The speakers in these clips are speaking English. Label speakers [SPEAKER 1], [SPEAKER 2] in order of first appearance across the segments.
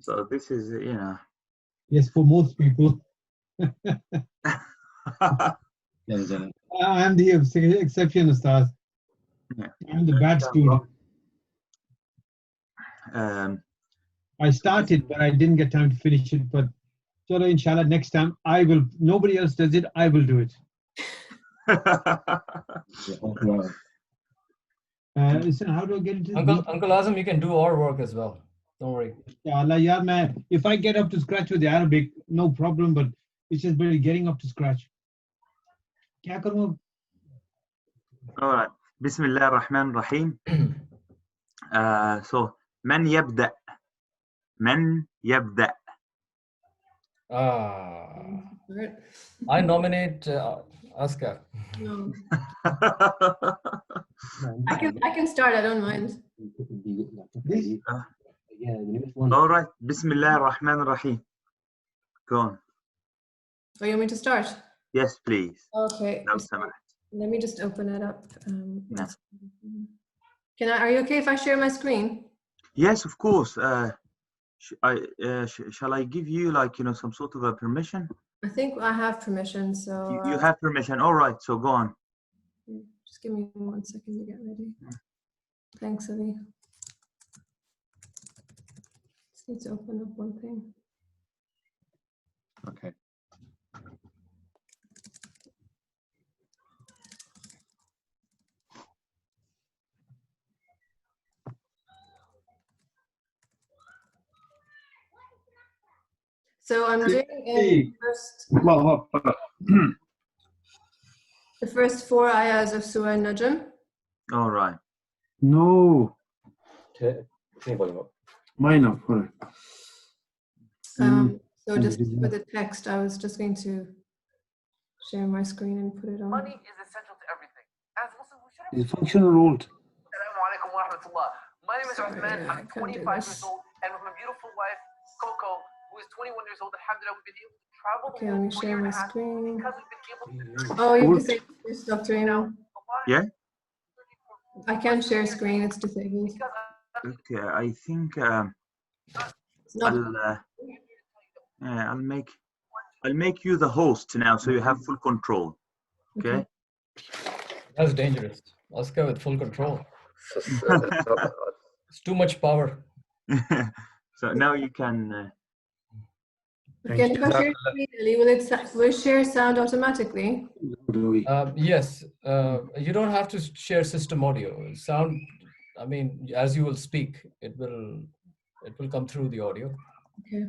[SPEAKER 1] So this is,
[SPEAKER 2] Yes, for most people. I am the exception, Ustaz.
[SPEAKER 1] Yeah.
[SPEAKER 2] I'm the bad student. I started, but I didn't get time to finish it. But Chalo, inshallah, next time I will. Nobody else does it. I will do it. Listen, how do I get into
[SPEAKER 3] Uncle Azam, you can do our work as well. Don't worry.
[SPEAKER 2] Allah, yeah, man. If I get up to scratch with the Arabic, no problem. But it's just barely getting up to scratch. Kya karoon?
[SPEAKER 1] All right. Bismillah ar-Rahman ar-Rahim. So, man yabda. Man yabda.
[SPEAKER 3] I nominate Aska.
[SPEAKER 4] No. I can start. I don't mind.
[SPEAKER 1] All right. Bismillah ar-Rahman ar-Rahim. Go on.
[SPEAKER 4] Oh, you want me to start?
[SPEAKER 1] Yes, please.
[SPEAKER 4] Okay. Let me just open it up. Are you okay if I share my screen?
[SPEAKER 1] Yes, of course. Shall I give you some sort of a permission?
[SPEAKER 4] I think I have permission, so...
[SPEAKER 1] You have permission. All right, so go on.
[SPEAKER 4] Just give me 1 second to get ready. Thanks, Ali. Just need to open up one thing.
[SPEAKER 1] Okay.
[SPEAKER 4] So I'm doing the first 4 ayahs of Surah Najm.
[SPEAKER 1] All right.
[SPEAKER 2] No. Mine up.
[SPEAKER 4] So just for the text, I was just going to share my screen and put it on.
[SPEAKER 5] Money is essential to everything. As Muslims, we shouldn't.
[SPEAKER 2] It's functional ruled.
[SPEAKER 5] Assalamu alaikum wa rahmatullah. My name is Ayman. I'm 25 years old, and with my beautiful wife, Coco, who is 21 years old, alhamdulillah, we've been able to travel the
[SPEAKER 4] Okay, let me
[SPEAKER 5] world for a
[SPEAKER 4] share
[SPEAKER 5] year
[SPEAKER 4] my
[SPEAKER 5] and a half
[SPEAKER 4] screen.
[SPEAKER 5] because we've been able to.
[SPEAKER 4] Oh, you can say this, Dr. Eno.
[SPEAKER 1] Yeah?
[SPEAKER 4] I can't share screen, it's disabled.
[SPEAKER 1] Okay, I think I'll make you the host now, so you have full control. Okay?
[SPEAKER 3] That's dangerous. Aska with full control. It's too much power.
[SPEAKER 1] So now you can.
[SPEAKER 4] Okay, if I share screen, Ali, will it share sound automatically?
[SPEAKER 3] Yes. You don't have to share system audio. Sound, I mean, as you will speak, it will come through the audio.
[SPEAKER 4] Okay.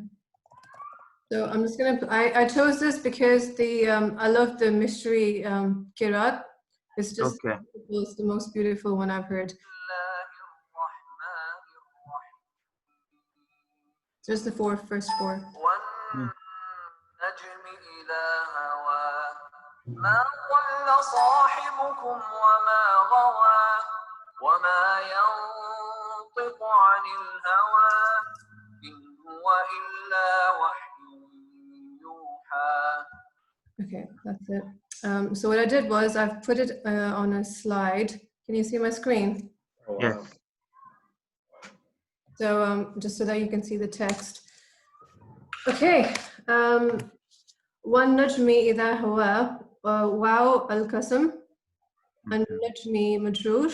[SPEAKER 4] So I'm just gonna. I chose this because I love the mystery Qiraat. It's just it's the most beautiful one I've heard. Just the first 4. Okay, that's it. So what I did was I've put it on a slide. Can you see my screen?
[SPEAKER 1] Yes.
[SPEAKER 4] So just so that you can see the text. Okay. One najmi idha huwa waw al-qasam and najmi majroor.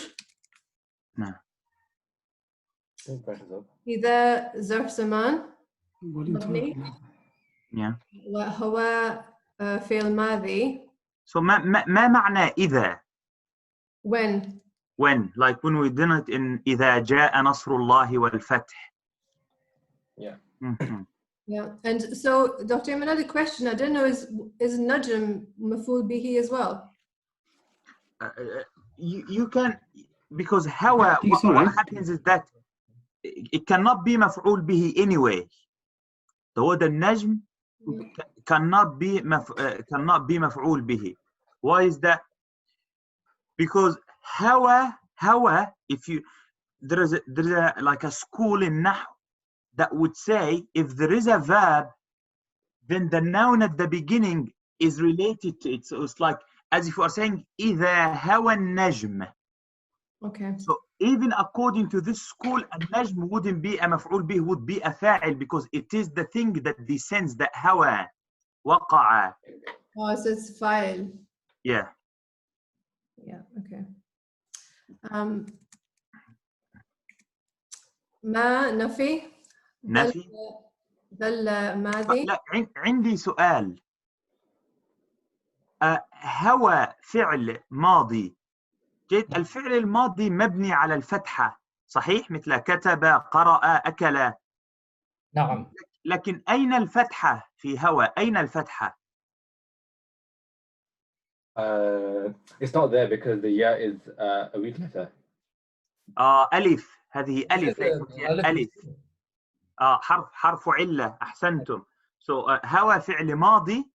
[SPEAKER 4] إذا ظرف زمان مبني وهو فعل ماضي.
[SPEAKER 1] So ما معنى إذا?
[SPEAKER 4] When?
[SPEAKER 1] Like when we did it in إذا جاء نصر الله والفتح.
[SPEAKER 5] Yeah.
[SPEAKER 4] Yeah. And so, Dr. Ayman, another question I didn't know is Najm maf'ul bihi as well?
[SPEAKER 1] You can, because what happens is that it cannot be maf'ul bihi anyway. The word al-najm cannot be maf'ul bihi. Why is that? Because hawa, if you there is like a school in Nahu that would say if there is a verb, then the noun at the beginning is related to it. So it's like as if you are saying إذا هوى النجم.
[SPEAKER 4] Okay.
[SPEAKER 1] So even according to this school, النجم wouldn't be a مفعول به, would be a فاعل, because it is the thing that descends, that هوى, وقع.
[SPEAKER 4] Oh, so it's file.
[SPEAKER 1] Yeah.
[SPEAKER 4] Yeah, okay. ما نفي
[SPEAKER 1] نفي.
[SPEAKER 4] ظل ماضي.
[SPEAKER 1] لا عندي سؤال. هوى فعل ماضي. جيد، الفعل الماضي مبني على الفتحة صحيح، مثل كتب، قرأ، أكل.
[SPEAKER 3] نعم.
[SPEAKER 1] لكن أين الفتحة في هوى؟ أين الفتحة؟
[SPEAKER 6] It's not there because the ya is a weak letter.
[SPEAKER 1] ألف، هذه ألف ليست ألف. حرف علة. أحسنتم. So هوى فعل ماضي،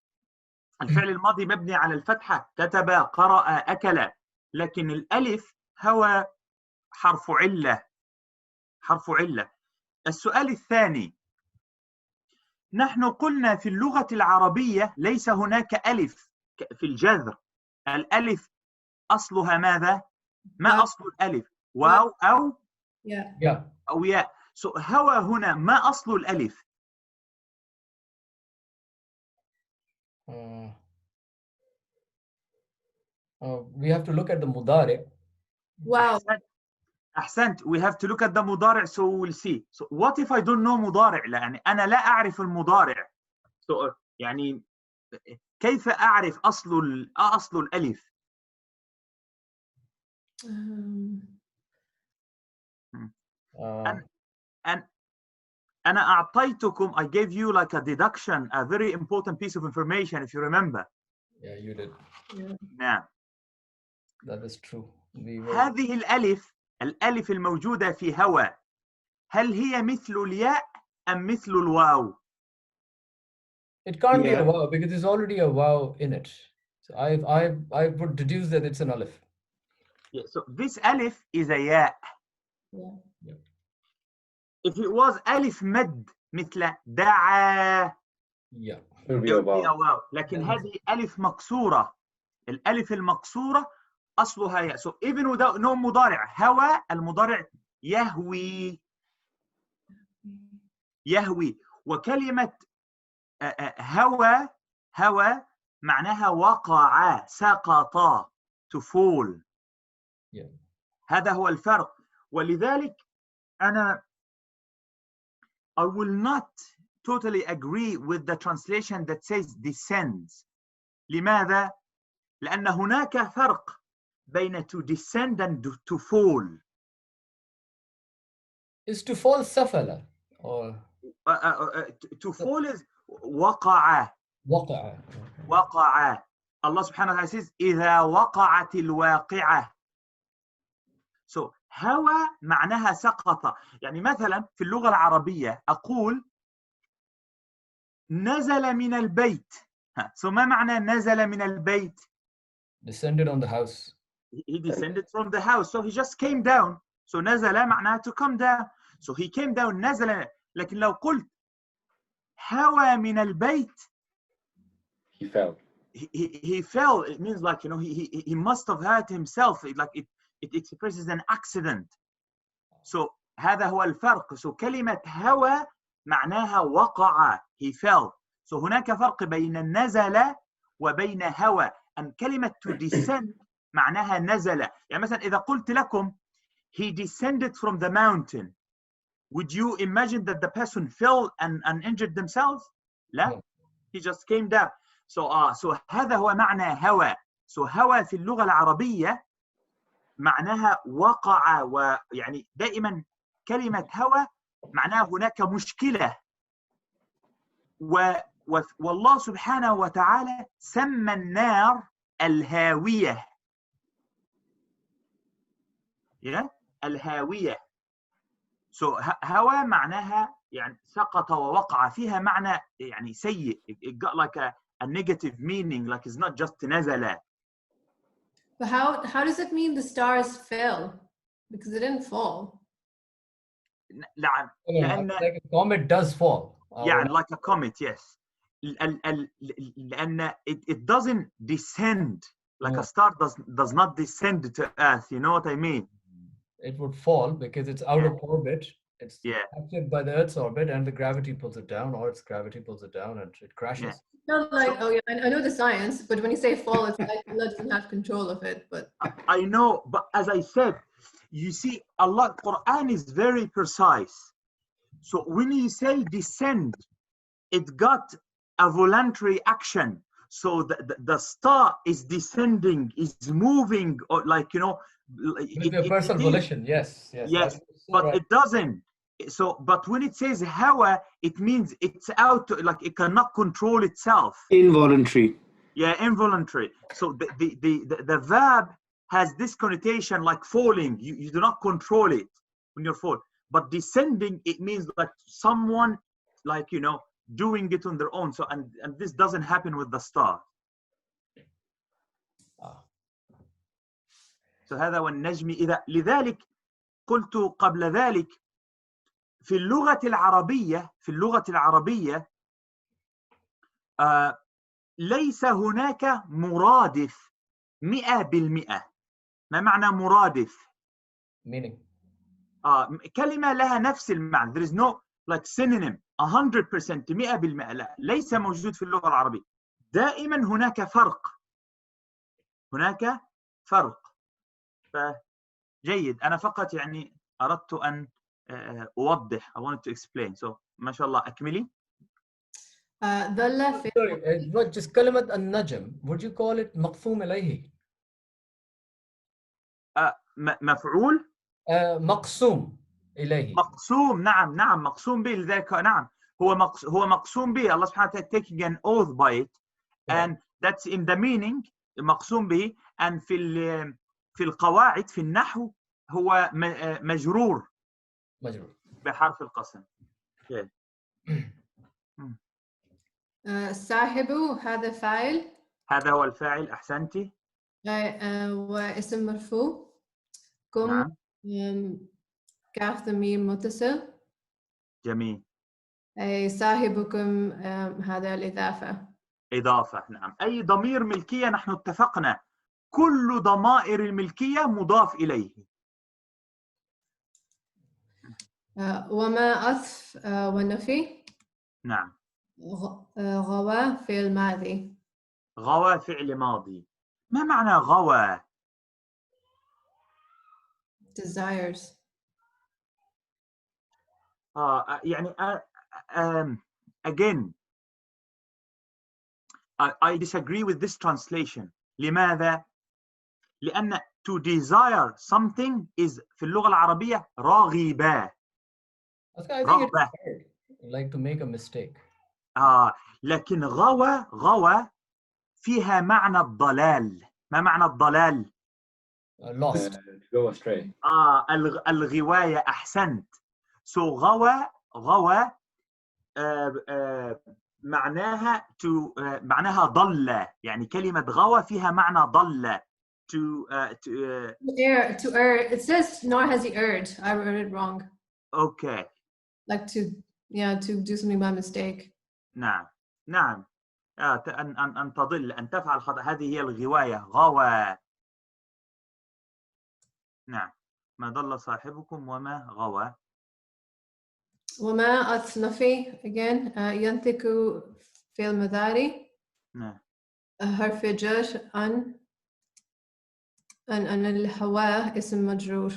[SPEAKER 1] الفعل الماضي مبني على الفتحة، كتب، قرأ، أكل. لكن الألف هوى حرف علة، حرف علة. السؤال الثاني، نحن قلنا في اللغة العربية ليس هناك ألف في الجذر. الألف أصلها ماذا؟ ما أصل الألف؟ واو أو أو ياء. So هوى هنا ما أصل الألف؟
[SPEAKER 3] We have to look at the مضارع.
[SPEAKER 4] Wow.
[SPEAKER 1] أحسنت. We have to look at the مضارع, so we'll see. So what if I don't know مضارع؟ يعني أنا لا أعرف المضارع. So يعني كيف أعرف أصل الألف؟ أنا أعطيتكم, I gave you like a deduction, a very important piece of information, if you remember.
[SPEAKER 3] Yeah, you did.
[SPEAKER 1] نعم.
[SPEAKER 3] That is true.
[SPEAKER 1] هذه الألف الموجودة في هوى، هل هي مثل الياء أم مثل الواو؟
[SPEAKER 3] It can't be a wow because there's already a wow in it. So I would deduce that it's an alif.
[SPEAKER 1] Yeah, so this alif is a ya.
[SPEAKER 3] Yeah.
[SPEAKER 1] If it was alif mad مثل دعا,
[SPEAKER 3] yeah,
[SPEAKER 1] it would be a wow. لكن هذه ألف مكسورة. الألف المكسورة أصلها ياء. So even without no مضارع, هوى المضارع يهوي. يهوي. وكلمة هوى معناها وقع، سقط, to fall.
[SPEAKER 3] Yeah.
[SPEAKER 1] هذا هو الفرق. ولذلك أنا I will not totally agree with the translation that says descends. لماذا؟ لأن هناك فرق بين to descend and to fall.
[SPEAKER 3] Is to fall سفل or
[SPEAKER 1] to fall is وقع. وقع. Allah subhanahu wa ta'ala says إذا وقعت الواقعة. So هوى معناها سقط. يعني مثلا في اللغة العربية أقول نزل من البيت. So ما معنى نزل من البيت؟
[SPEAKER 3] Descended on the house.
[SPEAKER 1] He descended from the house. So he just came down. So نزل معناها to come down. So he came down, نزل. لكن لو قلت هوى من البيت,
[SPEAKER 6] he fell.
[SPEAKER 1] He fell. It means like, you know, he must have hurt himself. Like it expresses an accident. So هذا هو الفرق. So كلمة هوى معناها وقع. He fell. So هناك فرق بين النزل وبين هوى. أن كلمة to descend معناها نزل. يعني مثلا إذا قلت لكم he descended from the mountain, would you imagine that the person fell and injured themselves? لا.
[SPEAKER 3] No.
[SPEAKER 1] He just came down. So هذا هو معنى هوى. So هوى في اللغة العربية معناها وقع. ويعني دائما كلمة هوى معناها هناك مشكلة. والله سبحانه وتعالى سمى النار الهاوية. الهاوية. So هوى معناها يعني سقط ووقع. فيها معنى يعني سيء. It got like a negative meaning, like it's not just نزل.
[SPEAKER 4] But how does it mean the stars fell? Because it didn't fall.
[SPEAKER 1] نعم.
[SPEAKER 3] Like a comet does fall.
[SPEAKER 1] Yeah, like a comet, yes. لأن it doesn't descend like a star does not descend to earth. You know what I mean?
[SPEAKER 3] it would fall because it's out of orbit. It's captured by the Earth's orbit, and the gravity pulls it down, or its gravity pulls it down, and it crashes.
[SPEAKER 4] Not like, oh yeah, I know the science, but when you say fall, it's like Allah doesn't have control of it. But
[SPEAKER 1] I know, but as I said, you see, Allah Quran is very precise. So when you say descend, it got a voluntary action. So the star is descending, is moving, or like, you know,
[SPEAKER 3] with a personal volition. Yes, yes.
[SPEAKER 1] Yes, but it doesn't. So, but when it says hawa, it means it's out, like it cannot control itself.
[SPEAKER 7] Involuntary.
[SPEAKER 1] Yeah, involuntary. So the verb has this connotation like falling. You do not control it when you're falling. But descending, it means like someone, like, you know, doing it on their own. So and this doesn't happen with the star. So هذا والنجم إذا لذلك قلت قبل ذلك في اللغة العربية ليس هناك مرادف 100%. ما معنى مرادف؟
[SPEAKER 3] Meaning.
[SPEAKER 1] كلمة لها نفس المعنى. There is no like synonym 100% 100%. لا، ليس موجود في اللغة العربية. دائما هناك فرق. هناك فرق. فجيد. أنا فقط يعني أردت أن أوضح. I wanted to explain. So ما شاء الله أكملي.
[SPEAKER 3] Sorry, just كلمة النجم. Would you call it مقسوم إليه?
[SPEAKER 1] مفعول؟
[SPEAKER 3] مقسوم إليه.
[SPEAKER 1] مقسوم. نعم مقسوم به. لذلك نعم هو مقسوم به. Allah subhanahu wa ta'ala taking an oath by it, and that's in the meaning مقسوم به. and في القواعد في النحو هو مجرور بحرف القسم.
[SPEAKER 4] صاحب هذا فاعل.
[SPEAKER 1] هذا هو الفاعل. أحسنتي.
[SPEAKER 4] واسم مرفوع. كم كاف ضمير متصل.
[SPEAKER 1] جميل.
[SPEAKER 4] صاحبكم هذا الإضافة.
[SPEAKER 1] إضافة. نعم. أي ضمير ملكية نحن اتفقنا كل ضمائر الملكية مضاف إليه.
[SPEAKER 4] وما عطف والنفي.
[SPEAKER 1] نعم.
[SPEAKER 4] غوى فعل ماضي.
[SPEAKER 1] غوى فعل ماضي. ما معنى غوى؟
[SPEAKER 4] desires.
[SPEAKER 1] يعني again I disagree with this translation. لماذا؟ لأن to desire something is في اللغة العربية راغبة.
[SPEAKER 3] رغبة. Like to make a mistake.
[SPEAKER 1] لكن غوى فيها معنى الضلال. ما معنى الضلال؟
[SPEAKER 3] Lost.
[SPEAKER 6] Go astray.
[SPEAKER 1] الغواية. أحسنت. So غوى معناها معناها ضل. يعني كلمة غوى فيها معنى ضل. To
[SPEAKER 4] err. It says nor has he erred. I read it wrong.
[SPEAKER 1] Okay.
[SPEAKER 4] Like to do something by mistake.
[SPEAKER 1] نعم أن تضل، أن تفعل خطأ. هذه هي الغواية. غوى. نعم. ما ضل صاحبكم وما غوى.
[SPEAKER 4] وما أصنفي again ينطق في المضارع.
[SPEAKER 1] نعم.
[SPEAKER 4] حرف جر أن الهواء اسم مجرور.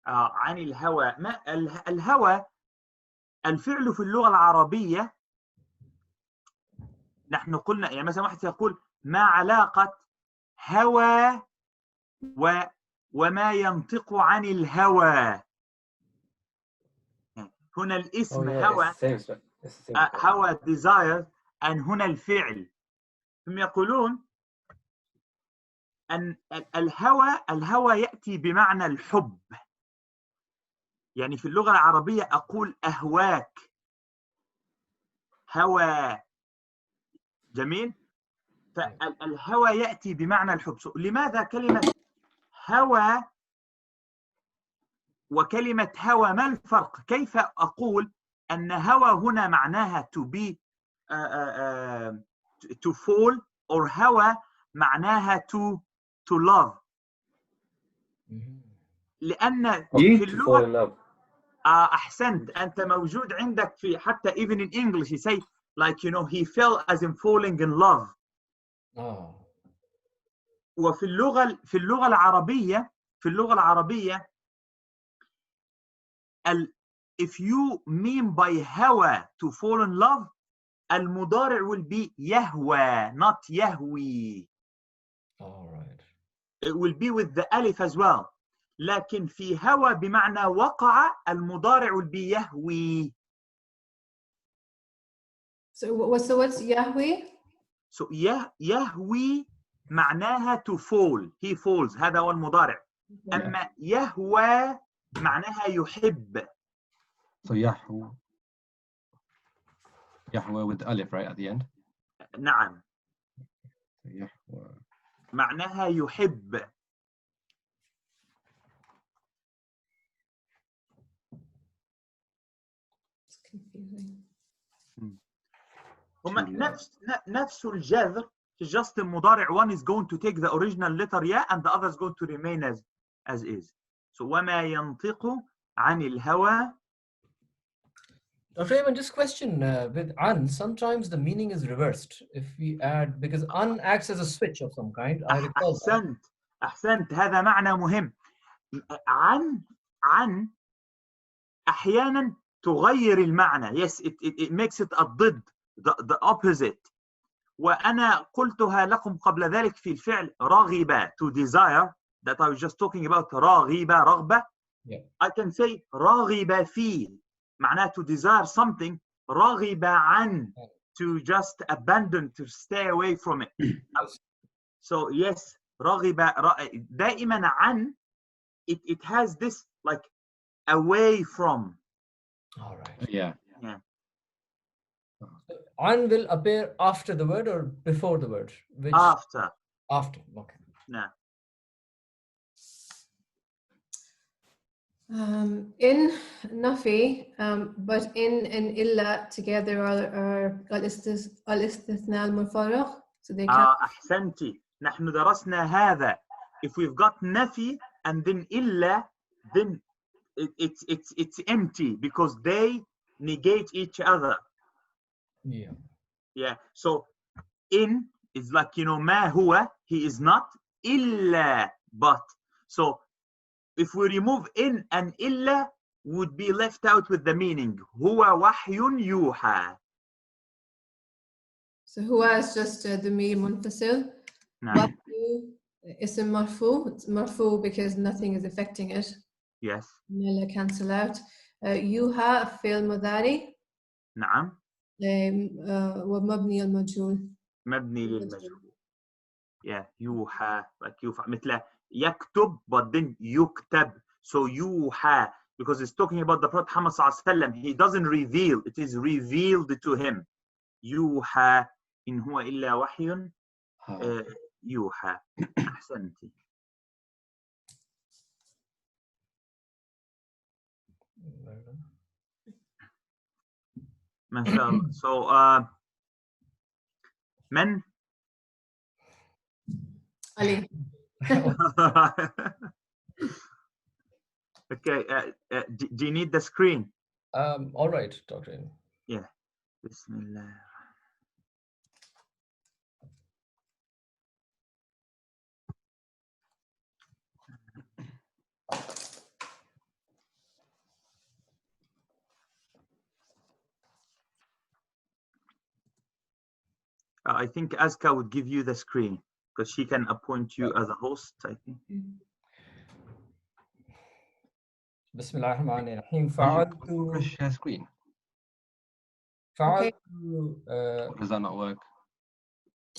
[SPEAKER 1] عن الهوى. ما الهوى الفعل في اللغة العربية نحن قلنا، يعني مثلا واحد يقول ما علاقة هوى وما ينطق عن الهوى. هنا الاسم هوى هوى desire and هنا الفعل. هم يقولون أن الهوى يأتي بمعنى الحب. يعني في اللغة العربية أقول أهواك هوى. جميل. فالهوى يأتي بمعنى الحب. لماذا كلمة هوى وكلمة هوى ما الفرق؟ كيف أقول أن هوى هنا معناها to be to fall or هوى معناها to love. لأن
[SPEAKER 6] You
[SPEAKER 1] في
[SPEAKER 6] to fall in
[SPEAKER 1] اللغة
[SPEAKER 6] love.
[SPEAKER 1] أحسنت، أنت موجود عندك في حتى even in English you say like you know he fell as in falling in love. وفي اللغة العربية if you mean by هوى to fall in love المضارع will be يهوى not يهوي.
[SPEAKER 3] All right.
[SPEAKER 1] It will be with the alif as well. لكن في هوى بمعنى وقع المضارع will be يهوي.
[SPEAKER 4] So what's Yahweh?
[SPEAKER 1] So يهوي معناها to fall. He falls. هذا هو المضارع. أما يهوى معناها يحب.
[SPEAKER 7] So Yahweh with alif right at the end.
[SPEAKER 1] نعم.
[SPEAKER 7] So Yahweh.
[SPEAKER 1] معناها يحب.
[SPEAKER 4] It's confusing.
[SPEAKER 1] هما نفس الجذر. Just المضارع one is going to take the original letter يا and the other is going to remain as is. So وما ينطق عن الهوى.
[SPEAKER 3] Dr. Ayman, this question with an, sometimes the meaning is reversed if we add, because an acts as a switch of some kind. I recall
[SPEAKER 1] أحسنت هذا معنى مهم. عن أحيانا تغير المعنى. Yes, it makes it الضد, the opposite. وأنا قلتها لكم قبل ذلك في الفعل رغب to desire that I was just talking about. رغبة.
[SPEAKER 3] Yeah.
[SPEAKER 1] I can say رغب فيه معناه to desire something. رغب عن to just abandon, to stay away from it. So yes, رغب دائما عن it has this like away from.
[SPEAKER 3] All right.
[SPEAKER 7] Yeah.
[SPEAKER 3] An will appear after the word or before the word? Which
[SPEAKER 1] After.
[SPEAKER 3] After. Okay.
[SPEAKER 1] No.
[SPEAKER 4] In Nafi, but in and illa together are al-istithna al-mufarragh. So they can.
[SPEAKER 1] أحسنتي. نحن درسنا هذا. If we've got نفي and then إلا, then it's empty because they negate each other. Yeah. So in is like, you know, ما هو, he is not. إلا, but. So if we remove in and إلا, would be left out with the meaning. هو وحي يوحى.
[SPEAKER 4] So huwa is just the mir munfasil. Wahyu ism marfu. It's marfu because nothing is affecting it.
[SPEAKER 1] Yes.
[SPEAKER 4] Cancel out. Yuha fil mudari.
[SPEAKER 1] نعم.
[SPEAKER 4] ومبني المجهول.
[SPEAKER 1] مبني للمجهول. Yeah, يوحى, like يوحى مثل يكتب but then يكتب. So يوحى because it's talking about the Prophet Muhammad sallallahu alaihi wasallam. He doesn't reveal, it is revealed to him. يوحى إن هو إلا وحي يوحى. أحسنتي. ما شاء الله. So من
[SPEAKER 4] Ali.
[SPEAKER 1] Okay, do you need the screen?
[SPEAKER 3] All right, Dr. Ayman.
[SPEAKER 1] Yeah. Bismillah. I think Azka would give you the screen because she can appoint you as a host, I think.
[SPEAKER 3] Bismillah ar-Rahman ar-Rahim.
[SPEAKER 7] Share screen.
[SPEAKER 4] Okay.
[SPEAKER 7] Or does that not work?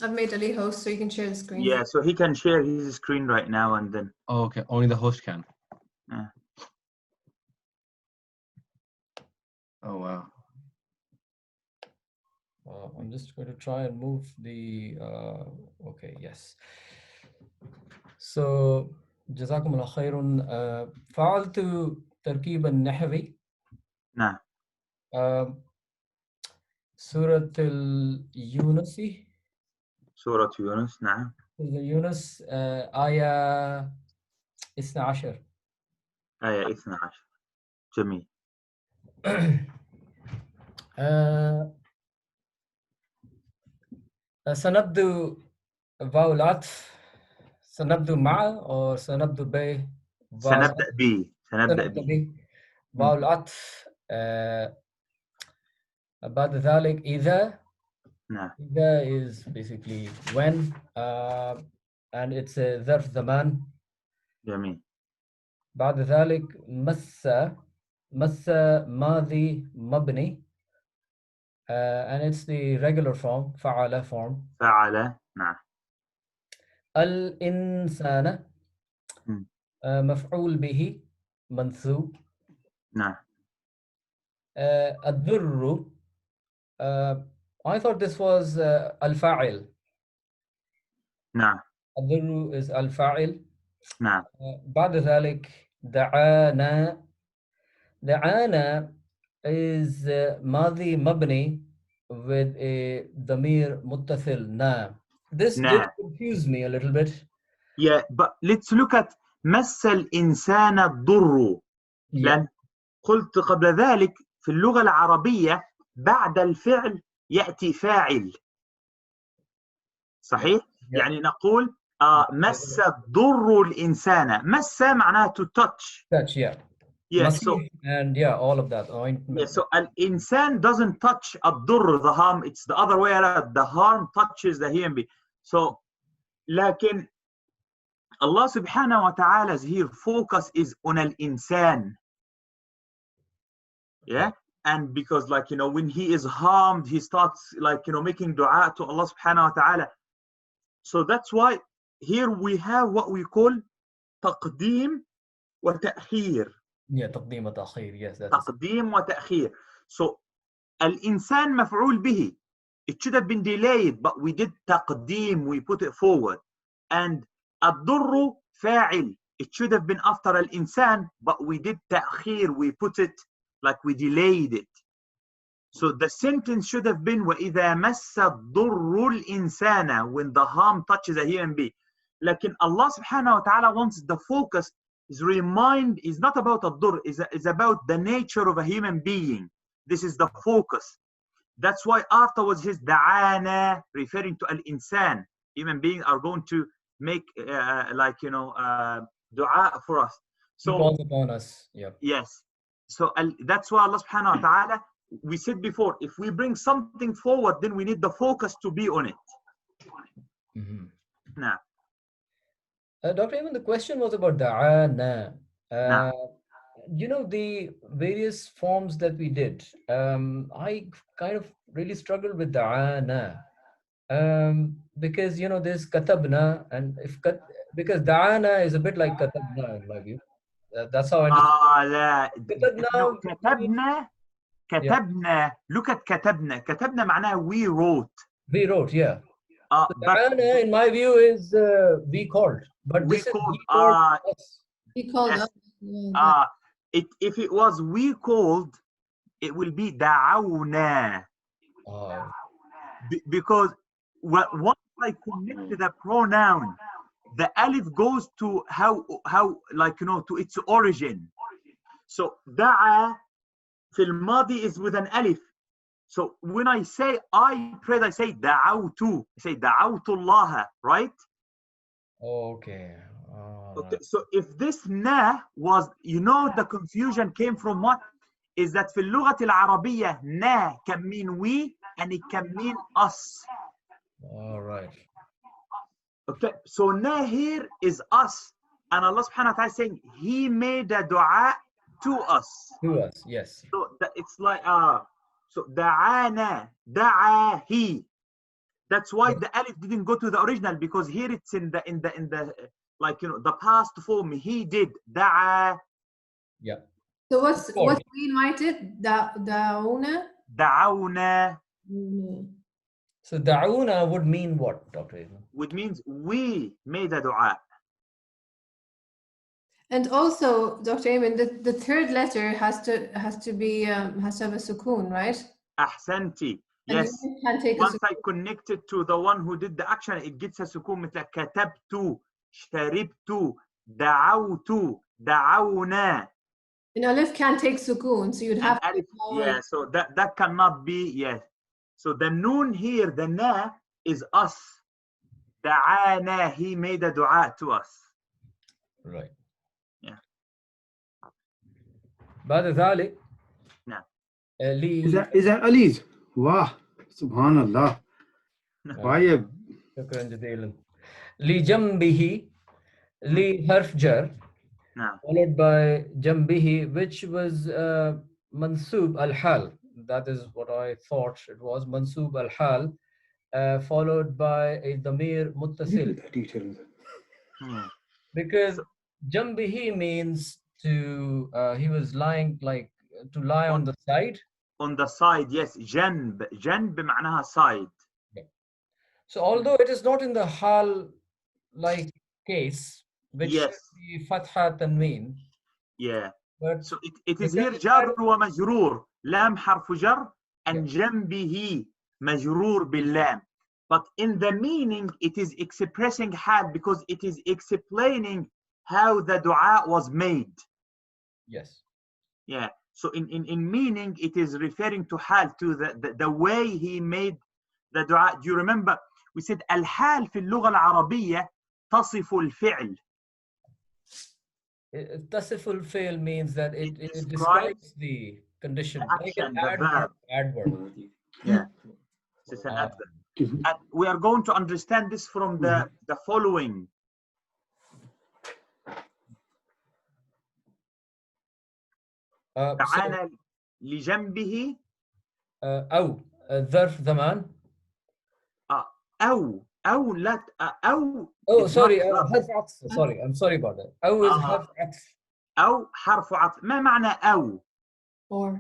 [SPEAKER 4] I've made Ali host so you can share the screen.
[SPEAKER 1] Yeah, so he can share his screen right now and then.
[SPEAKER 7] Oh, okay. Only the host can.
[SPEAKER 1] Yeah.
[SPEAKER 7] Oh wow.
[SPEAKER 3] I'm just going to try and move the. Okay, yes. So, Jazakumullah khairun. فعلت تركيب النحوي.
[SPEAKER 1] نعم.
[SPEAKER 3] سورة اليونس.
[SPEAKER 1] سورة يونس. نعم.
[SPEAKER 3] يونس آية 12.
[SPEAKER 1] آية 12. جميل.
[SPEAKER 3] سنبدأ واو العطف، سنبدأ مع أو سنبدأ ب؟
[SPEAKER 1] سنبدأ ب. سنبدأ ب.
[SPEAKER 3] واو العطف. بعد ذلك إذا.
[SPEAKER 1] نعم.
[SPEAKER 3] إذا is basically when, and it's a ظرف زمان.
[SPEAKER 1] جميل.
[SPEAKER 3] بعد ذلك مس. مس ماضي مبني, and it's the regular form, فعل form.
[SPEAKER 1] فعل. نعم.
[SPEAKER 3] الإنسان مفعول به منصوب.
[SPEAKER 1] نعم.
[SPEAKER 3] الضر, I thought this was الفاعل.
[SPEAKER 1] نعم.
[SPEAKER 3] الضر is الفاعل.
[SPEAKER 1] نعم.
[SPEAKER 3] بعد ذلك دعانا. دعانا is ماضي مبني with a ضمير متصل نا. This did confuse me a little bit.
[SPEAKER 1] Yeah, but let's look at مس الإنسان الضر. لأن قلت قبل ذلك في اللغة العربية بعد الفعل يأتي فاعل. صحيح؟ يعني نقول مس الضر الإنسان. مس معناها to touch.
[SPEAKER 3] Touch, yeah.
[SPEAKER 1] Yeah, so,
[SPEAKER 3] and yeah, all of that.
[SPEAKER 1] Yeah, so الإنسان doesn't touch الضر, the harm. It's the other way around. The harm touches the human being. So, لكن Allah subhanahu wa ta'ala's here focus is on al-insan. Yeah, and because like, you know, when he is harmed, he starts like, you know, making dua to Allah subhanahu wa ta'ala. So that's why here we have what we call taqdeem wa ta'khir.
[SPEAKER 3] Yeah, تقديم وتأخير. Yes, that's
[SPEAKER 1] تقديم وتأخير. So al-insan maf'ul bihi. It should have been delayed, but we did taqdeem, we put it forward. And ad-durru fa'il. It should have been after al-insan, but we did ta'khir, we put it like we delayed it. So the sentence should have been وَإِذَا مَسَّ الضُّرُّ الْإِنسَانَ, when the harm touches a human being. Lakin Allah subhanahu wa ta'ala wants the focus is not about ad-durr, is about the nature of a human being. This is the focus. That's why afterwards his da'ana, referring to al-insan. Human beings are going to make like, you know, dua for us. So
[SPEAKER 3] he calls upon us. Yeah.
[SPEAKER 1] Yes. So that's why Allah subhanahu wa ta'ala, we said before, if we bring something forward, then we need the focus to be on it. Now,
[SPEAKER 3] Dr. Ayman, the question was about da'ana. You know, the various forms that we did, I kind of really struggled with da'ana. Because, you know, there's katabna, and because da'ana is a bit like katabna in my view. That's how I
[SPEAKER 1] كتبنا. كتبنا. Look at كتبنا. كتبنا معناها we wrote.
[SPEAKER 3] We wrote, yeah. Da'ana, in my view, is we called. But
[SPEAKER 1] we
[SPEAKER 3] this
[SPEAKER 1] called,
[SPEAKER 3] is he called us.
[SPEAKER 4] He called
[SPEAKER 1] yes.
[SPEAKER 4] us.
[SPEAKER 1] If it was we called, it will be دعونا. Because once I connect the pronoun, the alif goes to how like, you know, to its origin. So da'a fil madi is with an alif. So when I say I prayed, I say da'awtu. I say da'awtu Allah, right?
[SPEAKER 3] Okay.
[SPEAKER 1] Okay. So if this na was, you know, the confusion came from what? Is that في اللغة العربية na can mean we and it can mean us.
[SPEAKER 3] All right.
[SPEAKER 1] Okay, so na here is us, and Allah subhanahu wa ta'ala is saying He made a dua to us.
[SPEAKER 3] To us, yes.
[SPEAKER 1] So it's like so da'ana, da'a he. That's why the alif didn't go to the original, because here it's in the like, you know, the past form. He did da'a.
[SPEAKER 3] Yeah.
[SPEAKER 4] So what's we invited? Da'una?
[SPEAKER 1] Da'awna.
[SPEAKER 3] So da'una would mean what, Dr. Ayman?
[SPEAKER 1] Which means we made a dua.
[SPEAKER 4] And also, Dr. Ayman, the third letter has to have a sukoon, right?
[SPEAKER 1] Ahsanti. Yes. Once I connect it to the one who did the action, it gets a sukoon. مثل كتبت, شربت, دعوت دعونا.
[SPEAKER 4] And alif can't take sukoon, so you'd have
[SPEAKER 1] alif, yeah, so that cannot be, yes. So the noon here, the na, is us. دعانا, he made a dua to us.
[SPEAKER 3] Right.
[SPEAKER 1] Yeah.
[SPEAKER 3] بعد ذلك
[SPEAKER 1] نعم.
[SPEAKER 8] Is that Ali's? Wow, subhanallah. Why?
[SPEAKER 3] شكرا جزيلا. لجنبه, li harf jar, followed by jambihi, which was mansub al-hal. That is what I thought it was, mansub al-hal, followed by a damir muttasil. Because jambihi means to, he was lying, like to lie on the side.
[SPEAKER 1] On the side, yes. Janb, janb معناها side.
[SPEAKER 3] So although it is not in the hal like case, which
[SPEAKER 1] yes.
[SPEAKER 3] should be fatha tanween.
[SPEAKER 1] Yeah.
[SPEAKER 3] But
[SPEAKER 1] so it is here jar wa majroor, lam harfu jar, and jambihi majroor bil lam. But in the meaning, it is expressing hal because it is explaining how the dua was made.
[SPEAKER 3] Yes.
[SPEAKER 1] Yeah. So in meaning, it is referring to hal, to the way he made the dua. Do you remember? We said al-hal في اللغة العربية تصف الفعل.
[SPEAKER 3] تصف الفعل means that it describes the condition.
[SPEAKER 1] The action,
[SPEAKER 3] like
[SPEAKER 1] the
[SPEAKER 3] adverb.
[SPEAKER 1] Yeah. It's an adverb. And we are going to understand this from the following. تعالى لجنبه
[SPEAKER 3] أو ظرف زمان.
[SPEAKER 1] أو لا أو.
[SPEAKER 3] Oh, sorry. حرف عطف. Sorry, I'm sorry about that. أو is حرف عطف.
[SPEAKER 1] أو حرف عطف. ما معنى أو؟
[SPEAKER 3] or.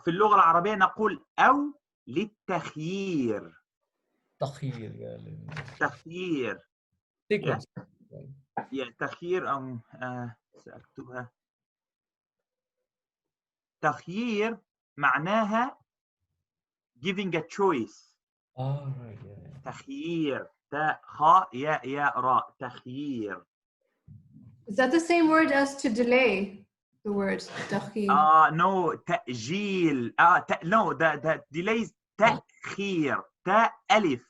[SPEAKER 1] في اللغة العربية نقول أو للتخيير. تخيير.
[SPEAKER 3] Sequence.
[SPEAKER 1] تخيير سأكتبها. تخيير معناها giving a choice.
[SPEAKER 3] Right.
[SPEAKER 1] تخيير. تاء خاء ياء ياء راء. تخيير.
[SPEAKER 4] Is that the same word as to delay? The word تخيير.
[SPEAKER 1] No, تأجيل. No, the delays تأخير. تاء ألف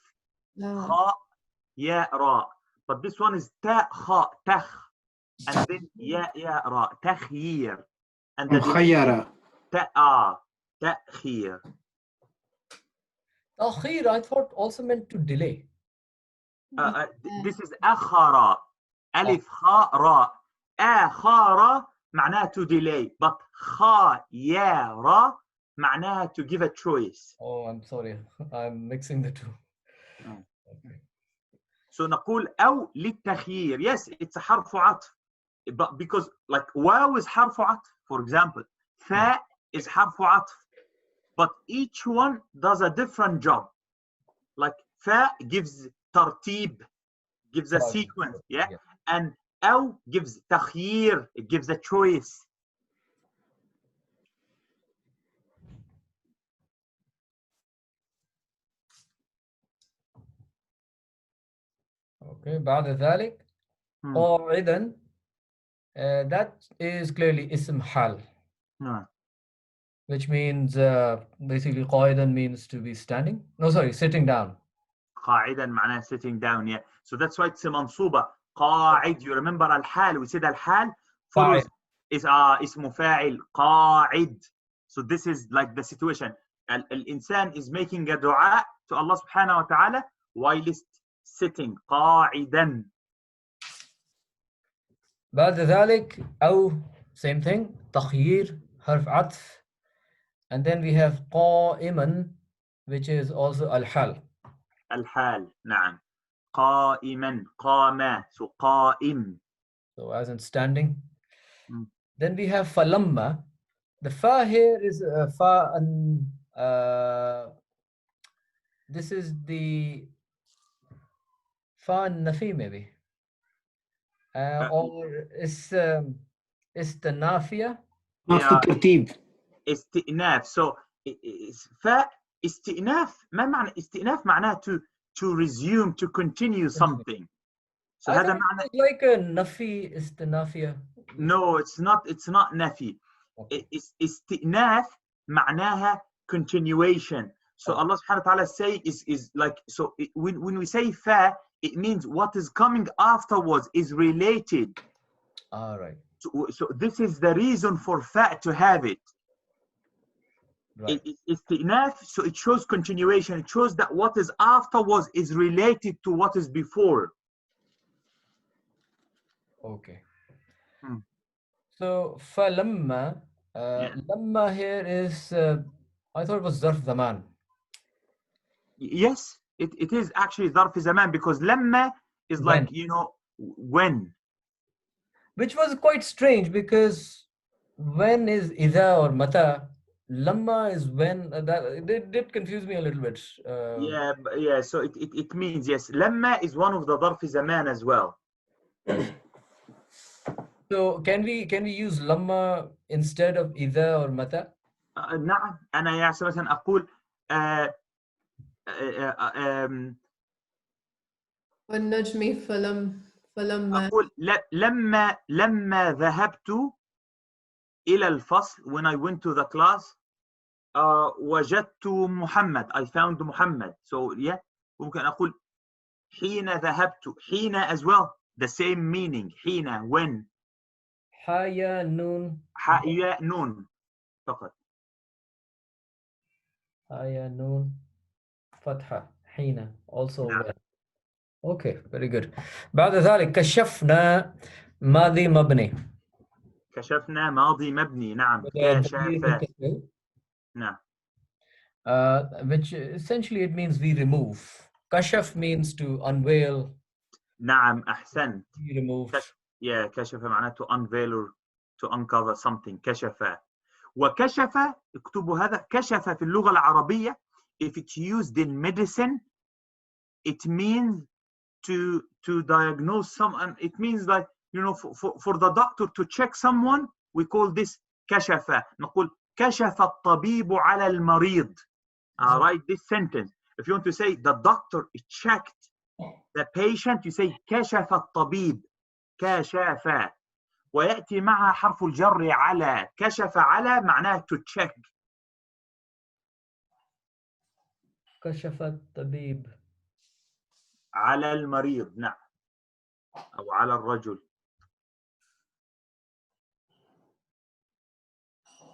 [SPEAKER 1] خاء ياء راء. But this one is تاء خاء تخ, and then ياء ياء راء. تخيير. And the
[SPEAKER 8] مخيرة.
[SPEAKER 1] تأخير.
[SPEAKER 3] تأخير I thought also meant to delay.
[SPEAKER 1] This is أخر. ألف خاء راء. أخر معناها to delay, but خاء ياء راء معناها to give a choice.
[SPEAKER 3] Oh, I'm sorry. I'm mixing the two. Okay.
[SPEAKER 1] So نقول أو للتخيير. Yes, it's a حرف عطف. But because like واو is حرف عطف, for example, فاء is حرف عطف. But each one does a different job. Like فاء gives ترتيب, gives a sequence, yeah? And أو gives تخيير, it gives a choice.
[SPEAKER 3] Okay, بعد ذلك قاعدا, that is clearly اسم حال. Which means basically قاعدا means to be standing. No, sorry, sitting down.
[SPEAKER 1] قاعدا معناها sitting down, yeah. So that's why it's منصوبة. قاعد. You remember الحال? We said الحال follows is اسم فاعل قاعد. So this is like the situation. الإنسان is making a dua to Allah subhanahu wa ta'ala while sitting قاعدا.
[SPEAKER 3] بعد ذلك أو same thing, تخيير حرف عطف, and then we have قائما, which is also الحال.
[SPEAKER 1] الحال, نعم. قائما, قام, so قائم.
[SPEAKER 3] So as in standing. Then we have فلما. The fa here is fa, and this is the fa nafi maybe, or is the nafia.
[SPEAKER 1] استئناف. So فاء استئناف. ما معنى استئناف؟ معناه to resume, to continue something. So
[SPEAKER 3] I
[SPEAKER 1] هذا
[SPEAKER 3] thought
[SPEAKER 1] معنى.
[SPEAKER 3] it was like a nafi istinafia.
[SPEAKER 1] No, it's not nafi.
[SPEAKER 3] Okay.
[SPEAKER 1] Istinaf معناها continuation. So
[SPEAKER 3] Okay.
[SPEAKER 1] Allah subhanahu wa ta'ala say is like, so when we say fa, it means what is coming afterwards is related.
[SPEAKER 3] All right.
[SPEAKER 1] So this is the reason for fa to have it.
[SPEAKER 3] Right.
[SPEAKER 1] Istinaf, so it shows continuation. It shows that what is afterwards is related to what is before.
[SPEAKER 3] Okay.
[SPEAKER 1] Hmm.
[SPEAKER 3] So falamma, lamma here is, I thought it was zarf zaman.
[SPEAKER 1] Yes, it is actually ظرف زمان, because lamma is
[SPEAKER 3] When.
[SPEAKER 1] like, you know, when.
[SPEAKER 3] Which was quite strange because when is idha or mata, lamma is when. That it did confuse me a little bit.
[SPEAKER 1] Yeah, so it means, yes, lamma is one of the ظرف زمان as well.
[SPEAKER 3] So can we use lamma instead of idha or mata?
[SPEAKER 1] نعم. أنا يا مثلا أقول
[SPEAKER 4] والنجم فلما
[SPEAKER 1] أقول لما ذهبت إلى الفصل, when I went to the class, وجدت محمد, I found Muhammad. So yeah, ممكن أقول حين ذهبت, حين as well, the same meaning. حين, when.
[SPEAKER 3] حيا نون.
[SPEAKER 1] حيا نون فقط.
[SPEAKER 3] حيا نون فتحة حين also
[SPEAKER 1] نعم.
[SPEAKER 3] when. Okay, very good. بعد ذلك كشفنا ماضي مبني.
[SPEAKER 1] كشفنا ماضي مبني. نعم. كشف. نعم.
[SPEAKER 3] Which essentially it means we remove. Kashaf means to unveil.
[SPEAKER 1] نعم أحسنت.
[SPEAKER 3] We remove.
[SPEAKER 1] Yeah, كشف معناه to unveil or to uncover something. كشف. وكشف, اكتبوا هذا, كشف في اللغة العربية, if it's used in medicine, it means to diagnose someone. It means like, you know, for the doctor to check someone, we call this كشف. نقول كشف الطبيب على المريض. Write this sentence. If you want to say the doctor checked the patient, you say كشف الطبيب. كشف. ويأتي معها حرف الجر على. كشف على معناه to check.
[SPEAKER 3] كشف الطبيب
[SPEAKER 1] على المريض. نعم. أو على الرجل.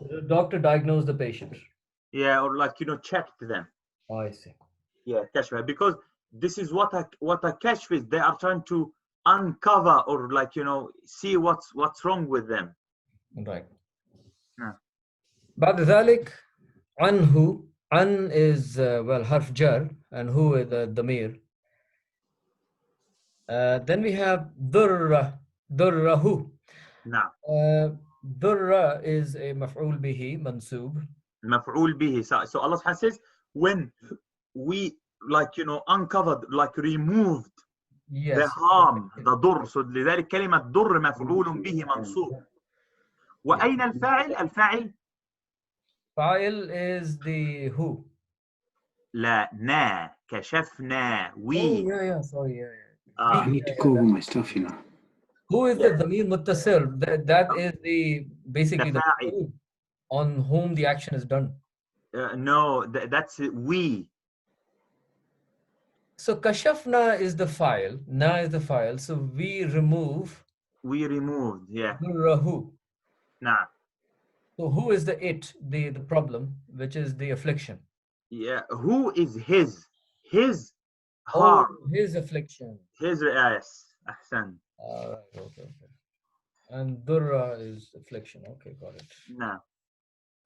[SPEAKER 3] The doctor diagnosed the patient.
[SPEAKER 1] Yeah, or like, you know, checked them.
[SPEAKER 3] Oh, I see.
[SPEAKER 1] Yeah, kashf. Because this is what a kashf is. They are trying to uncover or like, you know, see what's wrong with them.
[SPEAKER 3] Right.
[SPEAKER 1] Yeah.
[SPEAKER 3] بعد ذلك عنه. An is well harf jar and who is the damir. Then we have durra. Durrahu.
[SPEAKER 1] نعم.
[SPEAKER 3] Durra is a maf'ul bihi mansub.
[SPEAKER 1] مفعول به. So Allah says, when we, like, you know, uncovered, like removed,
[SPEAKER 3] yes,
[SPEAKER 1] the harm, the ضر. So لذلك كلمة ضر مفعول به منصوب. وأين الفاعل؟ الفاعل
[SPEAKER 3] fa'il is the who.
[SPEAKER 1] لا, نا. كشفنا. We.
[SPEAKER 3] Oh, yeah, sorry,
[SPEAKER 8] I need to go over my stuff, you know.
[SPEAKER 3] Who is the dhamir muttasil? That is the basically the
[SPEAKER 1] fa'il.
[SPEAKER 3] On whom the action is done.
[SPEAKER 1] No, that's we.
[SPEAKER 3] So kashafna is the file, na is the file. So we remove.
[SPEAKER 1] We removed, yeah.
[SPEAKER 3] Durrahu.
[SPEAKER 1] Nah.
[SPEAKER 3] So who is the it, the problem, which is the affliction?
[SPEAKER 1] Yeah, who is his? His harm.
[SPEAKER 3] Oh, his affliction.
[SPEAKER 1] His, yes. Ahsan.
[SPEAKER 3] All right, okay. And durra is affliction. Okay, got it.
[SPEAKER 1] Nah.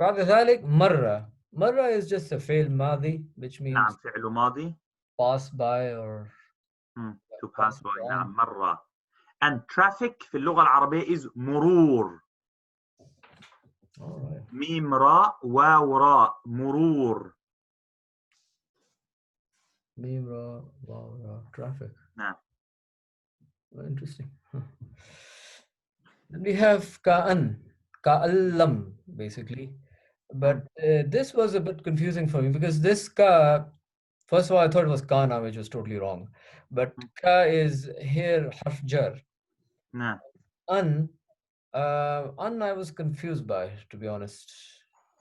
[SPEAKER 3] بعد ذلك مرة. مرة is just a fail ماضي, which means
[SPEAKER 1] نعم, فعل ماضي.
[SPEAKER 3] pass by or
[SPEAKER 1] to pass by. نعم, مرة. And traffic في اللغة العربية is مرور.
[SPEAKER 3] All right.
[SPEAKER 1] ميم راء واو راء. مرور.
[SPEAKER 3] ميم راء واو راء. Traffic.
[SPEAKER 1] نعم.
[SPEAKER 3] Interesting. Then we have ka'an. Ka'allam, basically. But this was a bit confusing for me because this ka First of all, I thought it was kana, which was totally wrong. But ka is here harf jar.
[SPEAKER 1] نعم.
[SPEAKER 3] An I was confused by, to be honest.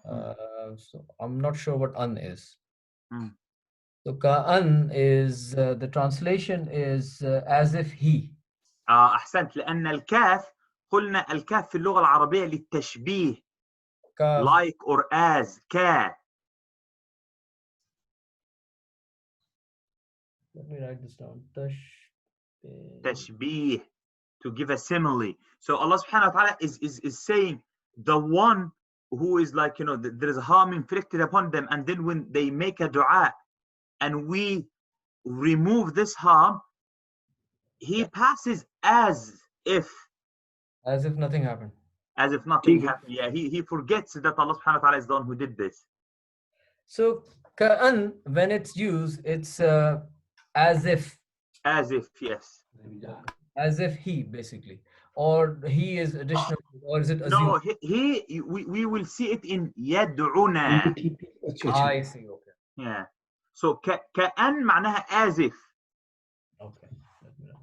[SPEAKER 3] So I'm not sure what an is. So ka'an is the translation is as if he.
[SPEAKER 1] أحسنت لأن الكاف قلنا الكاف في اللغة العربية للتشبيه
[SPEAKER 3] Kaf.
[SPEAKER 1] like or as ka.
[SPEAKER 3] Let me write this down.
[SPEAKER 1] Tashbih, to give a simile. So Allah subhanahu wa ta'ala is saying the one who is like, you know, there is harm inflicted upon them, and then when they make a dua and we remove this harm, he passes as if
[SPEAKER 3] nothing happened.
[SPEAKER 1] As if nothing happened. Yeah, he forgets that Allah subhanahu wa ta'ala is the one who did this.
[SPEAKER 3] So ka'an, when it's used, it's as if.
[SPEAKER 1] As if, yes.
[SPEAKER 3] As if he, basically. Or he is additional, or is it assumed?
[SPEAKER 1] No, we will see it in yad'una.
[SPEAKER 3] I see, okay.
[SPEAKER 1] Yeah. So ka'an معناها as if.
[SPEAKER 3] Okay. Let me write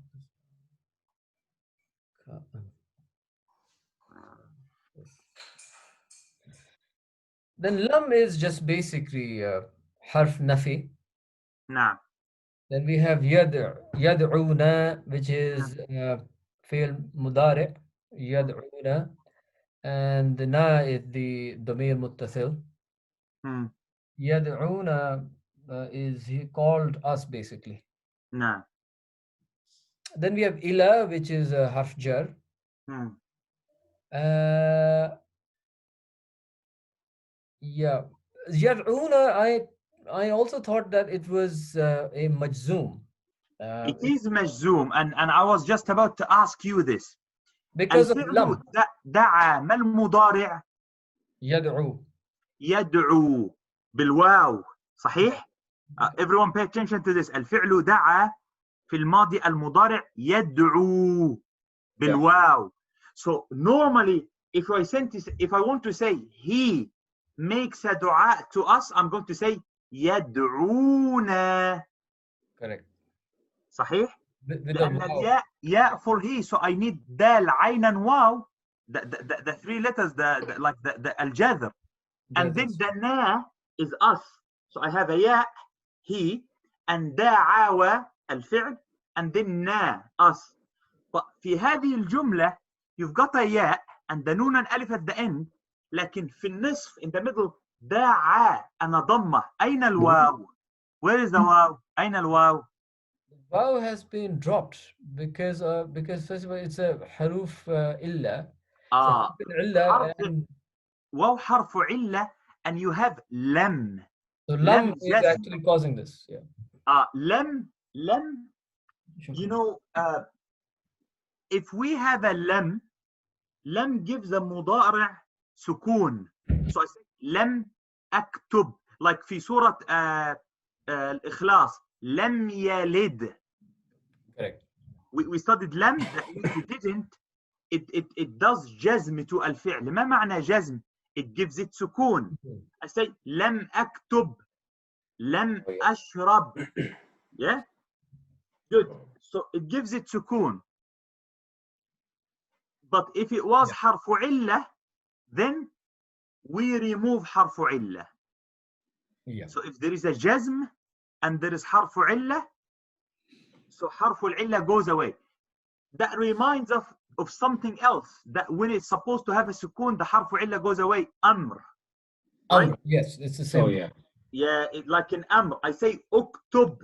[SPEAKER 3] this. Then lam is just basically harf nafi.
[SPEAKER 1] نعم.
[SPEAKER 3] Then we have yad'una, which is fi'l mudari', yad'una, and the na is the damir muttasil. Yad'una is he called us, basically.
[SPEAKER 1] نعم.
[SPEAKER 3] Then we have ila, which is harf jar. Yeah, yad'una, I also thought that it was a majzoom.
[SPEAKER 1] It is majzoom, and I was just about to ask you this.
[SPEAKER 3] Because of lam.
[SPEAKER 1] دعا ما المضارع؟ يدعو بالواو صحيح؟ Everyone pay attention to this. الفعل دعا في الماضي المضارع يدعو بالواو. So normally if I want to say he makes a dua to us, I'm going to say يدعونا.
[SPEAKER 3] Correct.
[SPEAKER 1] صحيح؟ لأن الياء ياء for he, so I need دال عينا واو, the three letters, like the الجذر, and then the na is us, so I have a ياء he and دعاوى الفعل and then na us. But في هذه الجملة you've got a ياء and the نون and alif at the end, لكن في النصف in the middle دعا أنا ضمة. أين الواو? Where is the واو? أين الواو?
[SPEAKER 3] Wow has been dropped because first of all it's a haruf illa.
[SPEAKER 1] Wow harf illa, and you have lam.
[SPEAKER 3] So lam is actually causing this. Yeah.
[SPEAKER 1] Lam. You know, if we have a lam gives a mudari' sukun. So I say lam aktub, like في سورة الإخلاص lam yalid.
[SPEAKER 3] Correct.
[SPEAKER 1] We studied lam, that you didn't. It does جزم to الفعل. ما معنى جزم? It gives it سكون. I say لم أكتب, لم أشرب. Yeah? Good. So it gives it سكون. But if it was حرف علة, then we remove حرف علة.
[SPEAKER 3] Yeah.
[SPEAKER 1] So if there is a جزم and there is حرف علة, so حرف العلة goes away. That reminds us of something else, that when it's supposed to have a sukun, the حرف العلة goes away. Amr.
[SPEAKER 3] Right? Yes, it's the same.
[SPEAKER 6] Oh, yeah.
[SPEAKER 1] Yeah, like in Amr. I say uktub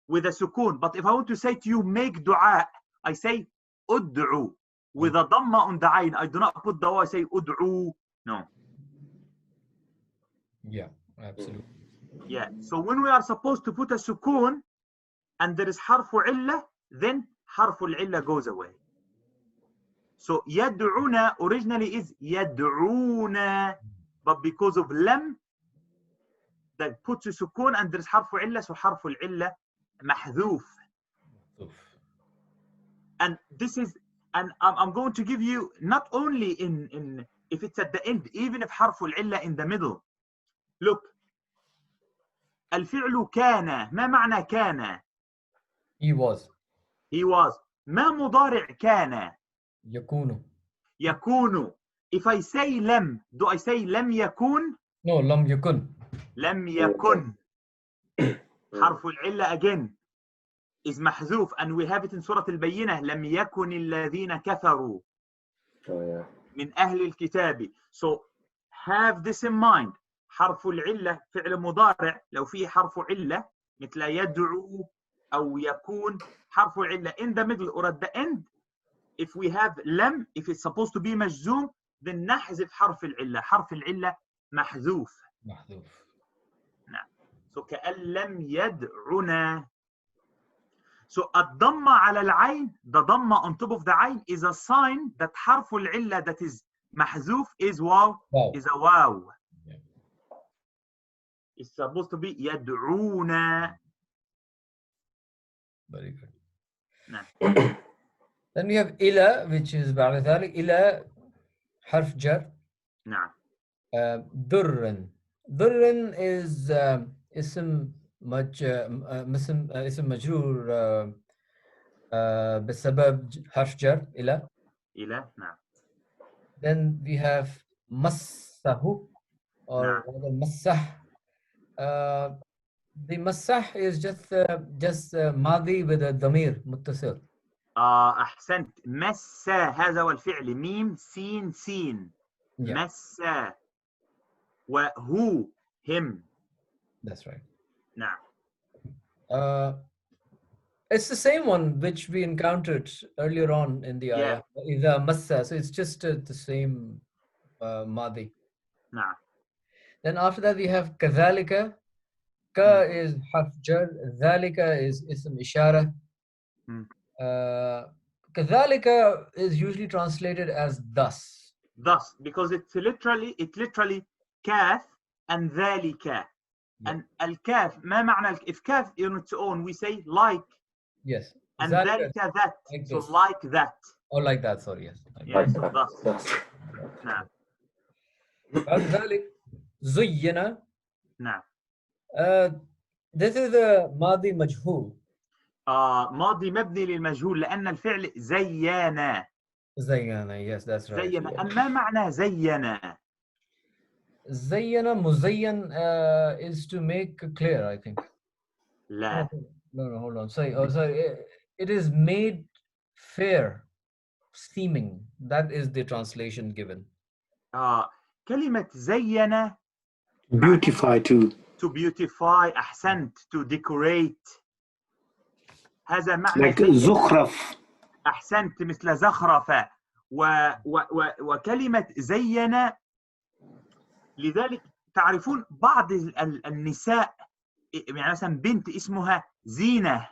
[SPEAKER 1] with a sukun. But if I want to say to you, make dua, I say ud'u with a dhamma on the ayn. I do not put the o, I say ud'u. No.
[SPEAKER 3] Yeah, absolutely.
[SPEAKER 1] Yeah, so when we are supposed to put a sukun and there is harfu illa, then harfu illa goes away. So yad'una originally is yad'una, but because of lam that puts a sukun and there is harfu illa, so harfu illa mahdhuf. And this is, and I'm going to give you not only in if it's at the end, even if harfu illa in the middle. Look, الفعل كان. ما معنى كان؟
[SPEAKER 3] He was.
[SPEAKER 1] He was. ما مضارع كان؟
[SPEAKER 3] يكون.
[SPEAKER 1] يكون. If I say لم, do I say لم يكن?
[SPEAKER 3] No, لم يكن.
[SPEAKER 1] لم يكن. حرف العلة again is محذوف, and we have it in سورة البينة. لم يكن الذين كفروا من أهل الكتاب. So have this in mind. حرف العلة فعل مضارع لو فيه حرف علة مثل يدعو أو يكون. حرف العلة in the middle or at the end. If we have لم, if it's supposed to be مجزوم, then نحذف حرف العلة. حرف العلة محذوف.
[SPEAKER 3] محذوف.
[SPEAKER 1] نعم. So كأن لم يدعنا. So الضمة على العين, the ضمة on top of the عين is a sign that حرف العلة that is محذوف is واو, is a واو.
[SPEAKER 3] Yeah.
[SPEAKER 1] It's supposed to be يدعونا.
[SPEAKER 3] Very good.
[SPEAKER 1] نعم.
[SPEAKER 3] Then we have إلى, which is بعد ذلك إلى حرف جر.
[SPEAKER 1] نعم.
[SPEAKER 3] ضر. ضر is اسم اسم مجرور بسبب حرف جر إلى.
[SPEAKER 1] إلى. نعم.
[SPEAKER 3] Then we have مسه or
[SPEAKER 1] نعم.
[SPEAKER 3] rather مسح. The مسح is just ماضي with a ضمير متصل.
[SPEAKER 1] أحسنت. مس هذا هو الفعل. ميم سين سين.
[SPEAKER 3] Yeah.
[SPEAKER 1] مس. وهو him.
[SPEAKER 3] That's right.
[SPEAKER 1] نعم.
[SPEAKER 3] It's the same one which we encountered earlier on in the ayat. إذا مس, so it's just the same ماضي.
[SPEAKER 1] نعم.
[SPEAKER 3] Then after that we have كذلك. ka is حرف جر. ذلك is اسم إشارة. كذلك is usually translated as thus.
[SPEAKER 1] Thus, because it's literally كاف and ذلك.
[SPEAKER 3] Yeah.
[SPEAKER 1] And الكاف ما معنى if كاف on its own we say like.
[SPEAKER 3] Yes.
[SPEAKER 1] And
[SPEAKER 3] ذلك,
[SPEAKER 1] ذلك that.
[SPEAKER 3] like
[SPEAKER 1] So
[SPEAKER 3] this.
[SPEAKER 1] like that.
[SPEAKER 3] Oh, like that. Sorry. Yes.
[SPEAKER 1] Yeah, so thus. نعم.
[SPEAKER 3] بعد ذلك زين.
[SPEAKER 1] نعم.
[SPEAKER 3] This is a ماضي مجهول.
[SPEAKER 1] ماضي مبني للمجهول لأن الفعل زينا.
[SPEAKER 3] زينا. Yes, that's right.
[SPEAKER 1] زينا. ما معنى زينا؟
[SPEAKER 3] زينا مزين is to make clear, I think.
[SPEAKER 1] لا.
[SPEAKER 3] No, hold on. Sorry. Oh, sorry. It is made fair, seeming. That is the translation given.
[SPEAKER 1] كلمة زينا.
[SPEAKER 8] Beautify too.
[SPEAKER 1] To beautify. أحسنت. To decorate. هذا معنى
[SPEAKER 8] like زخرف.
[SPEAKER 1] أحسنت. مثل زخرفة. وكلمة زينا. لذلك تعرفون بعض النساء يعني مثلا بنت اسمها زينة.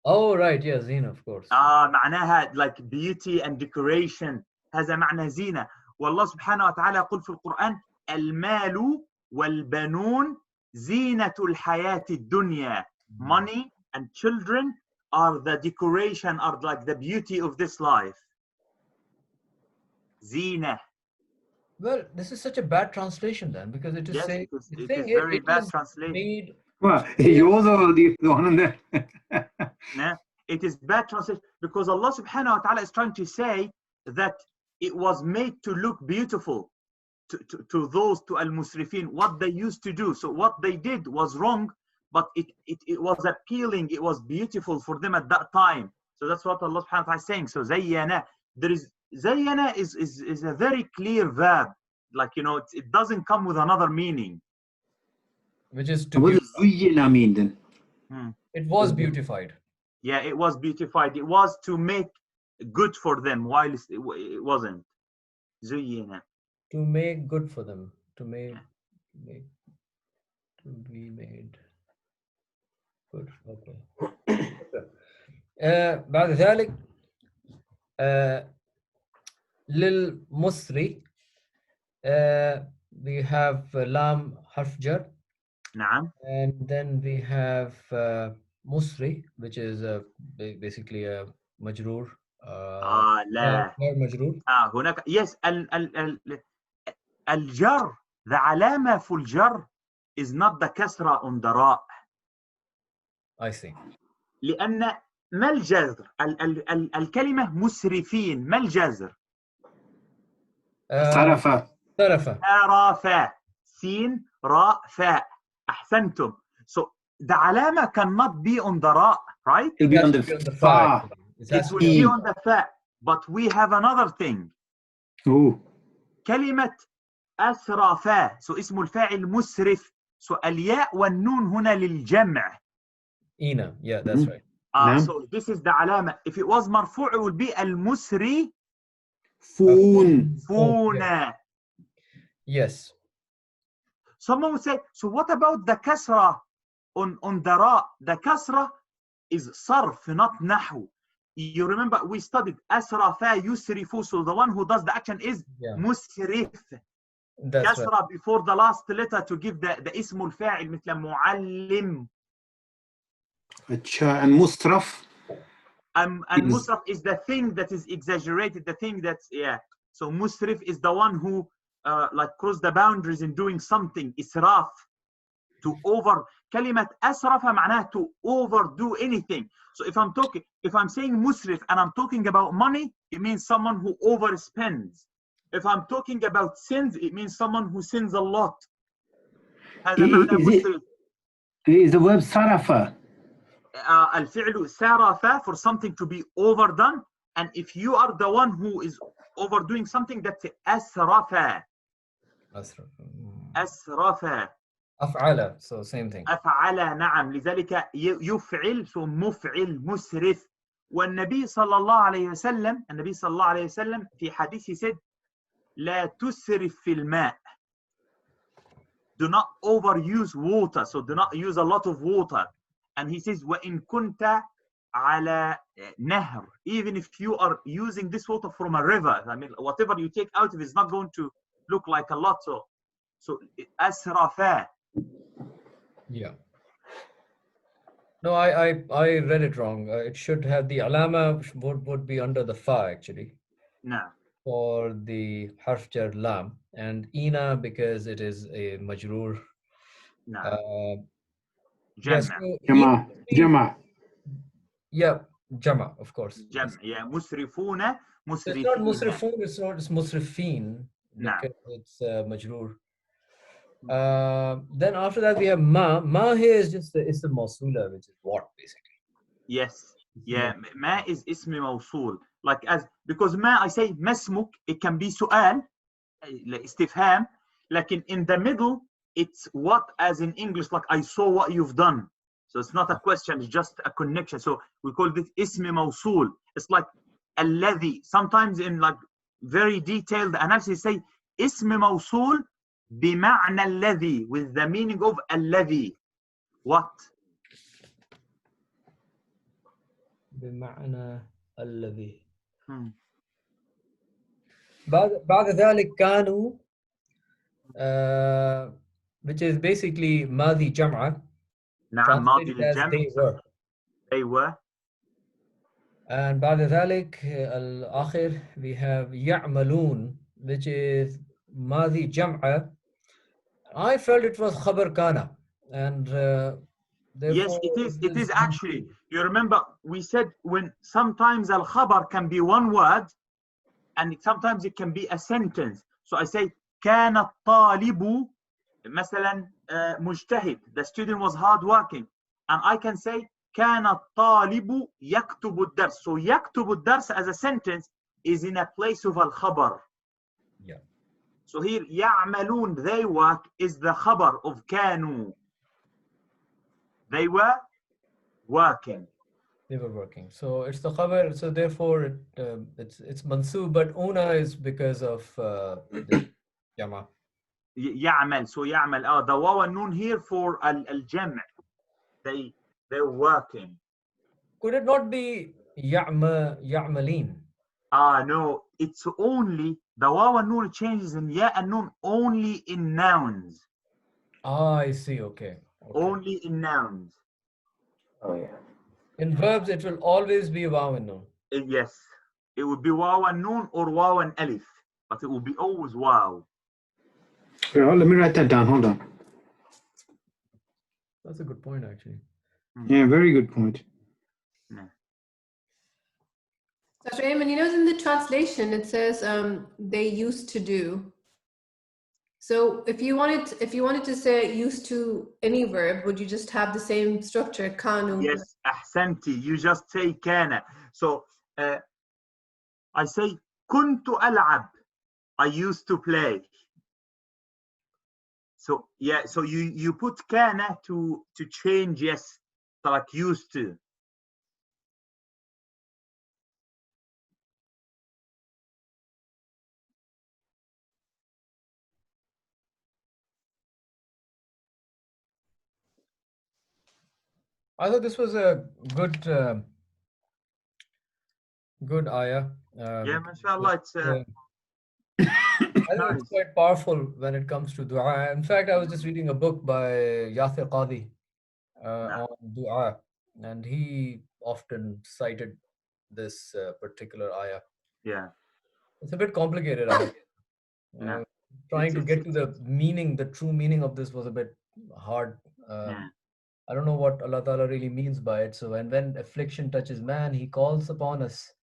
[SPEAKER 3] Oh right, yeah, زينة of course.
[SPEAKER 1] معناها like beauty and decoration. هذا معنى زينة. والله سبحانه وتعالى يقول في القرآن المال والبنون زينة الحياة الدنيا. Money and children are the decoration, are like the beauty of this life. زينة.
[SPEAKER 3] Well, this is such a bad translation then, because it is saying
[SPEAKER 1] it is very bad translation.
[SPEAKER 3] Made.
[SPEAKER 8] Well, you're the one in there.
[SPEAKER 1] No, it is bad translation because Allah subhanahu wa ta'ala is trying to say that it was made to look beautiful to those, to al-musrifin, what they used to do. So what they did was wrong, but it was appealing, it was beautiful for them at that time. So that's what Allah subhanahu wa ta'ala is saying. So zayyana, there is zayyana is a very clear verb, like, you know, it doesn't come with another meaning.
[SPEAKER 3] Which is to
[SPEAKER 8] what does zayyana mean then?
[SPEAKER 3] It was beautified.
[SPEAKER 1] Yeah, it was beautified. It was to make good for them, while it wasn't. Zuyyina.
[SPEAKER 3] To make good for them. To make to be made good. Okay. بعد ذلك للمصري we have lam harf jar.
[SPEAKER 1] نعم.
[SPEAKER 3] And then we have musri, which is basically a majroor.
[SPEAKER 1] لا.
[SPEAKER 3] مجرور.
[SPEAKER 1] هناك yes الجر, the علامة for الجر is not the كسرة on the راء.
[SPEAKER 3] I see.
[SPEAKER 1] لأن ما الجذر؟ الكلمة مسرفين، ما الجذر؟
[SPEAKER 8] صرفة.
[SPEAKER 1] صرفة، سين راء فاء. أحسنتم. So the علامة cannot be on the راء, right?
[SPEAKER 8] It'll be on the fa.
[SPEAKER 1] It will be on the فاء. But we have another thing. كلمة أسرفا. So اسم الفاعل مسرف. So الياء والنون هنا للجمع.
[SPEAKER 3] Ina, yeah, that's right.
[SPEAKER 1] So this is the علامة. If it was مرفوع, it would be المسري فون.
[SPEAKER 3] Yes.
[SPEAKER 1] Someone would say, so what about the kasra on the ra? The kasra is sarf, not nahu. You remember we studied asrafa yusrifu. So the one who does the action is musrif.
[SPEAKER 3] That's
[SPEAKER 1] kasra
[SPEAKER 3] right.
[SPEAKER 1] before the last letter to give the ismul fa'il مثل معلم.
[SPEAKER 8] And musraf.
[SPEAKER 1] And musraf is the thing that is exaggerated, the thing that's, So musrif is the one who like cross the boundaries in doing something. Israf, to over. كلمة أسرف معناها to overdo anything. So if I'm saying musrif and I'm talking about money, it means someone who overspends. If I'm talking about sins, it means someone who sins a lot. هذا معنى مسرف.
[SPEAKER 8] Is the verb sarafa?
[SPEAKER 1] الفعل سرف, for something to be overdone. And if you are the one who is overdoing something, that's أسرف. أسرف.
[SPEAKER 3] أفعل, so same thing.
[SPEAKER 1] أفعل, نعم. لذلك يفعل, so مفعل مسرف. والنبي صلى الله عليه وسلم, النبي صلى الله عليه وسلم في حديث said لا تسرف في الماء. Do not overuse water, so do not use a lot of water. And he says وإن كنت على نهر, even if you are using this water from a river, I mean whatever you take out of it is not going to look like a lot. So أسرفا.
[SPEAKER 3] Yeah. No, I read it wrong. It should have the alama would be under the fa actually.
[SPEAKER 1] No.
[SPEAKER 3] For the harf jar lam, and ina because it is a majroor.
[SPEAKER 1] No.
[SPEAKER 8] Jama.
[SPEAKER 3] Yeah, jama, of course.
[SPEAKER 1] Jama, yeah. Musrifuna, musrifina.
[SPEAKER 3] It's not musrifun, it's musrifin because it's majroor. Then after that we have ma. Ma here is just the ism mawsula, which is what basically.
[SPEAKER 1] Yes. Yeah. Ma is ism mawsul. Like because ma, I say masmuk, it can be su'al, istifham. Like in the middle, it's what, as in English, like I saw what you've done. So it's not a question, it's just a connection. So we call this ism mawsul. It's like alladhi. Sometimes in like very detailed analysis, say ism mawsul بمعنى الذي, with the meaning of الذي. What?
[SPEAKER 3] بمعنى الذي. بعد ذلك كانوا which is basically ماضي جمعة.
[SPEAKER 1] نعم, ماضي الجمع.
[SPEAKER 3] They were. And بعد ذلك الآخر we have يعملون, which is ماضي جمعة. I felt it was خبر كان, and
[SPEAKER 1] yes, it is actually. You remember we said when sometimes al-khabar can be one word and sometimes it can be a sentence. So I say كان الطالب مثلا مجتهد, the student was hardworking, and I can say كان الطالب يكتب الدرس. So يكتب الدرس as a sentence is in a place of al-khabar.
[SPEAKER 3] Yeah.
[SPEAKER 1] So here يعملون, they work, is the khabar of كانوا. They were working.
[SPEAKER 3] They were working. So it's the khabar. So therefore it's mansub, but una is because of jama.
[SPEAKER 1] يعمل. So يعمل. The waw and nun here for al-jam'. They're working.
[SPEAKER 3] Could it not be يعملين?
[SPEAKER 1] No, it's only the waw and nun changes in ya and nun only in nouns.
[SPEAKER 3] I see. Okay.
[SPEAKER 1] Only in nouns.
[SPEAKER 6] Oh yeah.
[SPEAKER 3] In verbs, it will always be waw and nun.
[SPEAKER 1] Yes, it would be waw and nun or waw and alif, but it will be always waw.
[SPEAKER 8] Let me write that down. Hold on.
[SPEAKER 3] That's a good point, actually.
[SPEAKER 8] Yeah, very good point.
[SPEAKER 4] Dr. Ayman, you know, in the translation it says they used to do. So if you wanted to say used to any verb, would you just have the same structure? Kanu.
[SPEAKER 1] Yes, أحسنتي. You just say كان. So I say كنت ألعب. I used to play. So yeah, so you put كان to change, yes, like used to.
[SPEAKER 3] I thought this was a good good ayah.
[SPEAKER 1] Yeah, mashallah, it's
[SPEAKER 3] I think it's quite powerful when it comes to dua. In fact, I was just reading a book by Yasir Qadi on dua, and he often cited this particular ayah.
[SPEAKER 1] Yeah.
[SPEAKER 3] It's a bit complicated. Trying to get to the meaning, the true meaning of this was a bit hard. I don't know what Allah Ta'ala really means by it. So, and when affliction touches man, he calls upon us,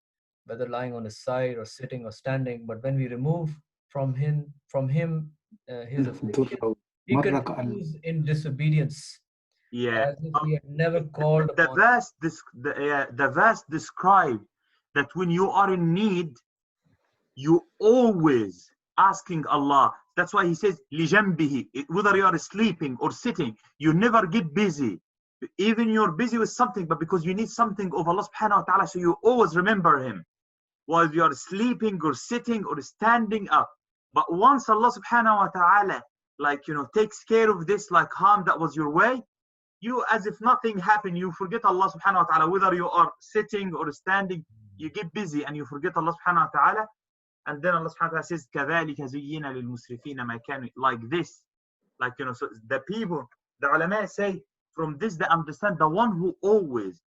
[SPEAKER 3] whether lying on his side or sitting or standing. But when we remove from him his affliction, he continues in disobedience.
[SPEAKER 1] Yeah.
[SPEAKER 3] As if he had never called upon
[SPEAKER 1] the verse describe that when you are in need, you always asking Allah. That's why he says لِجَنْبِهِ. Whether you are sleeping or sitting, you never get busy. Even you're busy with something, but because you need something of Allah subhanahu wa ta'ala, so you always remember him while you are sleeping or sitting or standing up. But once Allah subhanahu wa ta'ala, like, you know, takes care of this, like harm that was your way, you, as if nothing happened, you forget Allah subhanahu wa ta'ala. Whether you are sitting or standing, you get busy and you forget Allah subhanahu wa ta'ala. And then Allah subhanahu wa ta'ala says, كَذَلِكَ زُيِّنَ لِلْمُسْرِفِينَ مَا كَانُوا, like this. Like, you know, so the people, the ulama say, from this they understand the one who always.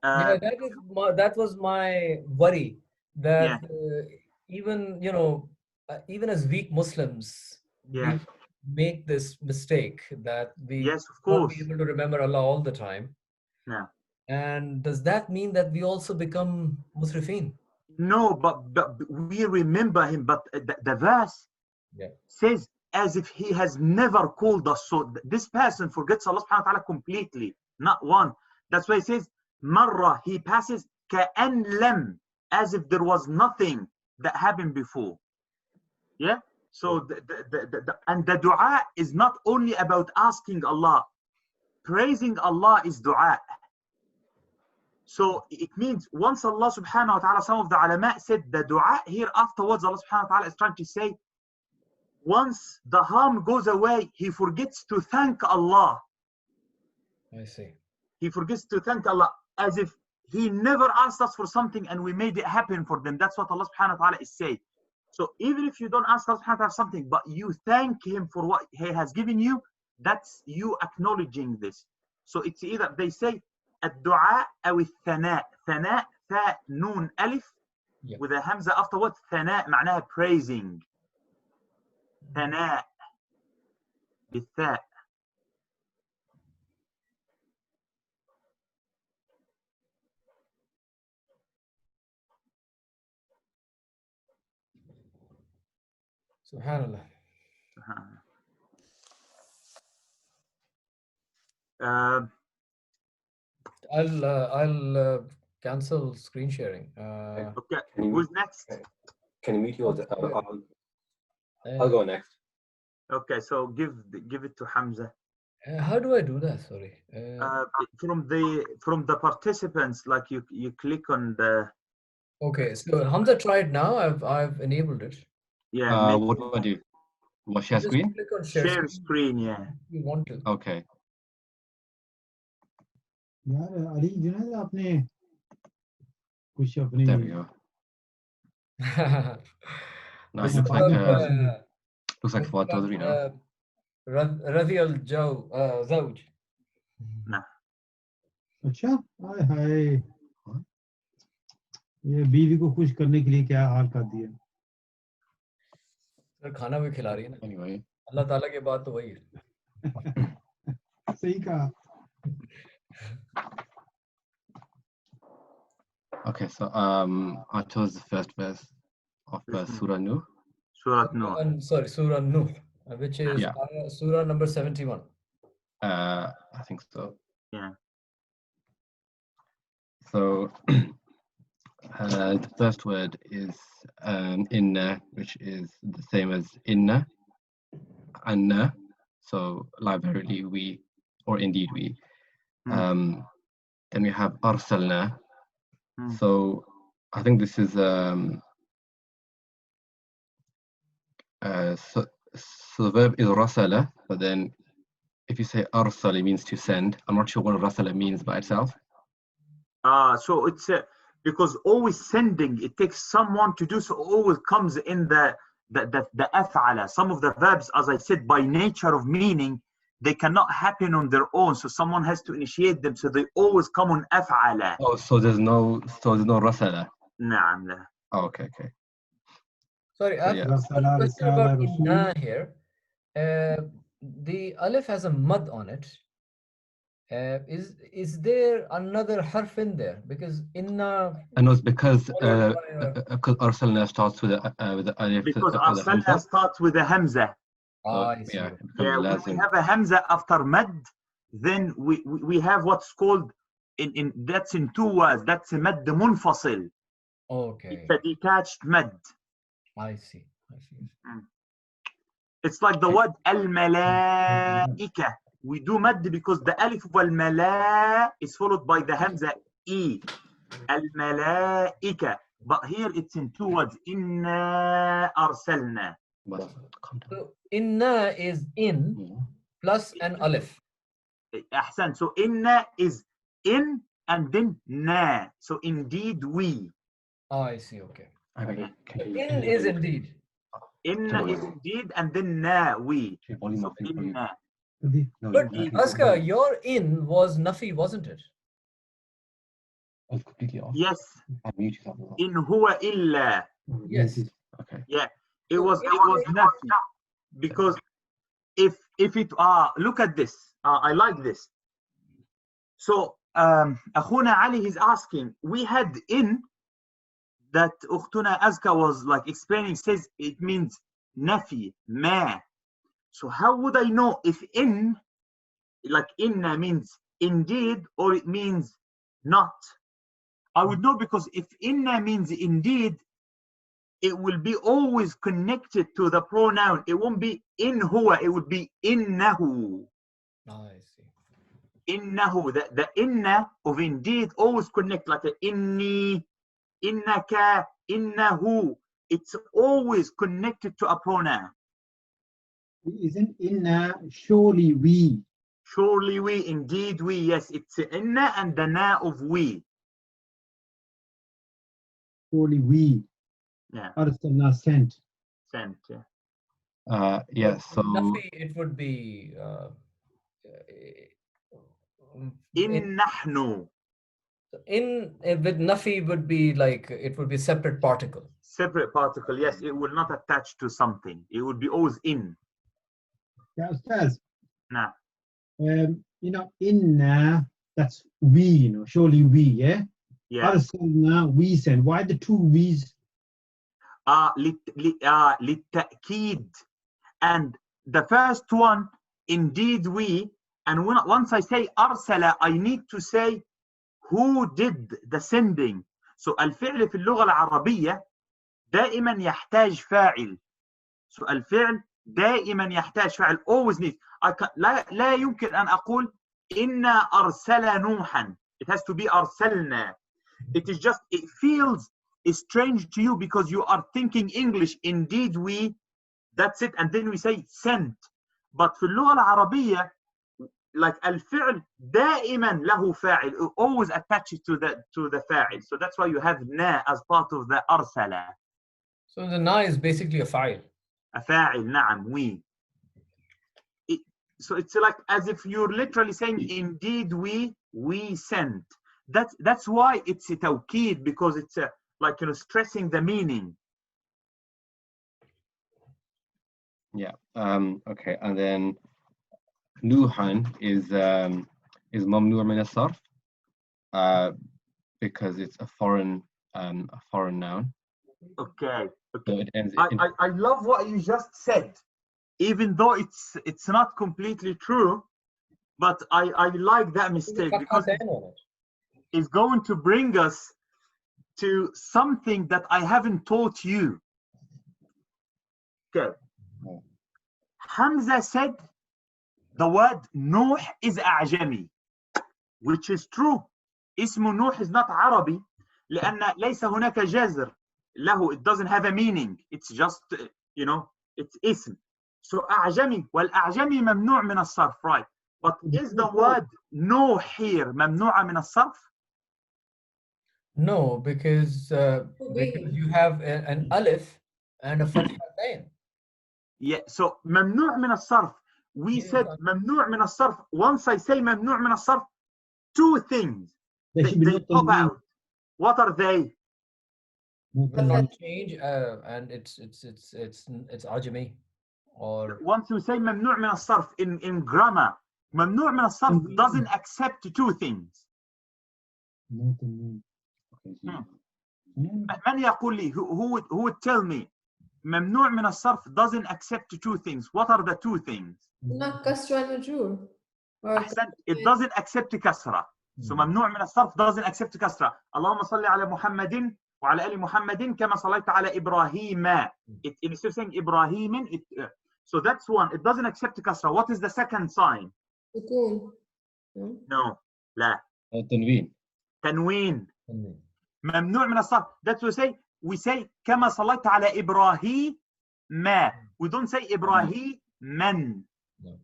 [SPEAKER 3] Yeah, that was my worry. That even, you know, even as weak Muslims, we make this mistake that we won't be able to remember Allah all the time.
[SPEAKER 1] Yeah.
[SPEAKER 3] And does that mean that we also become musrifin?
[SPEAKER 1] No, but we remember him. But the verse says as if he has never called us. So this person forgets Allah subhanahu wa ta'ala completely, not one. That's why he says, Marra, he passes كأن لم, as if there was nothing that happened before. Yeah. So and the dua is not only about asking Allah. Praising Allah is dua. So it means once Allah subhanahu wa ta'ala, some of the ulama said the dua here afterwards, Allah subhanahu wa ta'ala is trying to say, once the harm goes away, he forgets to thank Allah.
[SPEAKER 3] I see.
[SPEAKER 1] He forgets to thank Allah as if he never asked us for something and we made it happen for them. That's what Allah subhanahu wa ta'ala is saying. So even if you don't ask Allah subhanahu wa ta'ala something, but you thank him for what he has given you, that's you acknowledging this. So it's either they say الدعاء أو الثناء. ثناء ثاء نون ألف with a hamza afterwards. ثناء معناها praising. ثناء بالثاء.
[SPEAKER 3] Subhanallah. I'll cancel screen sharing.
[SPEAKER 1] Okay. Who's next?
[SPEAKER 6] Can you mute yours? I'll go next.
[SPEAKER 1] Okay, so give it to Hamza.
[SPEAKER 3] How do I do that? Sorry.
[SPEAKER 1] From the participants, like you click on the.
[SPEAKER 3] Okay, so Hamza, try it now. I've enabled it.
[SPEAKER 1] Yeah.
[SPEAKER 7] What do I do? What, share screen?
[SPEAKER 3] Click on
[SPEAKER 1] share screen. Yeah.
[SPEAKER 3] You want to?
[SPEAKER 7] Okay.
[SPEAKER 2] यार अली जुनैद आपने कुछ अपनी
[SPEAKER 7] There we go. No, it looks like Fuad Chaudhry now.
[SPEAKER 3] Razi al-Zawj.
[SPEAKER 1] Nah.
[SPEAKER 2] अच्छा हाय हाय ये बीवी को खुश करने के लिए क्या हाल कर दिया
[SPEAKER 3] सर खाना भी खिला रही है ना
[SPEAKER 7] Anyway.
[SPEAKER 3] अल्लाह ताला के बाद तो वही है
[SPEAKER 2] सही कहा
[SPEAKER 7] Okay, so I chose the first verse of Surah Nuh.
[SPEAKER 1] Surah Nuh.
[SPEAKER 3] Sorry, Surah Nuh, which is
[SPEAKER 7] Yeah.
[SPEAKER 3] Surah number 71.
[SPEAKER 7] I think so.
[SPEAKER 1] Yeah.
[SPEAKER 7] So the first word is inna, which is the same as inna, anna. So like verily we, or indeed we. Then we have arsalna. So I think this is so the verb is rasala, but then if you say arsal, it means to send. I'm not sure what rasala means by itself.
[SPEAKER 1] So it's because always sending, it takes someone to do so, always comes in the af'ala. Some of the verbs, as I said, by nature of meaning, they cannot happen on their own. So someone has to initiate them. So they always come on af'ala.
[SPEAKER 7] Oh, so there's no rasala.
[SPEAKER 1] نعم لا.
[SPEAKER 7] Oh, okay.
[SPEAKER 3] Sorry, I have a question about inna here. The alif has a mud on it. Is there another harf in there? Because inna.
[SPEAKER 7] I know it's because arsalna starts with the alif.
[SPEAKER 1] Because arsalna starts with a hamza.
[SPEAKER 3] I see.
[SPEAKER 1] Yeah, we have a hamza after mad. Then we have what's called in that's in two words. That's a mad munfasil.
[SPEAKER 3] Okay.
[SPEAKER 1] It's a detached mad.
[SPEAKER 3] I see.
[SPEAKER 1] It's like the word al-malaika. We do mad because the alif of al-mala is followed by the hamza e. Al-malaika. But here it's in two words. Inna arsalna.
[SPEAKER 3] So inna is in plus an alif.
[SPEAKER 1] Ahsan. So inna is in and then na. So indeed we.
[SPEAKER 3] Oh, I see. Okay.
[SPEAKER 1] In
[SPEAKER 3] is indeed.
[SPEAKER 1] Inna is indeed and then na we. So inna.
[SPEAKER 3] But Aska, your in was nafi, wasn't it?
[SPEAKER 1] Yes. In huwa illa.
[SPEAKER 3] Yes.
[SPEAKER 7] Okay.
[SPEAKER 1] Yeah. It was nafi. Because if it look at this. I like this. So Akhuna Ali is asking, we had in that Ukhtuna Azka was like explaining, says it means nafi, ma. So how would I know if in, like inna means indeed or it means not? I would know because if inna means indeed, it will be always connected to the pronoun. It won't be in huwa, it would be innahu.
[SPEAKER 3] I see.
[SPEAKER 1] Innahu, the inna of indeed always connect like a inni, innaka, innahu. It's always connected to a pronoun.
[SPEAKER 2] Isn't inna surely we?
[SPEAKER 1] Surely we, indeed we. Yes, it's inna and the na of we.
[SPEAKER 2] Surely we.
[SPEAKER 1] Yeah.
[SPEAKER 2] Arsalna sent.
[SPEAKER 1] Sent. Yeah.
[SPEAKER 7] Yeah. So
[SPEAKER 3] nafi, it would be
[SPEAKER 1] in nahnu.
[SPEAKER 3] In with nafi would be like it would be separate particle.
[SPEAKER 1] Separate particle. Yes, it will not attach to something. It would be always in.
[SPEAKER 2] Yeah, Ustaz.
[SPEAKER 1] Nah.
[SPEAKER 2] Inna, that's we, surely we, yeah?
[SPEAKER 1] Yeah.
[SPEAKER 2] Arsalna, we send. Why the two we's?
[SPEAKER 1] للتأكيد. And the first one, indeed we, and once I say arsala, I need to say who did the sending. So الفعل في اللغة العربية دائما يحتاج فاعل. So الفعل دائما يحتاج فاعل. Always needs. لا يمكن أن أقول إنا أرسل نوحا. It has to be أرسلنا. It is just, it feels strange to you because you are thinking English. Indeed we, that's it, and then we say sent. But في اللغة العربية, like الفعل دائما له فاعل. It always attaches to the فاعل. So that's why you have na as part of the أرسل.
[SPEAKER 3] So the na is basically a fa'il.
[SPEAKER 1] A فاعل, نعم, we. So it's like as if you're literally saying indeed we sent. That's why it's a tawkid, because it's like stressing the meaning.
[SPEAKER 7] yeah. Okay, and then Nuhan is is mamnu' min as-sarf because it's a foreign noun.
[SPEAKER 1] Okay.
[SPEAKER 7] So it ends
[SPEAKER 1] I love what you just said, even though it's not completely true, but I like that mistake because it's going to bring us to something that I haven't taught you. Okay. Hamza said the word Nuh is A'jami, which is true. اسم نوح is not Arabi لأن ليس هناك جذر له. It doesn't have a meaning. It's just, you know, it's اسم. So أعجمي, والأعجمي ممنوع من الصرف, right? But is the word Nuh here ممنوع من الصرف?
[SPEAKER 3] No, because you have an alif and a fatha.
[SPEAKER 1] Yeah, so ممنوع من الصرف. We said ممنوع من الصرف. Once I say ممنوع من الصرف, two things they pop out. What are they?
[SPEAKER 3] Will not change, and it's ajami, or
[SPEAKER 1] once you say ممنوع من الصرف in grammar, ممنوع من الصرف doesn't accept two things. من يقول لي, who would tell me ممنوع من الصرف doesn't accept two things? What are the two things?
[SPEAKER 4] not kasra and majrur.
[SPEAKER 1] أحسن, it doesn't accept كسرة. So ممنوع من الصرف doesn't accept كسرة. اللهم صل على محمد وعلى آل محمد كما صليت على إبراهيم. Instead of saying إبراهيم, so that's one. It doesn't accept كسرة. What is the second sign?
[SPEAKER 4] سكون.
[SPEAKER 1] No. لا.
[SPEAKER 7] تنوين.
[SPEAKER 1] تنوين. ممنوع من الصرف. That's what we say كما صليت على إبراهيم. We don't say إبراهيم من.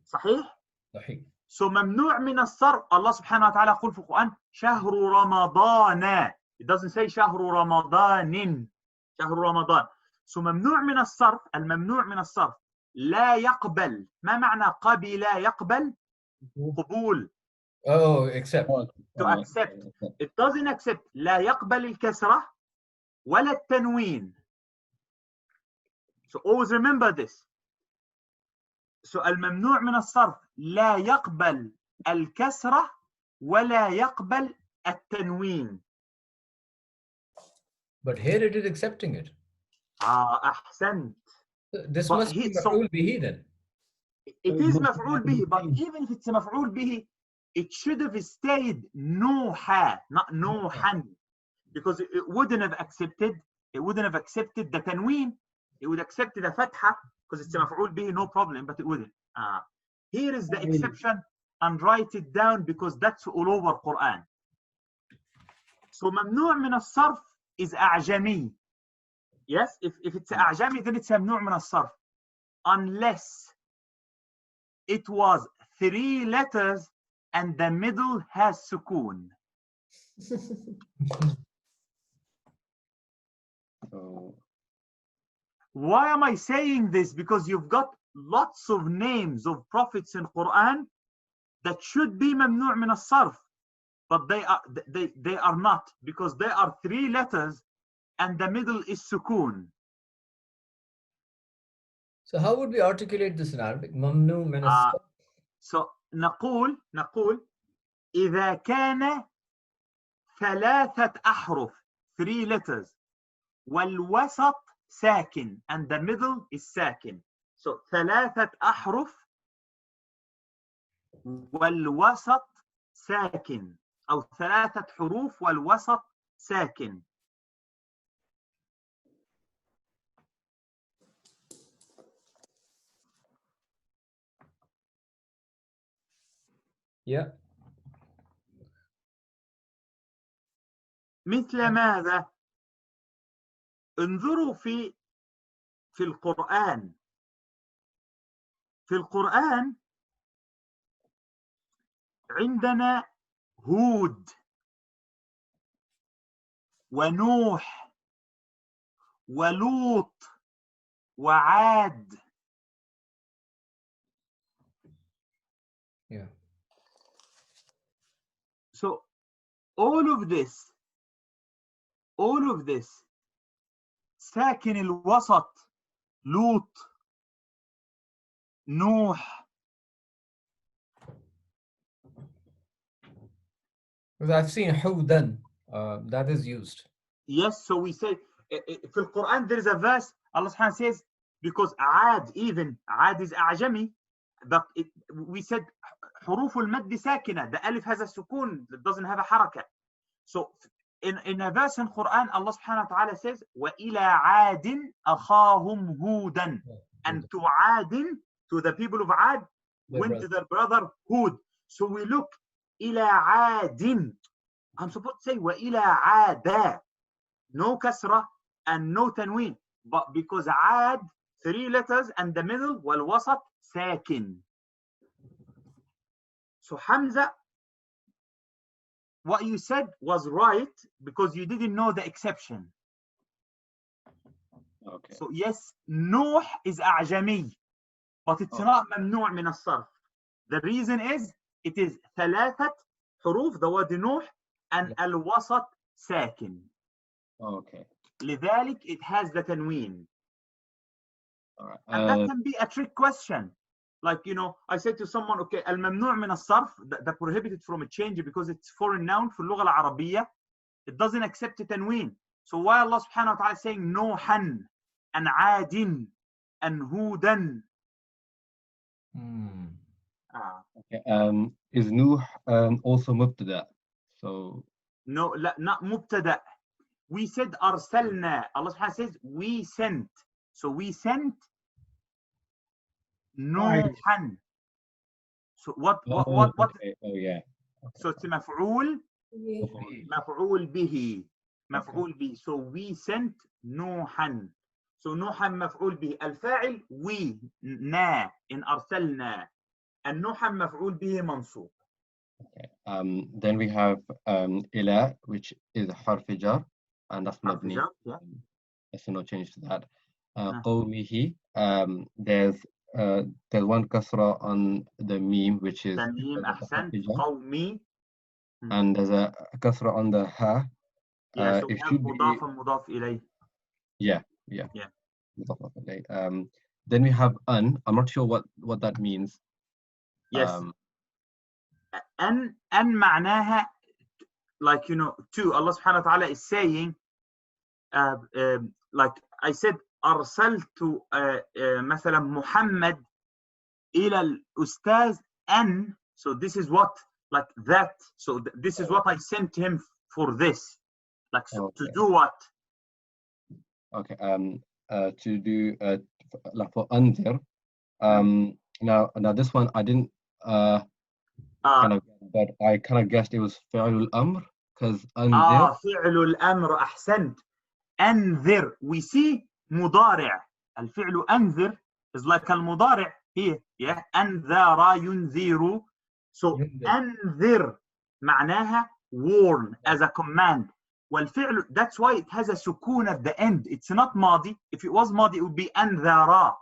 [SPEAKER 1] صحيح؟
[SPEAKER 3] صحيح.
[SPEAKER 1] So ممنوع من الصرف. Allah سبحانه وتعالى يقول في القرآن شهر رمضان. It doesn't say شهر رمضان. شهر رمضان. So ممنوع من الصرف. الممنوع من الصرف لا يقبل. ما معنى قبل يقبل؟ قبول.
[SPEAKER 3] Oh, accept.
[SPEAKER 1] To accept. It doesn't accept. لا يقبل الكسرة ولا التنوين. So always remember this. So الممنوع من الصرف لا يقبل الكسرة ولا يقبل التنوين.
[SPEAKER 3] But here it is accepting it.
[SPEAKER 1] أحسنت.
[SPEAKER 3] This must be مفعول به then.
[SPEAKER 1] It is مفعول به, but even if it's مفعول به, it should have stayed نوحا, not نوحا, because it wouldn't have accepted the tanween. It would accept the fatha because it's مفعول به, no problem, but it wouldn't. Here is the exception, and write it down because that's all over Quran. So ممنوع من الصرف is أعجمي. Yes, if it's أعجمي, then it's ممنوع من الصرف, unless it was 3 letters and the middle has sukun. Why am I saying this? Because you've got lots of names of prophets in Quran that should be ممنوع من الصرف, but they are not, because they are 3 letters and the middle is sukun.
[SPEAKER 3] So how would we articulate this in Arabic? ممنوع من الصرف.
[SPEAKER 1] So نقول إذا كان 3 أحرف, 3 letters, والوسط ساكن, and the middle is ساكن. So 3 أحرف والوسط ساكن, أو 3 حروف والوسط ساكن.
[SPEAKER 3] Yeah.
[SPEAKER 1] مثل ماذا؟ انظروا في القرآن. في القرآن عندنا هود ونوح ولوط وعاد.
[SPEAKER 3] Yeah.
[SPEAKER 1] So all of this ساكن الوسط لوط نوح
[SPEAKER 3] Because I've seen hudan, that is used.
[SPEAKER 1] Yes, so we say في القرآن there is a verse Allah subhanahu wa ta'ala says because عاد even عاد is أعجمي but we said حروف المد ساكنة, the alif has a سكون, it doesn't have a حركة. So in a verse in Quran Allah subhanahu wa ta'ala says وإلى عاد أخاهم هودا, and to عاد, to the people of Ad, went to their brother Hud. So we look إلى عاد, I'm supposed to say وإلى عاد, no kasra and no tanween, but because عاد 3 letters and the middle والوسط ساكن. So Hamza, what you said was right because you didn't know the exception.
[SPEAKER 7] Okay.
[SPEAKER 1] So yes, Nuh is أعجمي, but it's not ممنوع من الصرف. The reason is it is 3 حروف, the word Nuh, and الوسط ساكن.
[SPEAKER 7] Okay.
[SPEAKER 1] لذلك it has the tanween.
[SPEAKER 7] All right.
[SPEAKER 1] And that can be a trick question. Like, you know, I said to someone, okay, الممنوع من الصرف, the prohibited from a change because it's foreign noun في اللغة العربية, it doesn't accept a tanween. So why Allah subhanahu wa ta'ala is saying نوحا and عاد and هودا?
[SPEAKER 7] Okay. Is Nuh also mubtada? So
[SPEAKER 1] No, لا, not مبتدأ. We said أرسلنا. Allah subhanahu wa ta'ala says we sent. So we sent نوحا. So what?
[SPEAKER 7] Okay. Oh yeah. Okay.
[SPEAKER 1] So it's مفعول به. مفعول به. So we sent نوحا. So نوحا مفعول به. الفاعل we, نا, in أرسلنا. and نوحا مفعول به منصوب.
[SPEAKER 7] Okay. Then we have إلى, which is حرف جر, and that's مبني.
[SPEAKER 1] Yeah.
[SPEAKER 7] There's no change to that. قومه, there's one kasra on the meme, which is
[SPEAKER 1] تميم أحسنت. قومي.
[SPEAKER 7] and there's a kasra on the ha.
[SPEAKER 1] Yeah, so
[SPEAKER 7] it
[SPEAKER 1] we have
[SPEAKER 7] should be
[SPEAKER 1] مضاف مضاف إليه.
[SPEAKER 7] Yeah. مضاف إليه. Then we have I'm not sure what that means.
[SPEAKER 1] Yes. أن معناها, like, you know, to Allah subhanahu wa ta'ala is saying, like I said, أرسلت مثلا محمد إلى الأستاذ أن, so this is what, like that, so this is what I sent him for this, like so to do what?
[SPEAKER 7] Okay. To do like for أنذر. Now this one I didn't kind of, but I kind of guessed it was فعل الأمر because أنذر.
[SPEAKER 1] فعل الأمر أحسنت. أنذر, we see مضارع. الفعل أنذر is like المضارع here, yeah. أنذر ينذر. So أنذر معناها warn, as a command. والفعل, that's why it has a سكون at the end. It's not ماضي. If it was ماضي, it would be أنذر.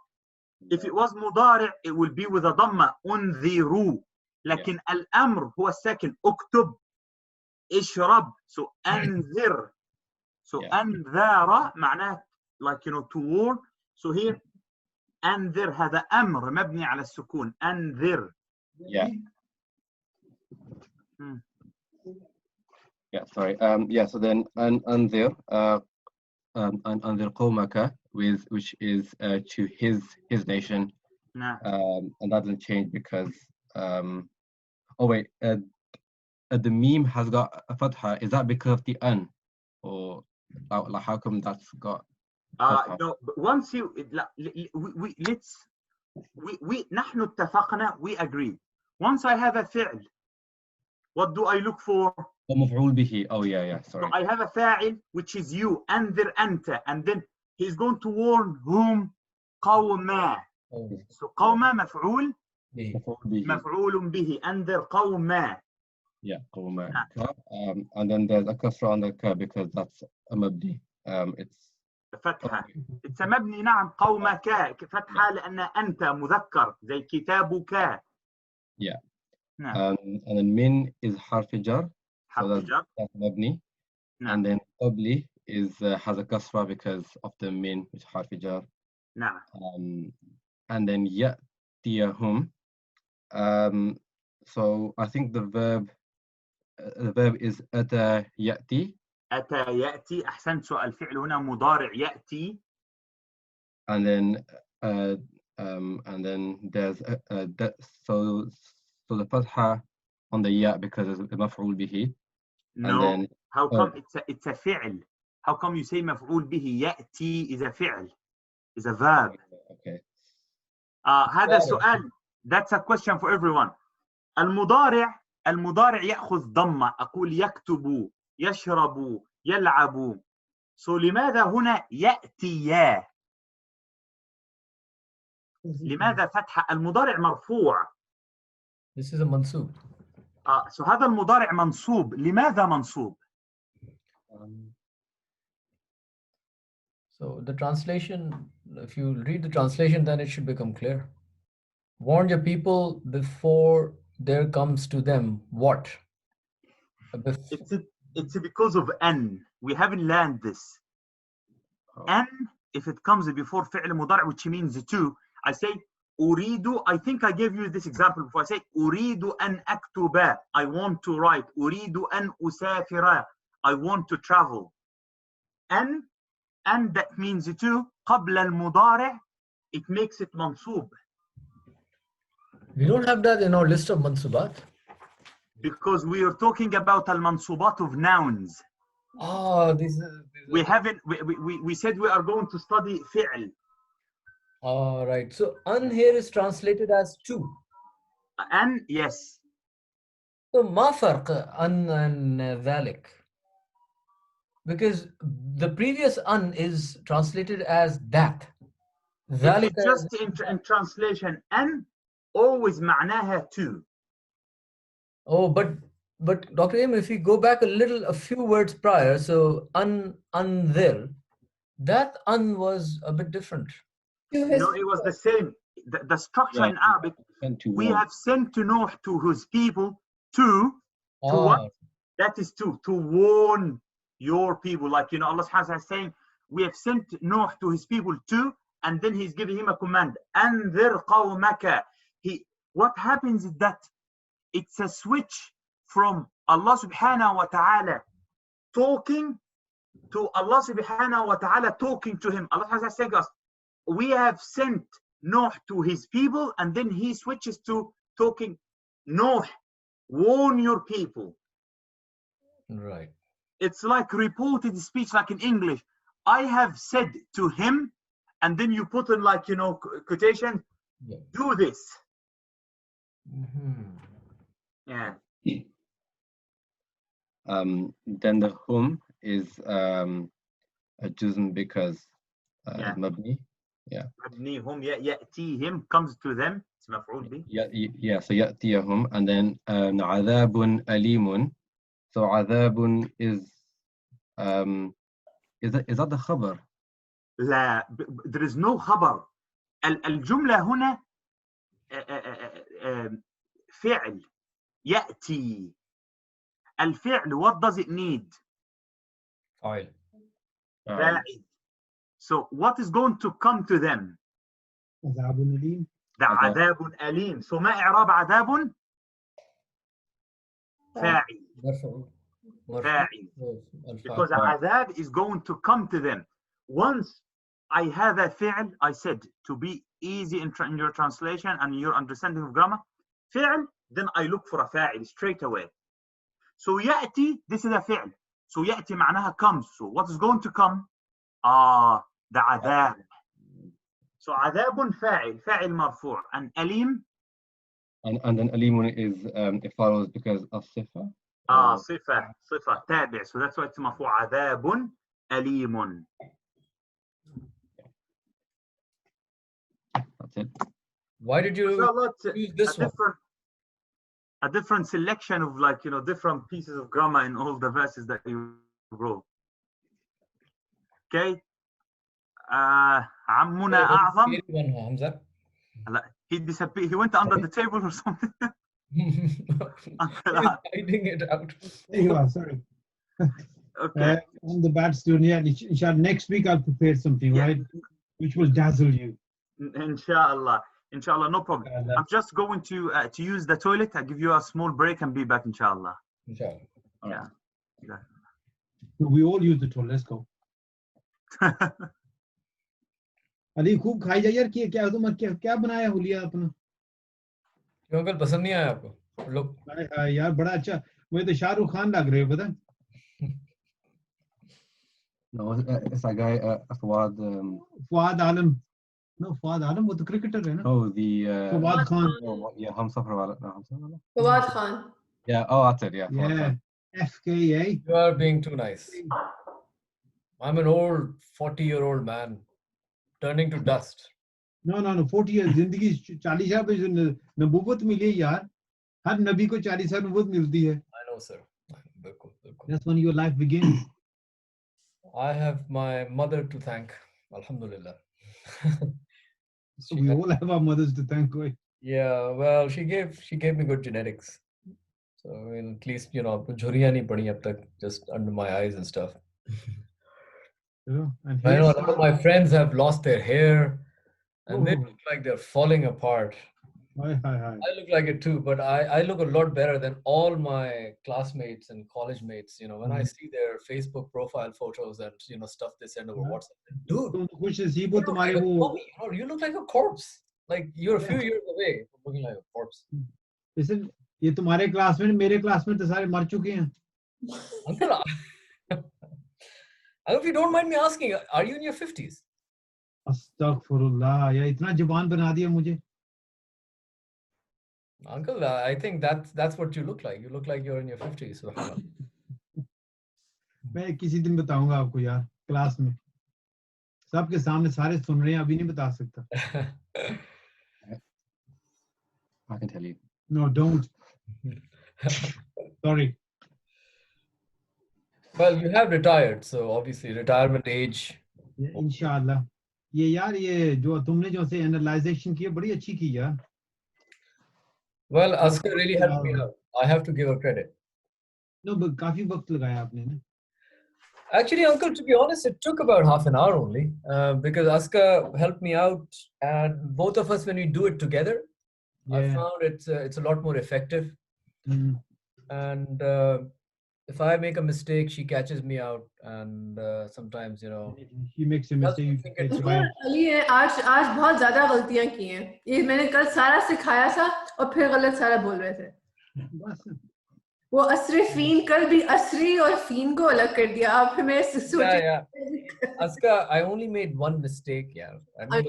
[SPEAKER 1] If it was مضارع, it will be with a ضمة, أنذروا. لكن الأمر هو الساكن. اكتب, اشرب. So أنذر. So أنذر معناه, like, you know, to warn. So here أنذر هذا أمر مبني على السكون. أنذر.
[SPEAKER 7] Sorry. So then أنذر أنذر قومك, which is to his nation. And that doesn't change because the meme has got a fatha. Is that because of the or like how come that's got
[SPEAKER 1] no, but once you we نحن اتفقنا, we agree. Once I have a فعل, what do I look for?
[SPEAKER 7] مفعول به. Sorry.
[SPEAKER 1] So I have a فاعل which is you, أنذر أنت, and then he's going to warn whom? قوما. So قوما مفعول به. أنذر قوما.
[SPEAKER 7] قوما. And then there's a kasra on the ka because that's a mabdi. It's
[SPEAKER 1] فتحة. It's a مبني. نعم. قومك فتحة لأن أنت مذكر زي كتابك.
[SPEAKER 7] And then min is حرف جر. So that's mabni. And then qabli is has a kasra because of the min, which is حرف جر. And then يأتيهم. So I think the verb the verb is أتى يأتي.
[SPEAKER 1] أتى يأتي. أحسنت. سؤال الفعل هنا مضارع يأتي.
[SPEAKER 7] And then there's so the fatha on the ya because it's مفعول به.
[SPEAKER 1] No.
[SPEAKER 7] And then
[SPEAKER 1] how come it's a فعل? How come you say مفعول به? يأتي is a فعل, is a verb.
[SPEAKER 7] Okay.
[SPEAKER 1] هذا السؤال. That's a question for everyone. المضارع يأخذ ضمة. أقول يكتب، يشرب، يلعب. So لماذا هنا يأتيا؟ لماذا فتحة؟ المضارع مرفوع.
[SPEAKER 3] This is a mansub.
[SPEAKER 1] So هذا المضارع منصوب. لماذا منصوب؟
[SPEAKER 3] So the translation, if you read the translation, then it should become clear. Warn your people before there comes to them what?
[SPEAKER 1] It's because of an. We haven't learned this. An, if it comes before فعل مضارع, which means to, I say أريد. I think I gave you this example before. I say أريد أن أكتب. I want to write. أريد أن أسافر. I want to travel. And that means to. قبل المضارع, it makes it منصوب.
[SPEAKER 3] We don't have that in our list of mansubat.
[SPEAKER 1] Because we are talking about al-mansubat of nouns.
[SPEAKER 3] Oh,
[SPEAKER 1] We haven't. We said we are going to study fi'l.
[SPEAKER 3] All right. So an here is translated as to.
[SPEAKER 1] An, yes.
[SPEAKER 3] So ma farq an and dhalik? Because the previous an is translated as that.
[SPEAKER 1] It's just in translation. An always معناها to.
[SPEAKER 3] Oh, but Dr. Ayman, if we go back a few words prior, so anzir, that an was a bit different.
[SPEAKER 1] No, it was the same. The structure in Arabic, we have sent to Nuh to his people to what? That is to warn your people. Like, Allah subhanahu wa ta'ala is saying, we have sent Nuh to his people to, and then he's giving him a command. Anzir qawmaka. What happens is that it's a switch from Allah subhanahu wa ta'ala talking to Allah subhanahu wa ta'ala talking to him. Allah subhanahu wa ta'ala saying us, we have sent Nuh to his people, and then he switches to talking, Nuh, warn your people.
[SPEAKER 3] Right.
[SPEAKER 1] It's like reported speech, like in English. I have said to him, and then you put in like, quotation, do this.
[SPEAKER 3] Mm-hmm.
[SPEAKER 1] Yeah.
[SPEAKER 7] Then the hum is a juzm because mabni. Yeah.
[SPEAKER 1] مبني هم يأتيهم comes to them. It's مفعول به.
[SPEAKER 7] Yeah. So يأتيهم, and then عذاب أليم. So عذاب is that the خبر?
[SPEAKER 1] لا, there is no خبر. الجملة هنا فعل يأتي. الفعل, what does it need?
[SPEAKER 3] فاعل.
[SPEAKER 1] So what is going to come to them?
[SPEAKER 2] عذاب أليم.
[SPEAKER 1] The عذاب أليم. So ما إعراب عذاب؟ فاعل. فاعل. Because عذاب is going to come to them. Once I have a فعل, I said to be easy in your translation and your understanding of grammar, فعل, then I look for a فاعل straight away. So يأتي, this is a فعل. So يأتي معناها comes. So what is going to come? The عذاب. So عذاب فاعل مرفوع, and أليم.
[SPEAKER 7] And then أليم is it follows because of صفة.
[SPEAKER 1] صفة تابع. So that's why it's مرفوع. عذاب أليم.
[SPEAKER 7] That's it.
[SPEAKER 3] Why did you use this one?
[SPEAKER 1] A different selection of different pieces of grammar in all the verses that you wrote. Okay. عمنا أعظم. He disappeared. He went under the table or something.
[SPEAKER 3] He's hiding it out.
[SPEAKER 2] There you are, sorry.
[SPEAKER 1] Okay.
[SPEAKER 2] I'm the bad student. Yeah, inshallah, next week I'll prepare something, right? Which will dazzle you.
[SPEAKER 1] Inshallah. Inshallah, no problem. I'm just going to use the toilet. I'll give you a small break and be back, inshallah.
[SPEAKER 3] Inshallah.
[SPEAKER 1] Yeah.
[SPEAKER 2] We all use the toll. Let's go. Ali खूब खाई जाए यार क्या तुम क्या बनाया हुलिया अपना
[SPEAKER 3] क्यों अंकल पसंद नहीं आया आपको लोग
[SPEAKER 2] यार बड़ा अच्छा मुझे तो शाहरुख खान लग रहे हो पता
[SPEAKER 7] No, it's that guy, Fawad.
[SPEAKER 2] Fuad Alam. No, Fuad Alam, वो तो cricketer है ना?
[SPEAKER 7] Oh, the.
[SPEAKER 2] Fawad Khan.
[SPEAKER 7] Oh, yeah, Hamza Fawad. No, Hamza Fawad.
[SPEAKER 4] Fawad Khan.
[SPEAKER 7] Yeah, oh, that's it, yeah. Fawad
[SPEAKER 2] Yeah,
[SPEAKER 7] Khan.
[SPEAKER 2] FKA.
[SPEAKER 3] You are being too nice. I'm an old 40-year-old man turning to dust.
[SPEAKER 2] No, 40 years जिंदगी 40 साल पे नबूवत मिली है यार हर नबी को 40 साल नबूवत मिलती है
[SPEAKER 3] I know, sir. बिल्कुल.
[SPEAKER 2] That's when your life begins.
[SPEAKER 3] I have my mother to thank. Alhamdulillah.
[SPEAKER 2] We all have our mothers to thank.
[SPEAKER 3] Yeah, well, she gave me good genetics. So I mean, at least jhuriyan nahi padi ab tak, just under my eyes and stuff.
[SPEAKER 2] And
[SPEAKER 3] I know a lot of my friends have lost their hair, and they look like they're falling apart.
[SPEAKER 2] Hi.
[SPEAKER 3] I look like it too, but I look a lot better than all my classmates and college mates. When I see their Facebook profile photos and stuff they send over WhatsApp, dude, you look like a corpse. Like you're a few years away from looking like a corpse.
[SPEAKER 2] Listen, ये तुम्हारे classmate मेरे classmate तो सारे मर चुके हैं.
[SPEAKER 3] Uncle, if you don't mind me asking, are you in your 50s?
[SPEAKER 2] Astaghfirullah, यार इतना जवान बना दिया मुझे.
[SPEAKER 3] Uncle, I think that's what you look like. You look like you're in your 50s. So.
[SPEAKER 2] मैं किसी दिन बताऊंगा आपको यार क्लास में सबके सामने सारे सुन रहे हैं अभी नहीं बता सकता.
[SPEAKER 7] I can tell you.
[SPEAKER 2] No, don't. Sorry.
[SPEAKER 3] Well, you have retired, so obviously retirement age.
[SPEAKER 2] Inshallah. ये जो तुमने जो से एनालाइजेशन की बड़ी अच्छी की यार.
[SPEAKER 3] Well, Aska really helped me out. I have to give her credit.
[SPEAKER 2] No, but काफी वक्त लगाया आपने ना.
[SPEAKER 3] Actually, Uncle, to be honest, it took about half an hour only because Aska helped me out, and both of us, when we do it together, I found it's a lot more effective. And if I make a mistake, she catches me out, and sometimes
[SPEAKER 2] he makes a mistake.
[SPEAKER 4] Ali है आज बहुत ज्यादा गलतियां की हैं. ये मैंने कल सारा सिखाया था और फिर गलत सारा बोल रहे थे. वो असरी फीन कल भी असरी और फीन को अलग कर दिया. आप मैं
[SPEAKER 3] yeah. Aska, I only made one mistake. Yeah, I mean,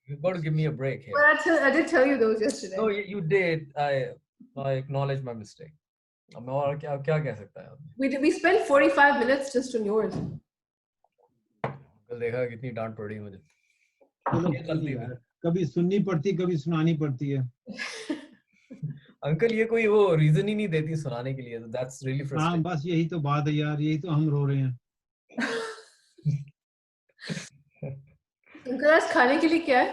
[SPEAKER 3] you've got to give me a break here.
[SPEAKER 4] But I did tell you those yesterday.
[SPEAKER 3] No, you did. I acknowledge my mistake. और क्या कह सकता है आदमी?
[SPEAKER 4] We spent 45 minutes just on yours.
[SPEAKER 3] कल देखा कितनी डांट पड़ी मुझे.
[SPEAKER 2] कभी सुननी पड़ती कभी सुनानी पड़ती है.
[SPEAKER 3] अंकल ये कोई वो रीजन ही नहीं देती सुनाने के लिए. That's really frustrating.
[SPEAKER 2] हाँ बस यही तो बात है यार यही तो हम रो रहे हैं.
[SPEAKER 4] अंकल आज खाने के लिए क्या है?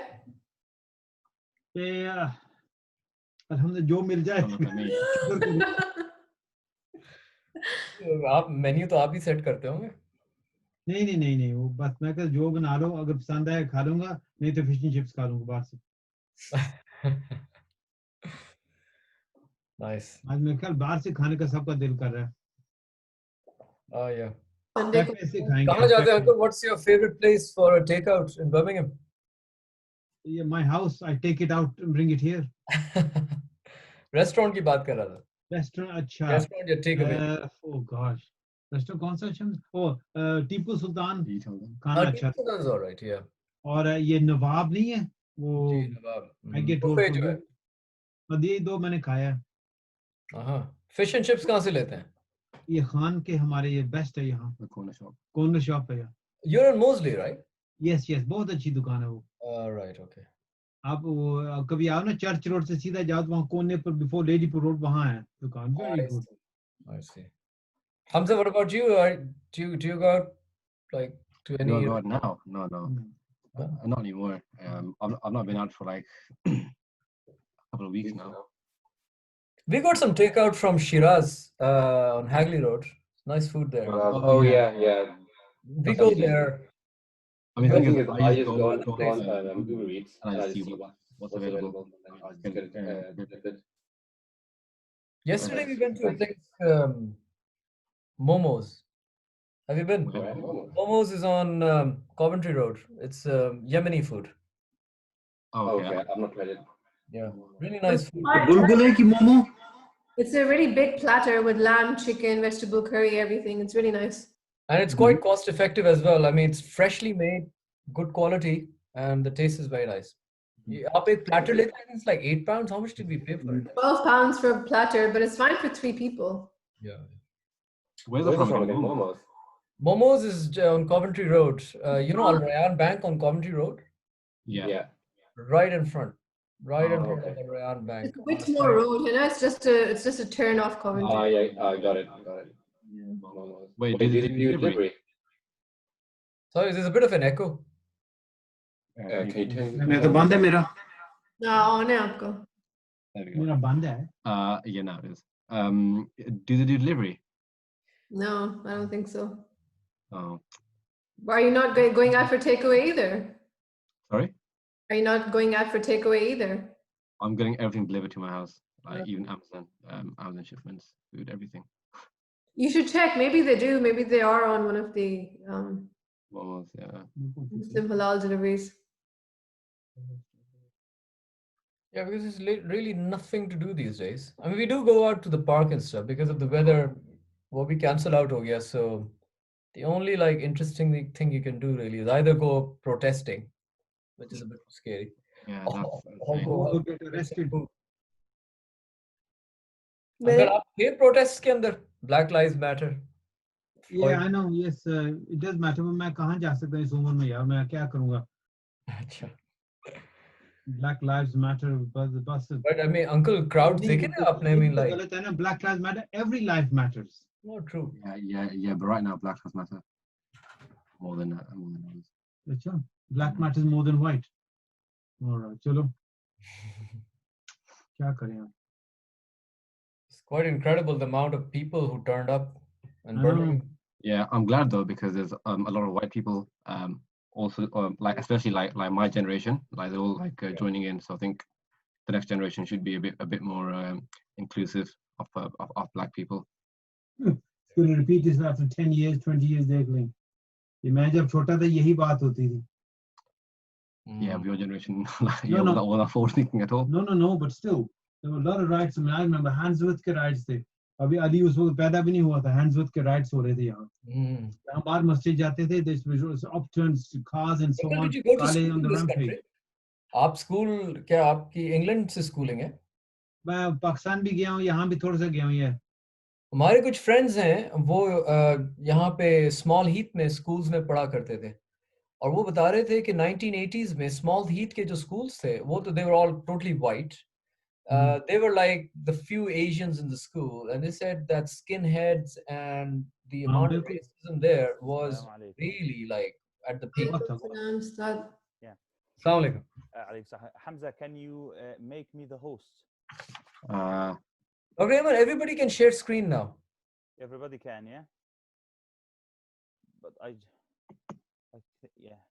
[SPEAKER 2] अल्हम्दुलिल्लाह जो मिल जाए.
[SPEAKER 3] आप मेन्यू तो आप ही सेट करते होंगे.
[SPEAKER 2] नहीं वो बस मैं कल जो बना लो अगर पसंद आए खा लूंगा नहीं तो फिश एंड चिप्स खा लूंगा बाहर से.
[SPEAKER 3] Nice.
[SPEAKER 2] आज मैं कल बाहर से खाने का सबका दिल कर रहा है.
[SPEAKER 3] Oh yeah.
[SPEAKER 2] कहाँ
[SPEAKER 3] जाते हैं uncle? What's your favorite place for a takeout in Birmingham?
[SPEAKER 2] Yeah, my house. I take it out and bring it here.
[SPEAKER 3] Restaurant की बात कर रहा था.
[SPEAKER 2] Restaurant अच्छा.
[SPEAKER 3] Restaurant या takeaway?
[SPEAKER 2] Oh gosh. Restaurant कौन सा अच्छा? Oh टीपू सुल्तान. खाना अच्छा.
[SPEAKER 3] Tipu Sultan is alright, yeah.
[SPEAKER 2] और ये नवाब नहीं है वो.
[SPEAKER 3] जी नवाब.
[SPEAKER 2] I get told
[SPEAKER 3] जो है.
[SPEAKER 2] और ये दो मैंने खाया.
[SPEAKER 3] हाँ. Fish and chips कहाँ से लेते हैं?
[SPEAKER 2] ये खान के हमारे ये बेस्ट है यहाँ. कॉर्नर शॉप है यहाँ.
[SPEAKER 3] You're in Mosley, right?
[SPEAKER 2] Yes, बहुत अच्छी दुकान है वो.
[SPEAKER 3] Right, okay.
[SPEAKER 2] आप वो कभी आओ ना चर्च रोड से सीधा जाओ तो वहाँ कोने पर बिफोर लेडीपुर रोड वहाँ है दुकान. Very good.
[SPEAKER 3] I see. Hamza, what about you? Do you go out like to any?
[SPEAKER 7] No, now. No. Not anymore. I've not been out for like a couple of weeks now.
[SPEAKER 3] We got some takeout from Shiraz on Hagley Road. Nice food there.
[SPEAKER 6] Yeah.
[SPEAKER 3] We go there.
[SPEAKER 6] I mean, I just go on Uber Eats and I just see what's available.
[SPEAKER 3] Yesterday we went to a place Momos. Have you been?
[SPEAKER 6] Where?
[SPEAKER 3] Momos is on Coventry Road. It's Yemeni food.
[SPEAKER 6] Okay, I've not tried it.
[SPEAKER 3] Yeah, really nice food.
[SPEAKER 8] Bulgule ki momo?
[SPEAKER 4] It's a really big platter with lamb, chicken, vegetable curry, everything. It's really nice.
[SPEAKER 3] And it's quite cost effective as well. I mean, it's freshly made, good quality, and the taste is very nice. Up a platter, it's like £8. How much did we pay for it?
[SPEAKER 4] £12 for a platter, but it's fine for 3 people.
[SPEAKER 3] Yeah.
[SPEAKER 7] Where's the from again?
[SPEAKER 6] Momos.
[SPEAKER 3] Momos is on Coventry Road. You know Al Rayyan Bank on Coventry Road?
[SPEAKER 7] Yeah.
[SPEAKER 3] Right in front. Right in front
[SPEAKER 6] okay.
[SPEAKER 3] of Al Rayyan Bank.
[SPEAKER 4] It's a bit more road, you know. It's just a turn off Coventry.
[SPEAKER 6] Yeah, I got it.
[SPEAKER 4] Yeah.
[SPEAKER 6] Momos.
[SPEAKER 7] Wait,
[SPEAKER 6] Did
[SPEAKER 7] did
[SPEAKER 6] you do delivery?
[SPEAKER 3] Sorry, there's a bit of an echo.
[SPEAKER 6] Can you turn?
[SPEAKER 8] मैं तो बंद है मेरा.
[SPEAKER 4] on है आपको.
[SPEAKER 7] There we go.
[SPEAKER 2] मेरा बंद है.
[SPEAKER 7] Yeah, now it is. Do they do delivery?
[SPEAKER 4] No, I don't think so.
[SPEAKER 7] Oh,
[SPEAKER 4] Are you not going out for takeaway either?
[SPEAKER 7] sorry.
[SPEAKER 4] Are you not going out for takeaway either?
[SPEAKER 7] I'm getting everything delivered to my house, like even Amazon, Amazon shipments, food, everything.
[SPEAKER 4] You should check. Maybe they do. Maybe they are on one of the
[SPEAKER 7] Momos, yeah.
[SPEAKER 4] Muslim halal deliveries.
[SPEAKER 3] Yeah, because there's really nothing to do these days. I mean, we do go out to the park and stuff because of the weather. What we cancel out, oh yeah. So the only like interesting thing you can do really is either go protesting, which is a bit scary.
[SPEAKER 7] Yeah,
[SPEAKER 3] or
[SPEAKER 7] that's
[SPEAKER 3] go
[SPEAKER 2] Or
[SPEAKER 3] out
[SPEAKER 2] get
[SPEAKER 3] with
[SPEAKER 2] arrested.
[SPEAKER 3] some food. अगर आप थे protests के अंदर Black Lives Matter.
[SPEAKER 2] Yeah, I know. Yes, it does matter. but मैं कहाँ जा सकता हूँ इस उम्र में यार? मैं क्या करूँगा?
[SPEAKER 3] अच्छा.
[SPEAKER 2] Black Lives Matter, बस.
[SPEAKER 3] But I mean, uncle, crowds देखे ना आपने? I mean, like.
[SPEAKER 2] गलत है ना? Black Lives Matter. Every life matters.
[SPEAKER 3] Not true.
[SPEAKER 7] yeah. But right now, Black Lives Matter more than others.
[SPEAKER 2] अच्छा. Black matters more than white. All right, चलो. क्या करें आप?
[SPEAKER 3] It's quite incredible the amount of people who turned up in Birmingham.
[SPEAKER 7] Yeah, I'm glad though because there's a lot of white people also like especially like my generation, like they're all like joining in. So I think the next generation should be a bit more inclusive of black people.
[SPEAKER 2] It's going to repeat this after 10 years, 20 years देख लें. ये मैं जब छोटा था यही बात होती थी.
[SPEAKER 7] Yeah, but your generation, like, you're not forward thinking at all.
[SPEAKER 2] No, but still, there were a lot of riots. I mean, I remember Handsworth के riots थे. अभी अली उस वक्त पैदा भी नहीं हुआ था. Handsworth के riots हो रहे थे यहाँ. यहाँ बाहर मस्जिद जाते थे. There was upturns to cars and so on.
[SPEAKER 3] Did you go to
[SPEAKER 2] काले
[SPEAKER 3] school
[SPEAKER 2] on
[SPEAKER 3] in
[SPEAKER 2] the
[SPEAKER 3] this
[SPEAKER 2] rampage.
[SPEAKER 3] country? आप स्कूल क्या आपकी इंग्लैंड से स्कूलिंग है?
[SPEAKER 2] मैं पाकिस्तान भी गया हूँ. यहाँ भी थोड़ा सा गया हूँ यार.
[SPEAKER 3] हमारे कुछ फ्रेंड्स हैं वो यहाँ पे स्मॉल हीथ में स्कूल्स में पढ़ा करते थे और वो बता रहे थे कि 1980s में स्मॉल हीथ के जो स्कूल्स थे वो तो they were all totally white. They were like the few Asians in the school and they said that skinheads and the amount of racism there was really like at the peak.
[SPEAKER 9] Yeah.
[SPEAKER 3] Assalamu alaikum.
[SPEAKER 9] Hamza, can you make me the host?
[SPEAKER 3] Okay, Ayman, everybody can share screen now.
[SPEAKER 9] Everybody can, yeah? But yeah.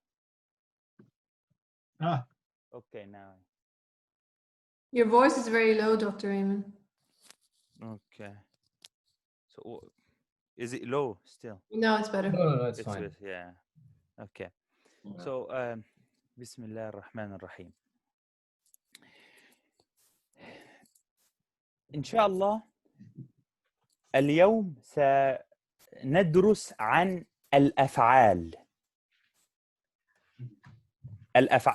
[SPEAKER 9] Okay, now.
[SPEAKER 4] Your voice is very low, Dr. Ayman.
[SPEAKER 9] Okay. So, is it low still?
[SPEAKER 4] No, it's better.
[SPEAKER 3] No, it's fine.
[SPEAKER 9] Good, yeah. Okay. So, Bismillah ar-Rahman ar-Rahim. إن شاء الله اليوم سندرس عن الأفعال.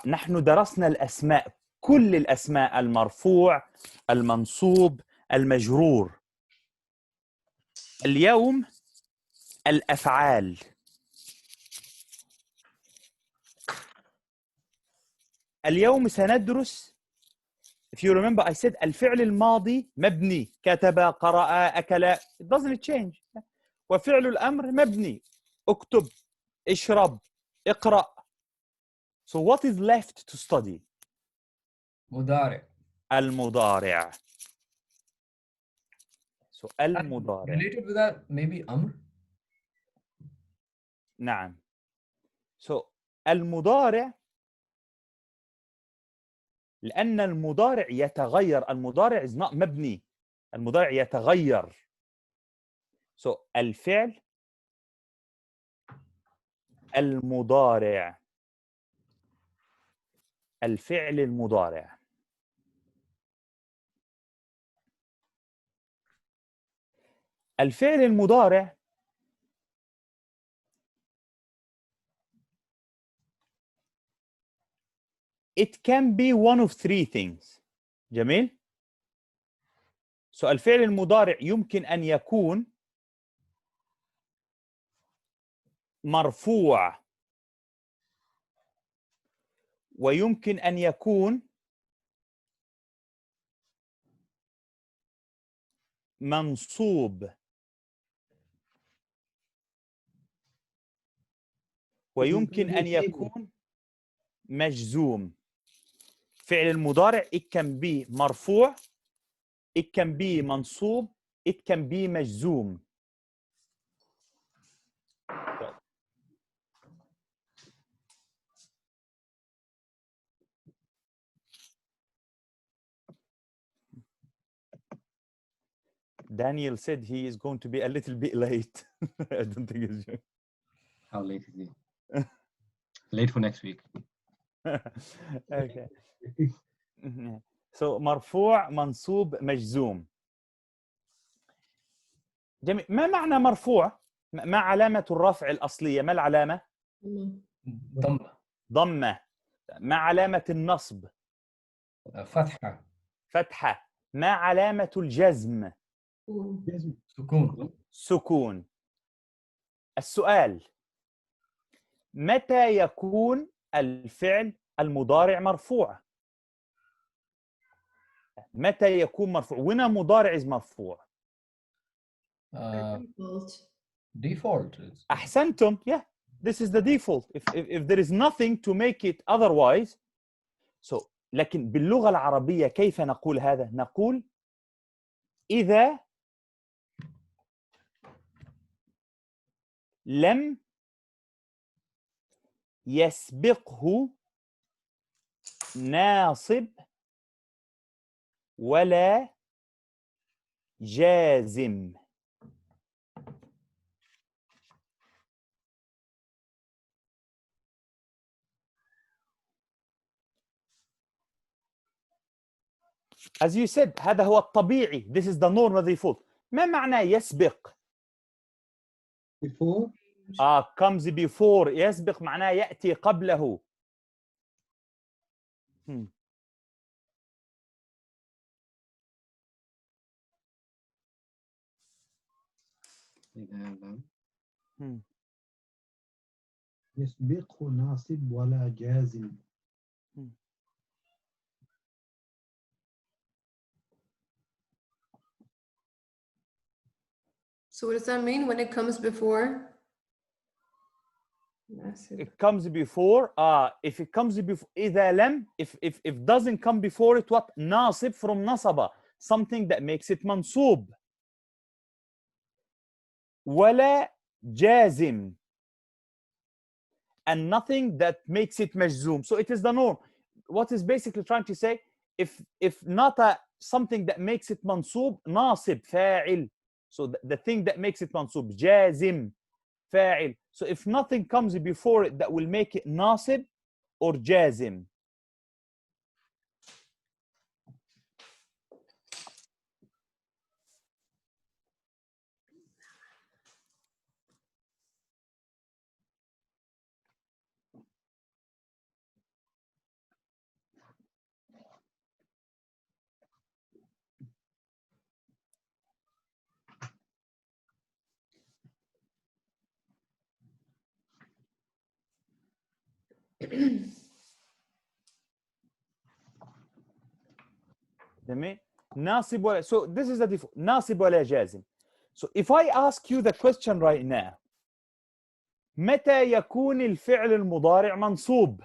[SPEAKER 9] نحن درسنا الأسماء، كل الأسماء، المرفوع، المنصوب، المجرور. اليوم الأفعال. اليوم سندرس. If you remember, I said الفعل الماضي مبني، كتب، قرأ، أكل. It doesn't change. وفعل الأمر مبني، اكتب، اشرب، اقرأ. So what is left to study?
[SPEAKER 3] مضارع.
[SPEAKER 9] المضارع. So المضارع.
[SPEAKER 3] Related with that, maybe أمر.
[SPEAKER 9] نعم. So المضارع لأن المضارع يتغير. المضارع is not مبني. المضارع يتغير. So الفعل المضارع. الفعل المضارع. الفعل المضارع it can be one of three things. جميل؟ So الفعل المضارع يمكن أن يكون مرفوع، ويمكن أن يكون منصوب، ويمكن أن يكون مجزوم. فعل المضارع it can be مرفوع، it can be منصوب، it can be مجزوم. Daniel said he is going to be a little bit late. I don't think it's true.
[SPEAKER 7] How late is he? Late for next week.
[SPEAKER 9] Okay. So مرفوع منصوب مجزوم. جميل. ما معنى مرفوع؟ ما علامة الرفع الأصلية؟ ما العلامة؟
[SPEAKER 3] ضمة.
[SPEAKER 9] ضمة. ما علامة النصب؟
[SPEAKER 3] فتحة.
[SPEAKER 9] فتحة. ما علامة الجزم؟
[SPEAKER 3] سكون.
[SPEAKER 9] سكون. السؤال: متى يكون الفعل المضارع مرفوع؟ متى يكون مرفوع؟ when a مضارع is مرفوع؟
[SPEAKER 3] Default.
[SPEAKER 9] أحسنتم. Yeah, this is the default. If there is nothing to make it otherwise. So لكن باللغة العربية كيف نقول هذا؟ نقول إذا لم يسبقه ناصب ولا جازم. As you said, هذا هو الطبيعي. This is the normal default. ما معنى يسبق؟
[SPEAKER 2] Before.
[SPEAKER 9] comes before. يسبق معناه يأتي قبله.
[SPEAKER 2] يسبقه ناصب ولا جازم.
[SPEAKER 4] So what does that mean when it comes before?
[SPEAKER 9] It comes before. If it comes before, إذا لم, if doesn't come before it, what? ناصب from نصب, something that makes it منصوب. ولا جازم, and nothing that makes it مجزوم. So it is the norm. What is basically trying to say, if not something that makes it منصوب, ناصب فاعل. So the thing that makes it منصوب, جازم فاعل. So if nothing comes before it that will make it ناصب or جازم. ناصب ولا. So this is the default. ناصب ولا جازم. So if I ask you the question right now, متى يكون الفعل المضارع منصوب؟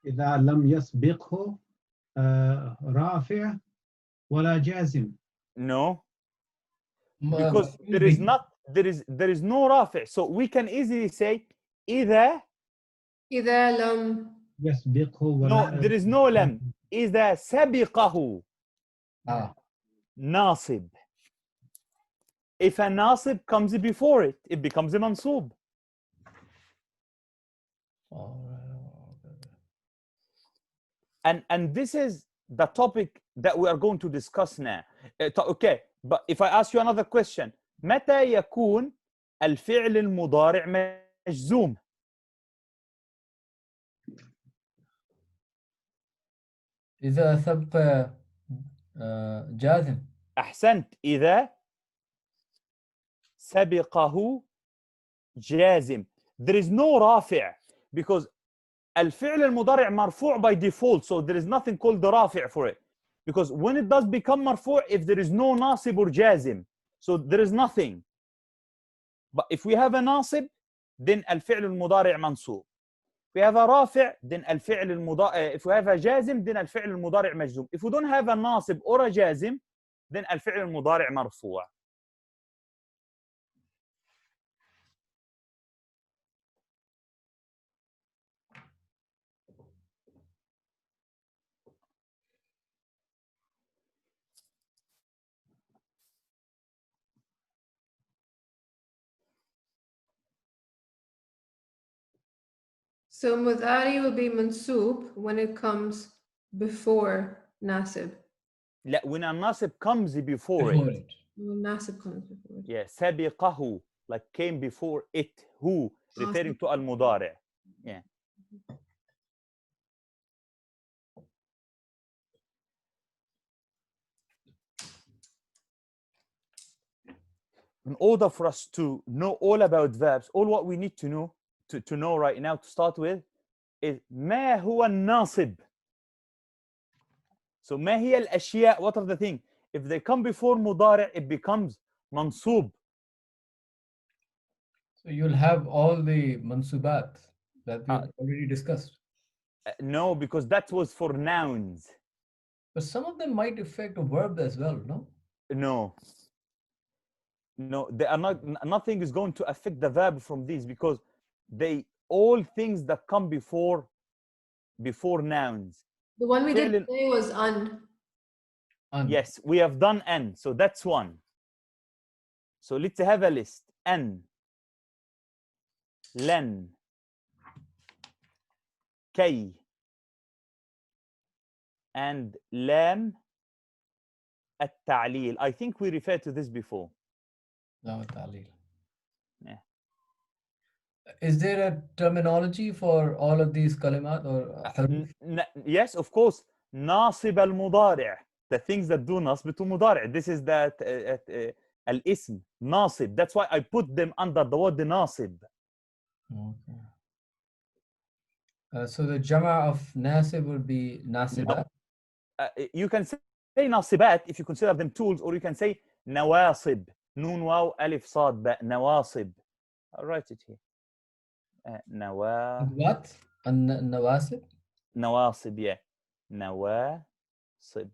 [SPEAKER 2] إذا لم يسبقه رافع ولا جازم.
[SPEAKER 9] No, because there is no رافع. So we can easily say إذا
[SPEAKER 2] لم يسبقه ولا.
[SPEAKER 9] No, there is no لم. إذا سبقه. ناصب. If a nasib comes before it, it becomes a mansub. And this is the topic that we are going to discuss now. Okay, but if I ask you another question, متى يكون الفعل المضارع مجزوم؟
[SPEAKER 3] إذا سبق جازم.
[SPEAKER 9] أحسنت، إذا سبقه جازم. There is no رافع because الفعل المضارع مرفوع by default, so there is nothing called the رافع for it. Because when it does become مرفوع, if there is no ناصب or جازم, so there is nothing. But if we have a ناصب, then الفعل المضارع منصوب. If we have a رافع, then الفعل المضارع. If we have a جازم, then الفعل المضارع مجزوم. If we don't have a ناصب or a جازم, then الفعل المضارع مرفوع.
[SPEAKER 4] So mudari will be mansub when it comes before nasib.
[SPEAKER 9] لا, when a nasib comes before it.
[SPEAKER 4] When nasib comes before it.
[SPEAKER 9] Yeah, سبقه, like came before it, who, referring to al-mudari'. Yeah. In order for us to know all about verbs, all what we need to know, to know right now, to start with, is ما هو الناصب. So ما هي الأشياء, what are the things? If they come before مضارع, it becomes منصوب.
[SPEAKER 3] So you'll have all the mansubat that we've already discussed.
[SPEAKER 9] No, because that was for nouns.
[SPEAKER 3] But some of them might affect a verb as well, no?
[SPEAKER 9] No. No, they are not. Nothing is going to affect the verb from these because they all things that come before nouns.
[SPEAKER 4] The one we did today was an.
[SPEAKER 9] Yes, we have done an, so that's one. So let's have a list. An, len, kay, and lam التعليل. I think we referred to this before.
[SPEAKER 3] No, التعليل.
[SPEAKER 9] Yeah.
[SPEAKER 3] Is there a terminology for all of these kalimat or
[SPEAKER 9] yes, of course. ناصب المضارع. The things that do نصب to مضارع. This is that الاسم ناصب. That's why I put them under the word ناصب.
[SPEAKER 3] Okay. So the jama of nasib would be nasibat.
[SPEAKER 9] You can say ناصبات if you consider them tools, or you can say نواصب. نون واو ألف صاد باء. نواصب. I'll write it here.
[SPEAKER 3] What? Nawasib?
[SPEAKER 9] نواصب, yeah. نواصب.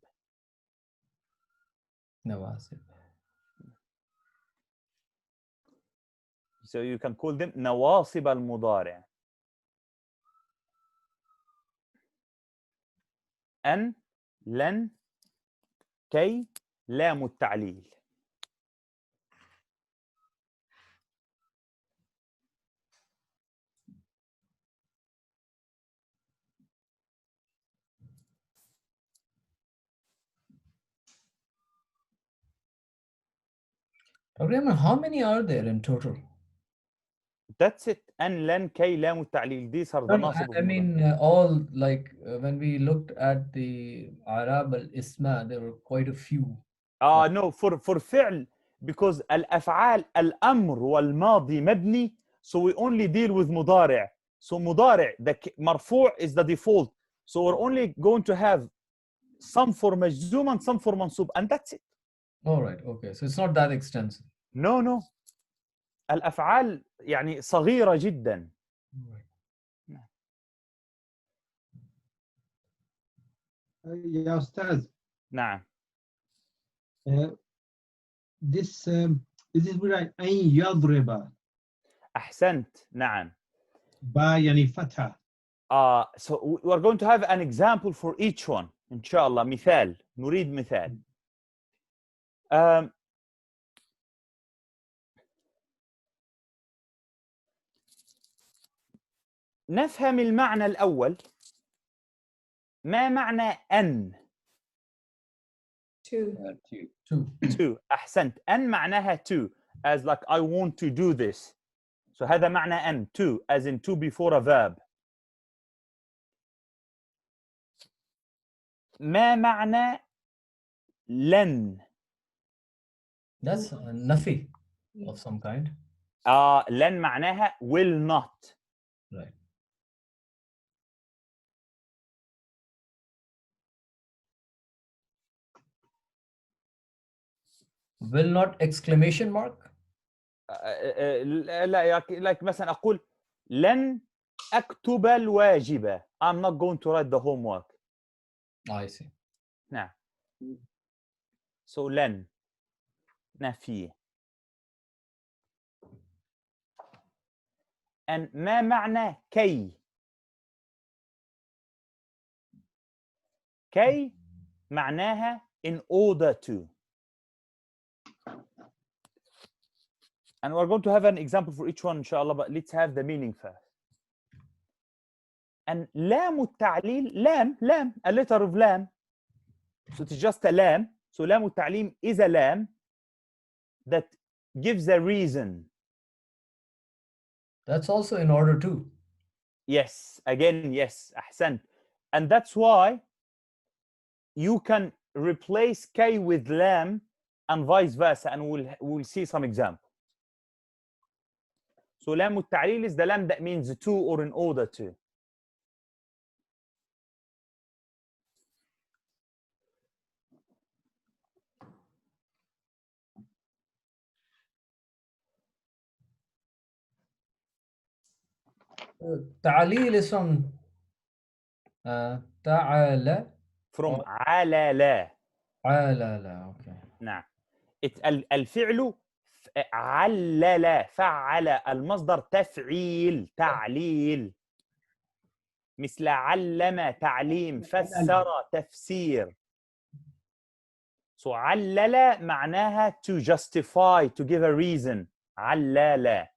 [SPEAKER 3] Nawasib.
[SPEAKER 9] So you can call them نواصب المضارع. أن, لن, كي, لام التعليل.
[SPEAKER 3] Ayman, how many are there in total?
[SPEAKER 9] That's it. أن, لن, كي, لام التعليل. These are the ناصب.
[SPEAKER 3] I mean, all like when we looked at the Arab al-Isma, there were quite a few.
[SPEAKER 9] No, for فعل, because الأفعال الأمر والماضي مبني, so we only deal with مضارع. So مضارع, the مرفوع is the default. So we're only going to have some for مجزوم and some for منصوب, and that's it.
[SPEAKER 3] All right, okay. So it's not that extensive.
[SPEAKER 9] No. الأفعال يعني صغيرة جدا.
[SPEAKER 2] يا أستاذ.
[SPEAKER 9] نعم.
[SPEAKER 2] This is this right? أن يضرب.
[SPEAKER 9] أحسنت. نعم.
[SPEAKER 2] با يعني فتحة.
[SPEAKER 9] So we are going to have an example for each one. إن شاء الله. مثال. نريد مثال. نفهم المعنى الأول. ما معنى أن؟ to. أحسنت. أن معناها to, as like I want to do this. So هذا معنى أن, to, as in to before a verb. ما معنى لن؟
[SPEAKER 3] That's a nafi of some kind.
[SPEAKER 9] لن معناها will not.
[SPEAKER 3] Right. Will not exclamation mark?
[SPEAKER 9] لا like مثلا أقول لن أكتب الواجب. I'm not going to write the homework.
[SPEAKER 3] I see.
[SPEAKER 9] نعم. So لن نفي. and ما معنى كي؟ كي معناها in order to. And we're going to have an example for each one inshallah, but let's have the meaning first. And لام التعليل, لام, a letter of lam. So it's just a lam. So لام التعليم is a lam that gives a reason.
[SPEAKER 3] That's also in order to.
[SPEAKER 9] Yes, again, yes, أحسنت. And that's why you can replace K with lam and vice versa, and we'll see some example. So لام التعليل is the lam that means to or in order to.
[SPEAKER 3] تعليل is from تعالى.
[SPEAKER 9] From على.
[SPEAKER 3] على. Okay.
[SPEAKER 9] نعم. الفعل علل فعل. المصدر تفعيل تعليل. مثل علم تعليم، فسر تفسير. So علل معناها to justify, to give a reason. علل.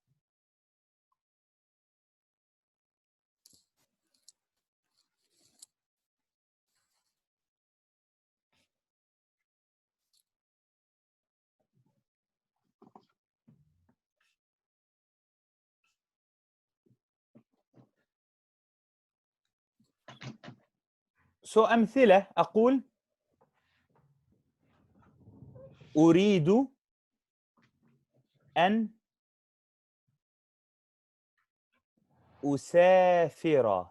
[SPEAKER 9] So أمثلة أقول أريد أن أسافر.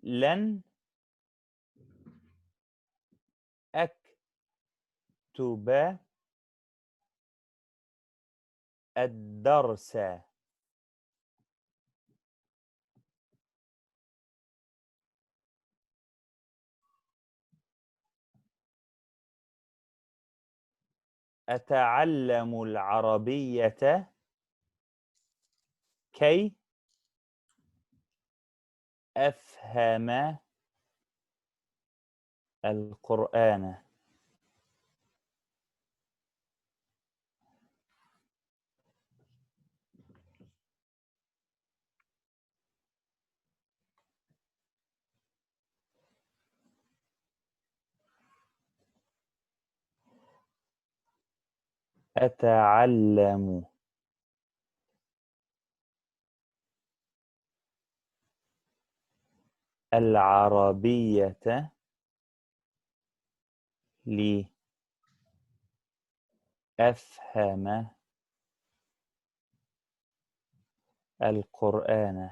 [SPEAKER 9] لن أكتب الدرس. أتعلم العربية كي أفهم القرآن. أتعلم العربية لأفهم القرآن.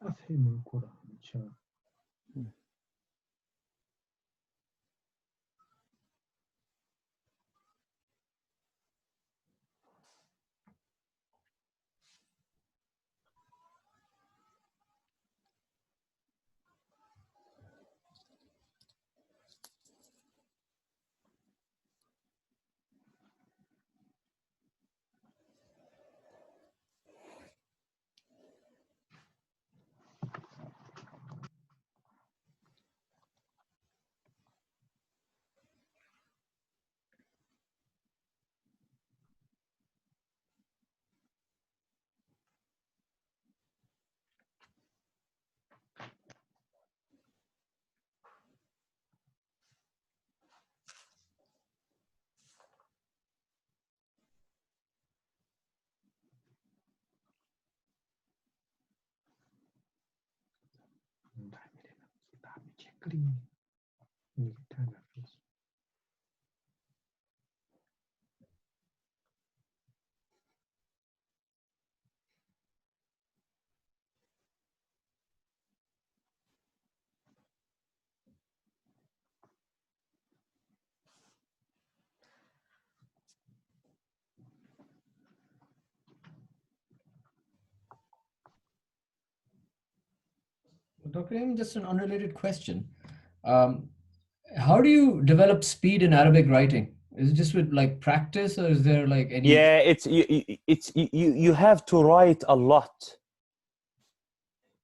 [SPEAKER 2] أفهم القرآن إن شاء الله.
[SPEAKER 3] Dr. Ayman, just an unrelated question. How do you develop speed in Arabic writing? Is it just with like practice, or is there like any?
[SPEAKER 9] Yeah, you have to write a lot.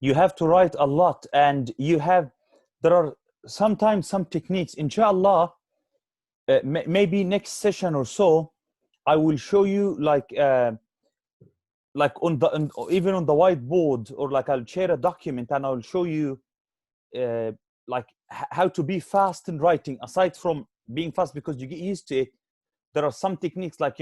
[SPEAKER 9] You have to write a lot, and there are sometimes some techniques. Inshallah, maybe next session or so, I will show you like even on the whiteboard, or like I'll share a document and I'll show you like how to be fast in writing. Aside from being fast because you get used to it, there are some techniques like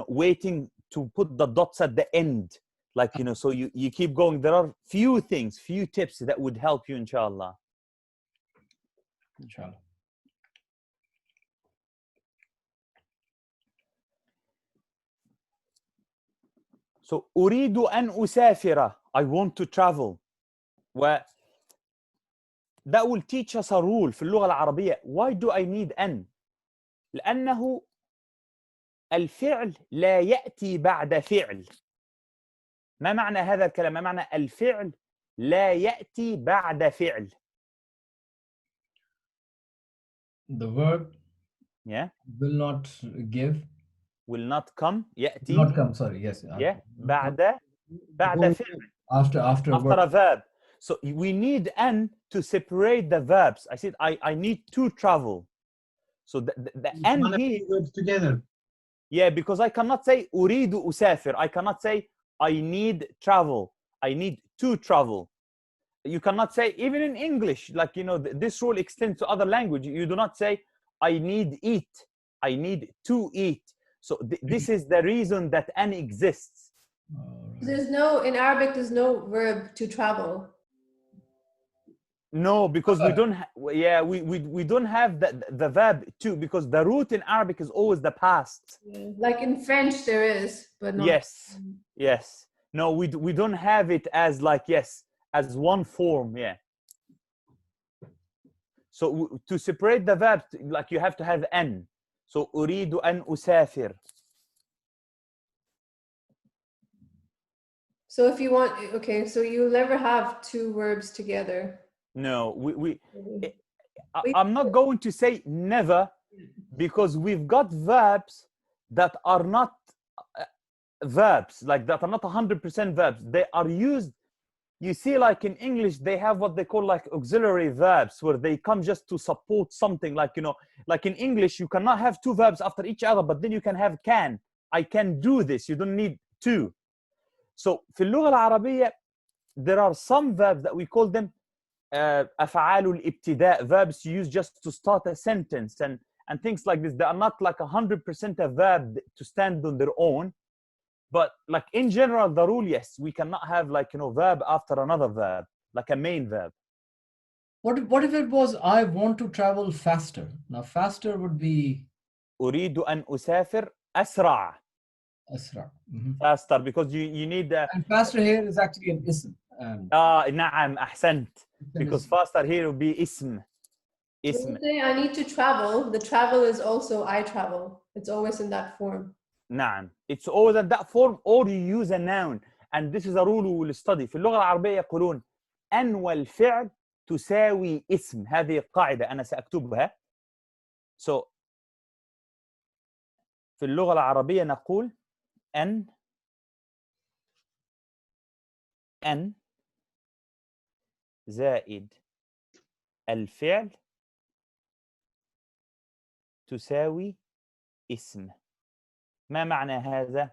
[SPEAKER 9] waiting to put the dots at the end, like so you keep going. There are few tips that would help you, inshallah. So أريد أن أسافر, I want to travel. That will teach us a rule في اللغة العربية. Why do I need أن؟ لأنه الفعل لا يأتي بعد فعل. ما معنى هذا الكلام؟ ما معنى الفعل لا يأتي بعد فعل؟
[SPEAKER 3] The verb will not give.
[SPEAKER 9] Will not come. يأتي.
[SPEAKER 3] Not come. Sorry. Yes.
[SPEAKER 9] Yeah. بعد فعل.
[SPEAKER 3] After
[SPEAKER 9] a verb. So we need an to separate the verbs. I said I need to travel. So the an here
[SPEAKER 2] words together.
[SPEAKER 9] Yeah, because I cannot say أريد أسافر. I cannot say I need travel. I need to travel. You cannot say, even in English, like this rule extends to other language. You do not say I need eat. I need to eat. So this is the reason that an exists.
[SPEAKER 4] In Arabic, there's no verb to travel.
[SPEAKER 9] No, because we don't. We don't have the verb to, because the root in Arabic is always the past.
[SPEAKER 4] Like in French, there is, but not.
[SPEAKER 9] Yes. No, we don't have it as as one form. Yeah. So to separate the verb, like you have to have an. So أريد أن أسافر.
[SPEAKER 4] So if you want, okay, so you'll never have two verbs together.
[SPEAKER 9] No, I'm not going to say never, because we've got verbs that are not verbs, like that are not 100% verbs. They are used, you see, like in English, they have what they call like auxiliary verbs, where they come just to support something. Like, like in English, you cannot have two verbs after each other, but then you can have can. I can do this. You don't need to. So في اللغة العربية, there are some verbs that we call them أفعال الابتداء, verbs you use just to start a sentence and things like this. They are not like 100% a verb to stand on their own, but like in general, the rule, yes, we cannot have like verb after another verb, like a main verb.
[SPEAKER 3] What if it was I want to travel faster? Now faster would be
[SPEAKER 9] أريد أن أسافر أسرع.
[SPEAKER 3] أسرع.
[SPEAKER 9] Faster, because you need
[SPEAKER 3] and faster here is actually an ism.
[SPEAKER 9] نعم أحسنت, because faster here will be ism.
[SPEAKER 4] When you say I need to travel, the travel is also I travel. It's always in that form.
[SPEAKER 9] نعم, it's always in that form, or you use a noun. And this is a rule we will study. في اللغة العربية يقولون أن والفعل تساوي اسم. هذه قاعدة أنا سأكتبها. So في اللغة العربية نقول أن زائد الفعل تساوي اسم. ما معنى هذا؟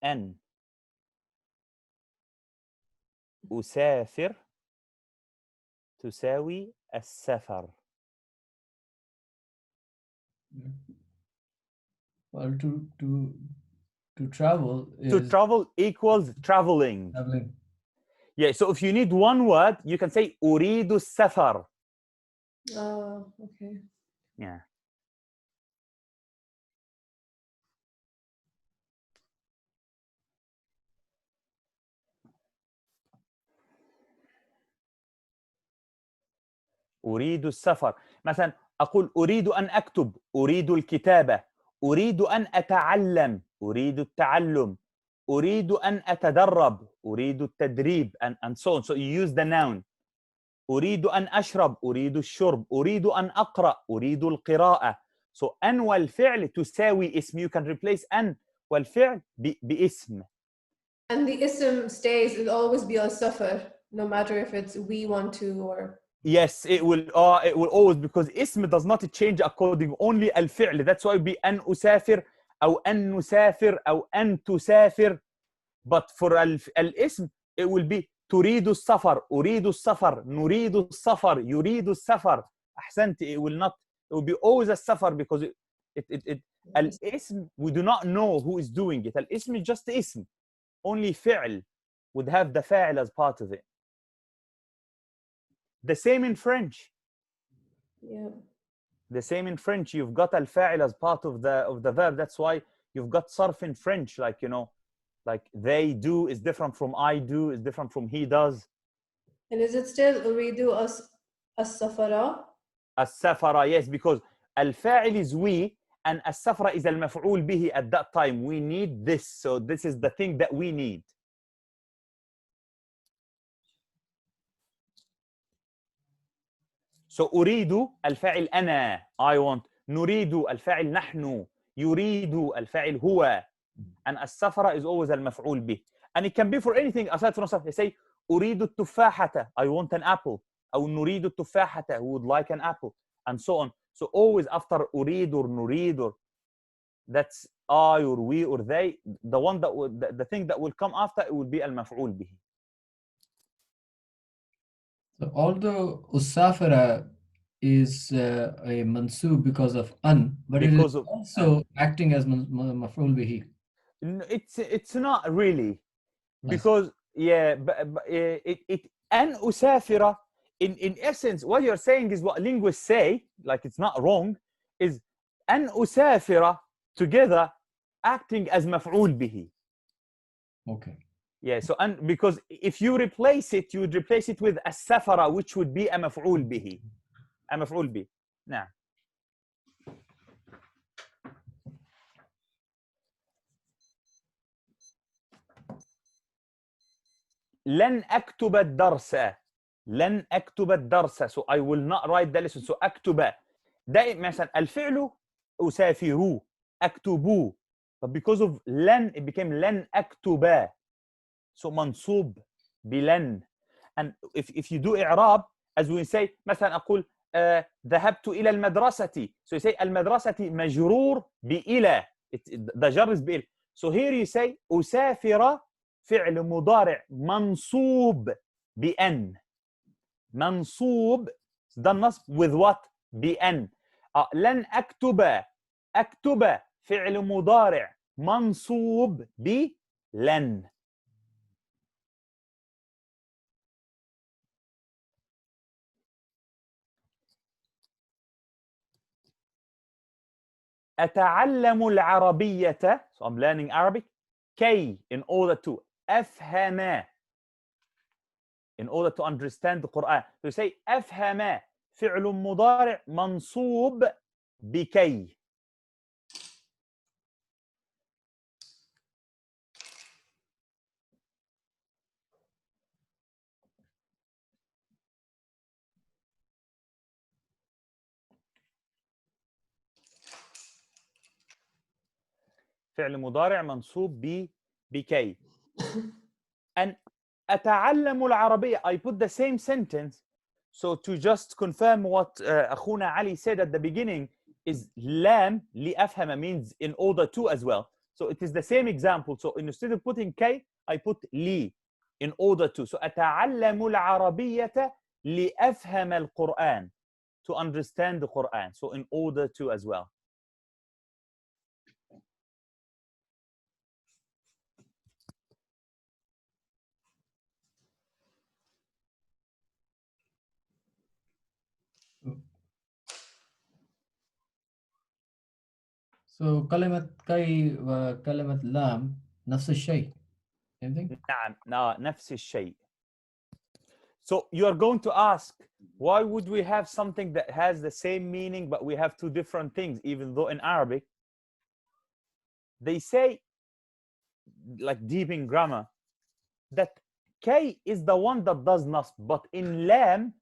[SPEAKER 9] أن أسافر تساوي السفر.
[SPEAKER 3] Well, to travel is...
[SPEAKER 9] To travel equals traveling. Yeah, so if you need one word, you can say أريد السفر.
[SPEAKER 4] Oh, okay.
[SPEAKER 9] Yeah. أريد السفر. مثلا أقول أريد أن أكتب، أريد الكتابة، أريد أن أتعلم، أريد التعلم، أريد أن أتدرب، أريد التدريب and so on. So you use the noun. أريد أن أشرب، أريد الشرب، أريد أن أقرأ، أريد القراءة. So أن والفعل تساوي اسم. You can replace أن والفعل باسم.
[SPEAKER 4] And the ism stays, it'll always be al safar, no matter if it's we want to or.
[SPEAKER 9] Yes, it will always, because اسم does not change according only الفعل. That's why it will be أن أسافر أو أن نسافر أو أن تسافر. But for الاسم it will be تريد السفر، أريد السفر، نريد السفر، يريد السفر. أحسنت. It will not. It will be always السفر because الاسم we do not know who is doing it. الاسم is just اسم. Only فعل would have the فاعل as part of it. The same in French.
[SPEAKER 4] Yeah.
[SPEAKER 9] The same in French. You've got al-fa'il as part of the verb. That's why you've got sarf in French. Like, you know, like they do is different from I do, is different from he does.
[SPEAKER 4] And is it still uridu as-safara?
[SPEAKER 9] As-safara, yes, because al-fa'il is we and as-safara is al-maf'ul bihi at that time. We need this. So this is the thing that we need. So أريد الفاعل أنا, I want. نريد الفاعل نحن. يريد الفاعل هو. And السفرة is always المفعول به. And it can be for anything aside from stuff. They say أريد التفاحة, I want an apple. أو نريد التفاحة, who would like an apple, and so on. So always after أريد or نريد, or that's I or we or they, the one that would, the thing that will come after it will be المفعول به.
[SPEAKER 3] So although usafara is a mansub because of an, but
[SPEAKER 9] because
[SPEAKER 3] it is also acting as maf'ul bihi.
[SPEAKER 9] It's not really, because yeah, but an usafira, in essence what you're saying is what linguists say, like it's not wrong, is an usafira together acting as maf'ul bihi.
[SPEAKER 3] Okay.
[SPEAKER 9] Yeah, so and because if you replace it, you would replace it with as-safara, which would be a maf'ul bihi. A maf'ul bihi. Nah. لن أكتب الدرس. لن أكتب الدرس. So I will not write the lesson. So أكتب. ده مثلا الفعل أسافر. أكتب. But because of لن, it became لن أكتب. So منصوب بلن. And if you do إعراب, as we say, مثلا أقول ذهبت إلى المدرسة. So you say المدرسة مجرور بإلى. The jar is بإلى. So here you say أسافر فعل مضارع منصوب بأن. منصوب, ده النصب with what? بأن. لن أكتب. أكتب فعل مضارع منصوب بلن. أتعلم العربية. So I'm learning Arabic. كي, in order to. أفهم, in order to understand the Quran. So you say أفهم فعل مضارع منصوب بكي. فعل مضارع منصوب بكي. And أتعلم العربية, I put the same sentence. So to just confirm what أخونا علي said at the beginning, is لام لأفهم means in order to as well. So it is the same example. So instead of putting كي, I put لي, in order to. So أتعلم العربية لأفهم القرآن, to understand the Quran. So in order to as well.
[SPEAKER 3] So كلمة كي وكلمة لام نفس الشيء. Anything?
[SPEAKER 9] نعم نفس الشيء. So you are going to ask, why would we have something that has the same meaning but we have two different things, even though in Arabic they say, like deep in grammar, that K is the one that does nasb, but in lam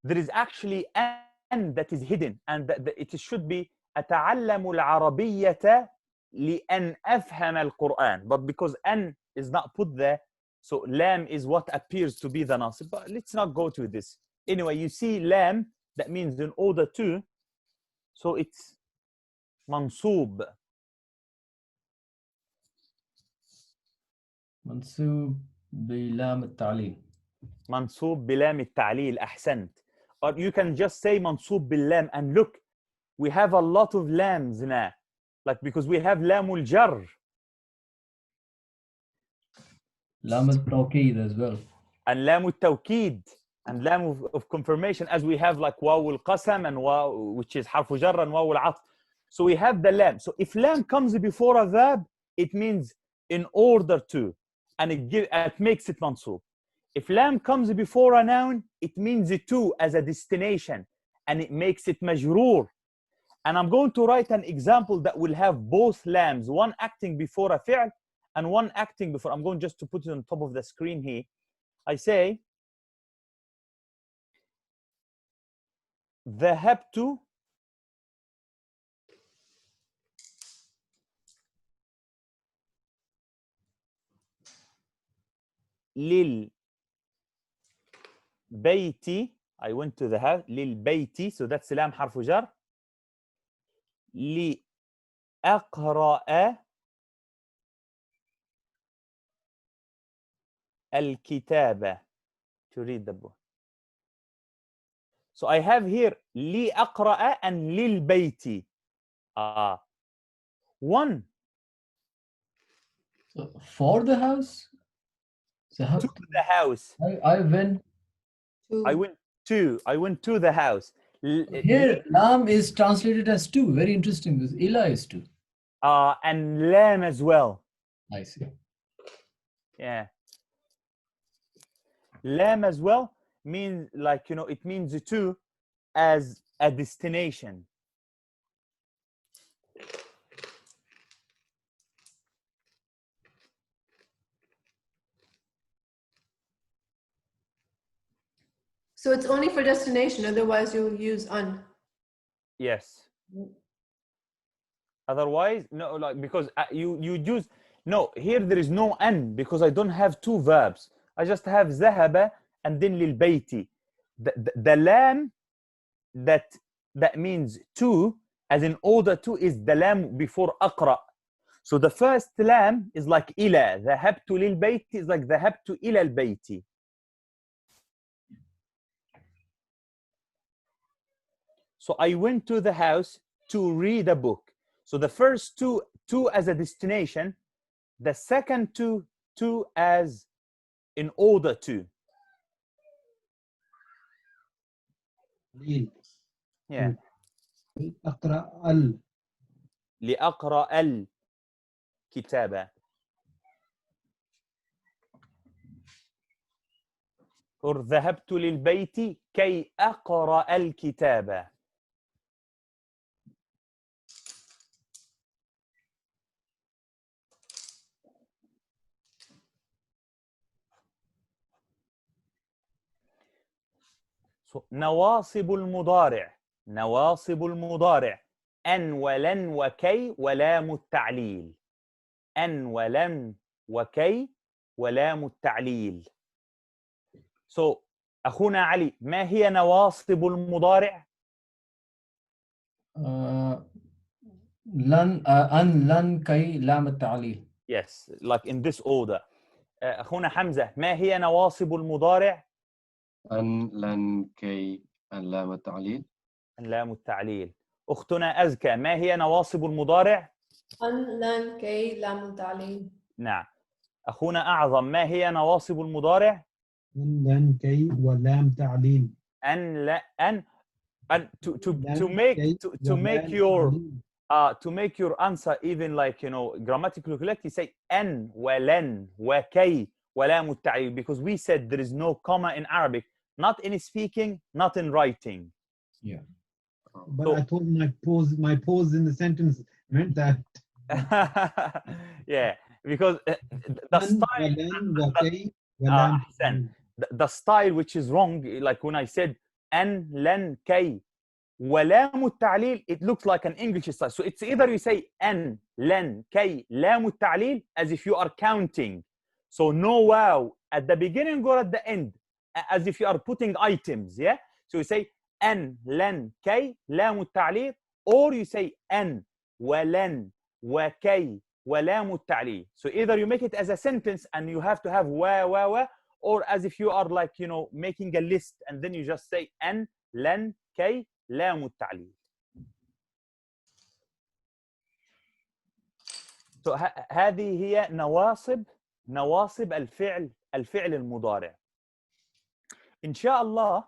[SPEAKER 9] there is actually an that is hidden, and it should be أتعلم العربية لأن أفهم القرآن, but because an is not put there, so lam is what appears to be the nasib. But let's not go to this. Anyway, you see lam, that means in order to, so it's mansoob.
[SPEAKER 3] منسوب بلام التعليل.
[SPEAKER 9] منصوب بلام التعليل. أحسنت. Or you can just say منصوب باللام, and look, we have a lot of lams now, like because we have لام الجر.
[SPEAKER 3] لام التوكيد as well.
[SPEAKER 9] And لام التوكيد, and لام of confirmation, as we have like واو القسم and واو, which is حرف جر, and واو العطف. So we have the lam. So if lam comes before a verb, it means in order to, and it makes it mansoob. If lam comes before a noun, it means to as a destination, and it makes it majroor. And I'm going to write an example that will have both lams, one acting before a fi'l and one acting before. I'm going just to put it on top of the screen here. I say, ذهبت للبيت. I went to the house. للبيت, so that's لام حرف جر. لأقرأ الكتاب, to read the book. So I have here لأقرأ and للبيت. One.
[SPEAKER 3] So for the house? So how,
[SPEAKER 9] to the house.
[SPEAKER 3] I went.
[SPEAKER 9] I went to the house.
[SPEAKER 3] Here, lam is translated as two. Very interesting. This ila is two.
[SPEAKER 9] And lam as well.
[SPEAKER 3] I see.
[SPEAKER 9] Yeah. Lam as well means, like, you know, it means to as a destination.
[SPEAKER 4] So it's only for destination, otherwise you'll use un.
[SPEAKER 9] Yes. Otherwise, no, like, because you use, no, here there is no an, because I don't have two verbs. I just have ذهب and then للبيت. The lam that means to, as in order to, is the lam before أقرأ. So the first lam is like إلى. ذهبت للبيت is like ذهبت إلى البيت. So I went to the house to read a book. So the first two as a destination, the second two as in order to. Yeah. لأقرأ الكتاب. or ذهبت للبيت كي أقرأ الكتاب. So, نواصب المضارع. نواصب المضارع أن ولن وكي ولام التعليل. أن ولن وكي ولام التعليل. So, أخونا علي، ما هي نواصب المضارع؟
[SPEAKER 3] لن أن لن كي لام التعليل.
[SPEAKER 9] Yes, like in this order. أخونا حمزة، ما هي نواصب المضارع؟
[SPEAKER 7] أن لن كي أن لام التعليل.
[SPEAKER 9] أن لام التعليل. أختنا أزكى، ما هي نواصب المضارع؟
[SPEAKER 4] أن لن كي لام التعليل.
[SPEAKER 9] نعم. أخونا أعظم، ما هي نواصب المضارع؟
[SPEAKER 2] أن لن كي ولام تعليل.
[SPEAKER 9] أن And to make your answer even like, you know, grammatically correct, you say an, walan, wakay, walam التعليل, because we said there is no comma in Arabic, not in speaking, not in writing.
[SPEAKER 3] Yeah.
[SPEAKER 2] But so, I thought my pause in the sentence meant that.
[SPEAKER 9] Yeah, because the style which is wrong, like when I said an, lan, kay, ولام التعليل, it looks like an English style. So it's either you say an, lan, kay, لام التعليل, as if you are counting. So no wow at the beginning or at the end, as if you are putting items. Yeah. So you say an, lan, kay, لام التعليل, or you say an, walan, wakay, ولام التعليل. So either you make it as a sentence and you have to have wa, or as if you are like, you know, making a list and then you just say an, lan, kay, لام التعليل. So هذه هي نواصب الفعل المضارع. إن شاء الله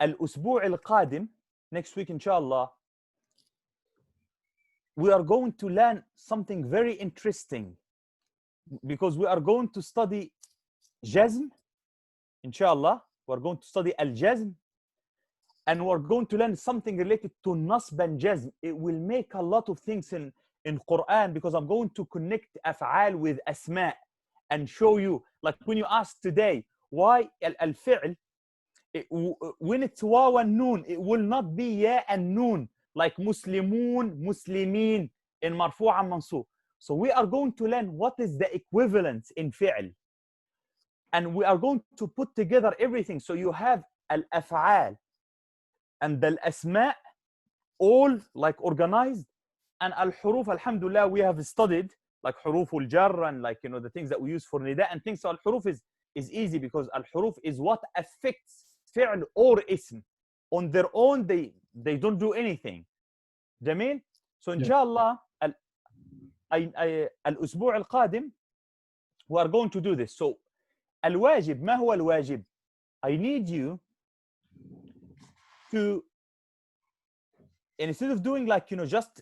[SPEAKER 9] الأسبوع القادم, next week إن شاء الله, we are going to learn something very interesting, because we are going to study جزم. إن شاء الله we are going to study الجزم, and we're going to learn something related to nasb and jazm. It will make a lot of things in Quran, because I'm going to connect af'al with asma and show you, like when you ask today why al-fi'l, when it's waw and noon, it will not be ya and noon like muslimun, muslimin in marfu' and mansub. So we are going to learn what is the equivalence in fi'l, and we are going to put together everything. So you have al-af'al and the asma all like organized, and al-huruf, alhamdulillah, we have studied like huruf al-jar and like, you know, the things that we use for nida and things. So al-huruf is easy, because al-huruf is what affects fi'l or ism. On their own, they don't do anything. جميل. So inshallah الأسبوع القادم we are going to do this. So الواجب, ما هو الواجب? I need you to, instead of doing like, you know, just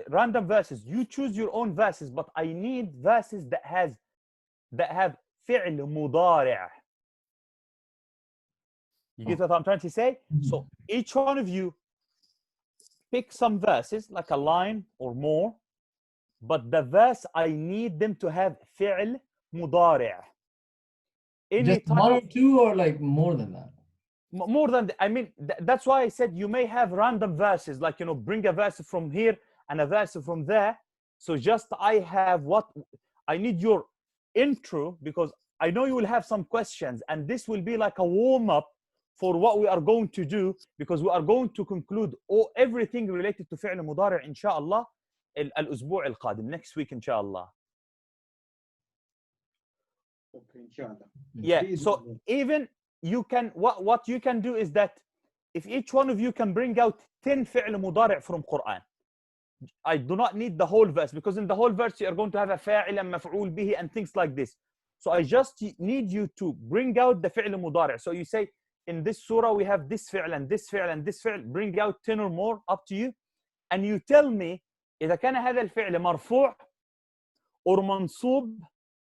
[SPEAKER 9] random verses, you choose your own verses, but I need verses that have فعل مضارع. You get what I'm trying to say? So each one of you pick some verses, like a line or more, but the verse I need them to have فعل مضارع.
[SPEAKER 3] Just one or two, or like more than that?
[SPEAKER 9] More than I mean, that's why I said you may have random verses, like, you know, bring a verse from here and a verse from there. So just I have what I need your intro, because I know you will have some questions, and this will be like a warm-up for what we are going to do, because we are going to conclude everything related to فعل مضارع إن شاء الله الأسبوع القادم, next week إن شاء الله.
[SPEAKER 2] Okay, inshallah.
[SPEAKER 9] Yeah. So even you can, what you can do is that if each one of you can bring out 10 فعل مضارع from Quran, I do not need the whole verse, because in the whole verse you are going to have a فاعل مفعول به and things like this. So I just need you to bring out the فعل مضارع. So you say in this surah we have this فعل and this فعل and this فعل, bring out 10 or more, up to you, and you tell me إذا كان هذا الفعل مرفوع or منصوب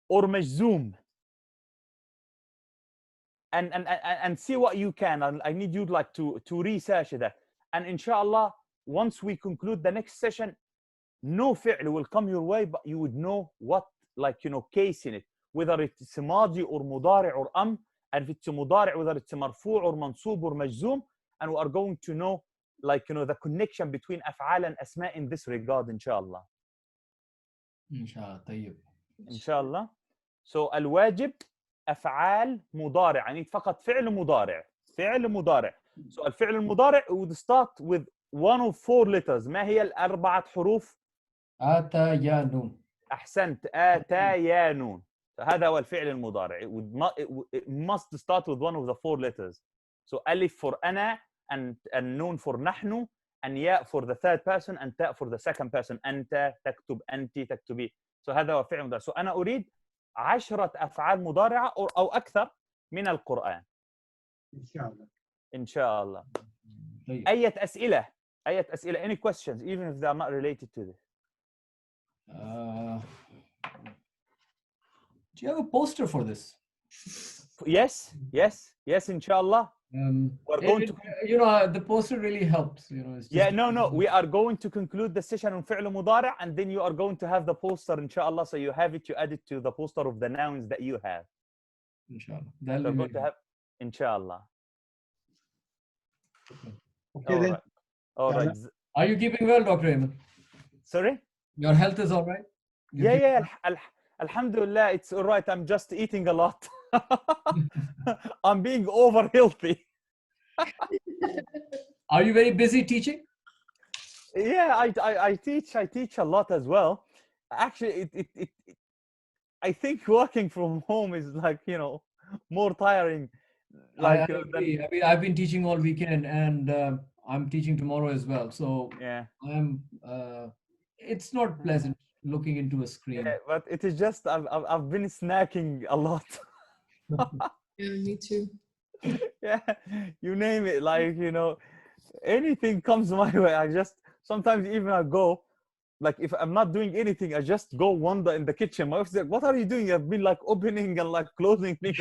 [SPEAKER 9] or مجزوم. And see what you can. I need you like to research that, and inshallah once we conclude the next session, no fi'l will come your way, but you would know what, like, you know, case in it, whether it's ماضي or مضارع or and if it's مضارع, whether it's مرفوع or منصوب or مجزوم, and we are going to know, like, you know, the connection between أفعال and أسماء in this regard inshallah.
[SPEAKER 3] inshallah. طيب.
[SPEAKER 9] inshallah. So الواجب أفعال مضارع. I need فقط فعل مضارع. فعل مضارع. So الفعل المضارع would start with one of 4 letters. ما هي الأربعة حروف؟
[SPEAKER 3] آتا يا نون.
[SPEAKER 9] أحسنت. آتا يا نون. هذا هو الفعل المضارع. It must start with one of the 4 letters. So ألف for أنا, and نون for نحن, and ياء for the third person, and تاء for the second person. أنت تكتب، أنت تكتبي. So هذا هو فعل مضارع. So أنا أريد 10 أفعال مضارعة أو أكثر من القرآن.
[SPEAKER 2] إن شاء الله.
[SPEAKER 9] إن شاء الله. أي أسئلة any questions even if they are not related to this.
[SPEAKER 3] Do you have a poster for this?
[SPEAKER 9] Yes, inshallah. We're going to,
[SPEAKER 3] the poster really helps. It's just
[SPEAKER 9] we are going to conclude the session on فعل مضارع, and then you are going to have the poster, inshallah. So you have it, you add it to the poster of the nouns that you have.
[SPEAKER 3] Inshallah.
[SPEAKER 9] We're going to have, inshallah.
[SPEAKER 2] Okay,
[SPEAKER 9] all
[SPEAKER 2] then.
[SPEAKER 9] right. All right.
[SPEAKER 3] Are you keeping well, Dr. Ayman?
[SPEAKER 9] Sorry?
[SPEAKER 3] Your health is all right?
[SPEAKER 9] Alhamdulillah, it's all right. I'm just eating a lot. I'm being over healthy.
[SPEAKER 3] Are you very busy teaching?
[SPEAKER 9] Yeah, I teach a lot as well. Actually, I think working from home is like, more tiring.
[SPEAKER 3] I agree. I mean, I've been teaching all weekend, and I'm teaching tomorrow as well. So
[SPEAKER 9] yeah,
[SPEAKER 3] it's not pleasant looking into a screen.
[SPEAKER 9] Yeah, but it is just I've been snacking a lot.
[SPEAKER 4] Yeah, me too.
[SPEAKER 9] Yeah, you name it, like, anything comes my way. I just sometimes even I go, like, if I'm not doing anything, I just go wander in the kitchen. My wife's like, "What are you doing?" I've been like opening and like closing things.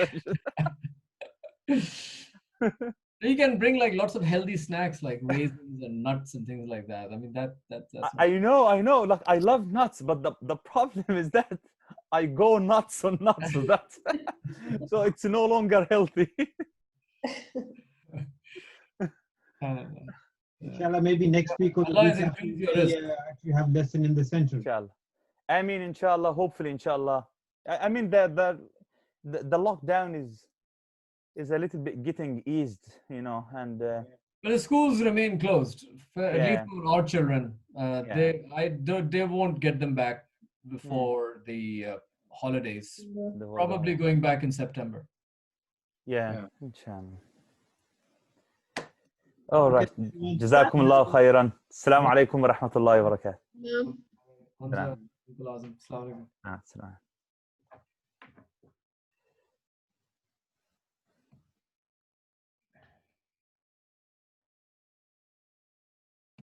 [SPEAKER 3] You can bring like lots of healthy snacks like raisins and nuts and things like that. I mean, that's
[SPEAKER 9] I know. Like, I love nuts, but the problem is that I go nuts on nuts. So that's so it's no longer healthy.
[SPEAKER 2] Inshallah, maybe next week or the week after, we actually have lesson in the center.
[SPEAKER 9] Inshallah. I mean, inshallah, hopefully, inshallah. I mean, the lockdown is a little bit getting eased, and
[SPEAKER 3] but the schools remain closed, at least for our children. They won't get them back before the holidays. Probably going back in September.
[SPEAKER 9] Yeah. Inshallah. All right. جزاكم الله خيرا. السلام عليكم ورحمة الله وبركاته.
[SPEAKER 3] السلام عليكم.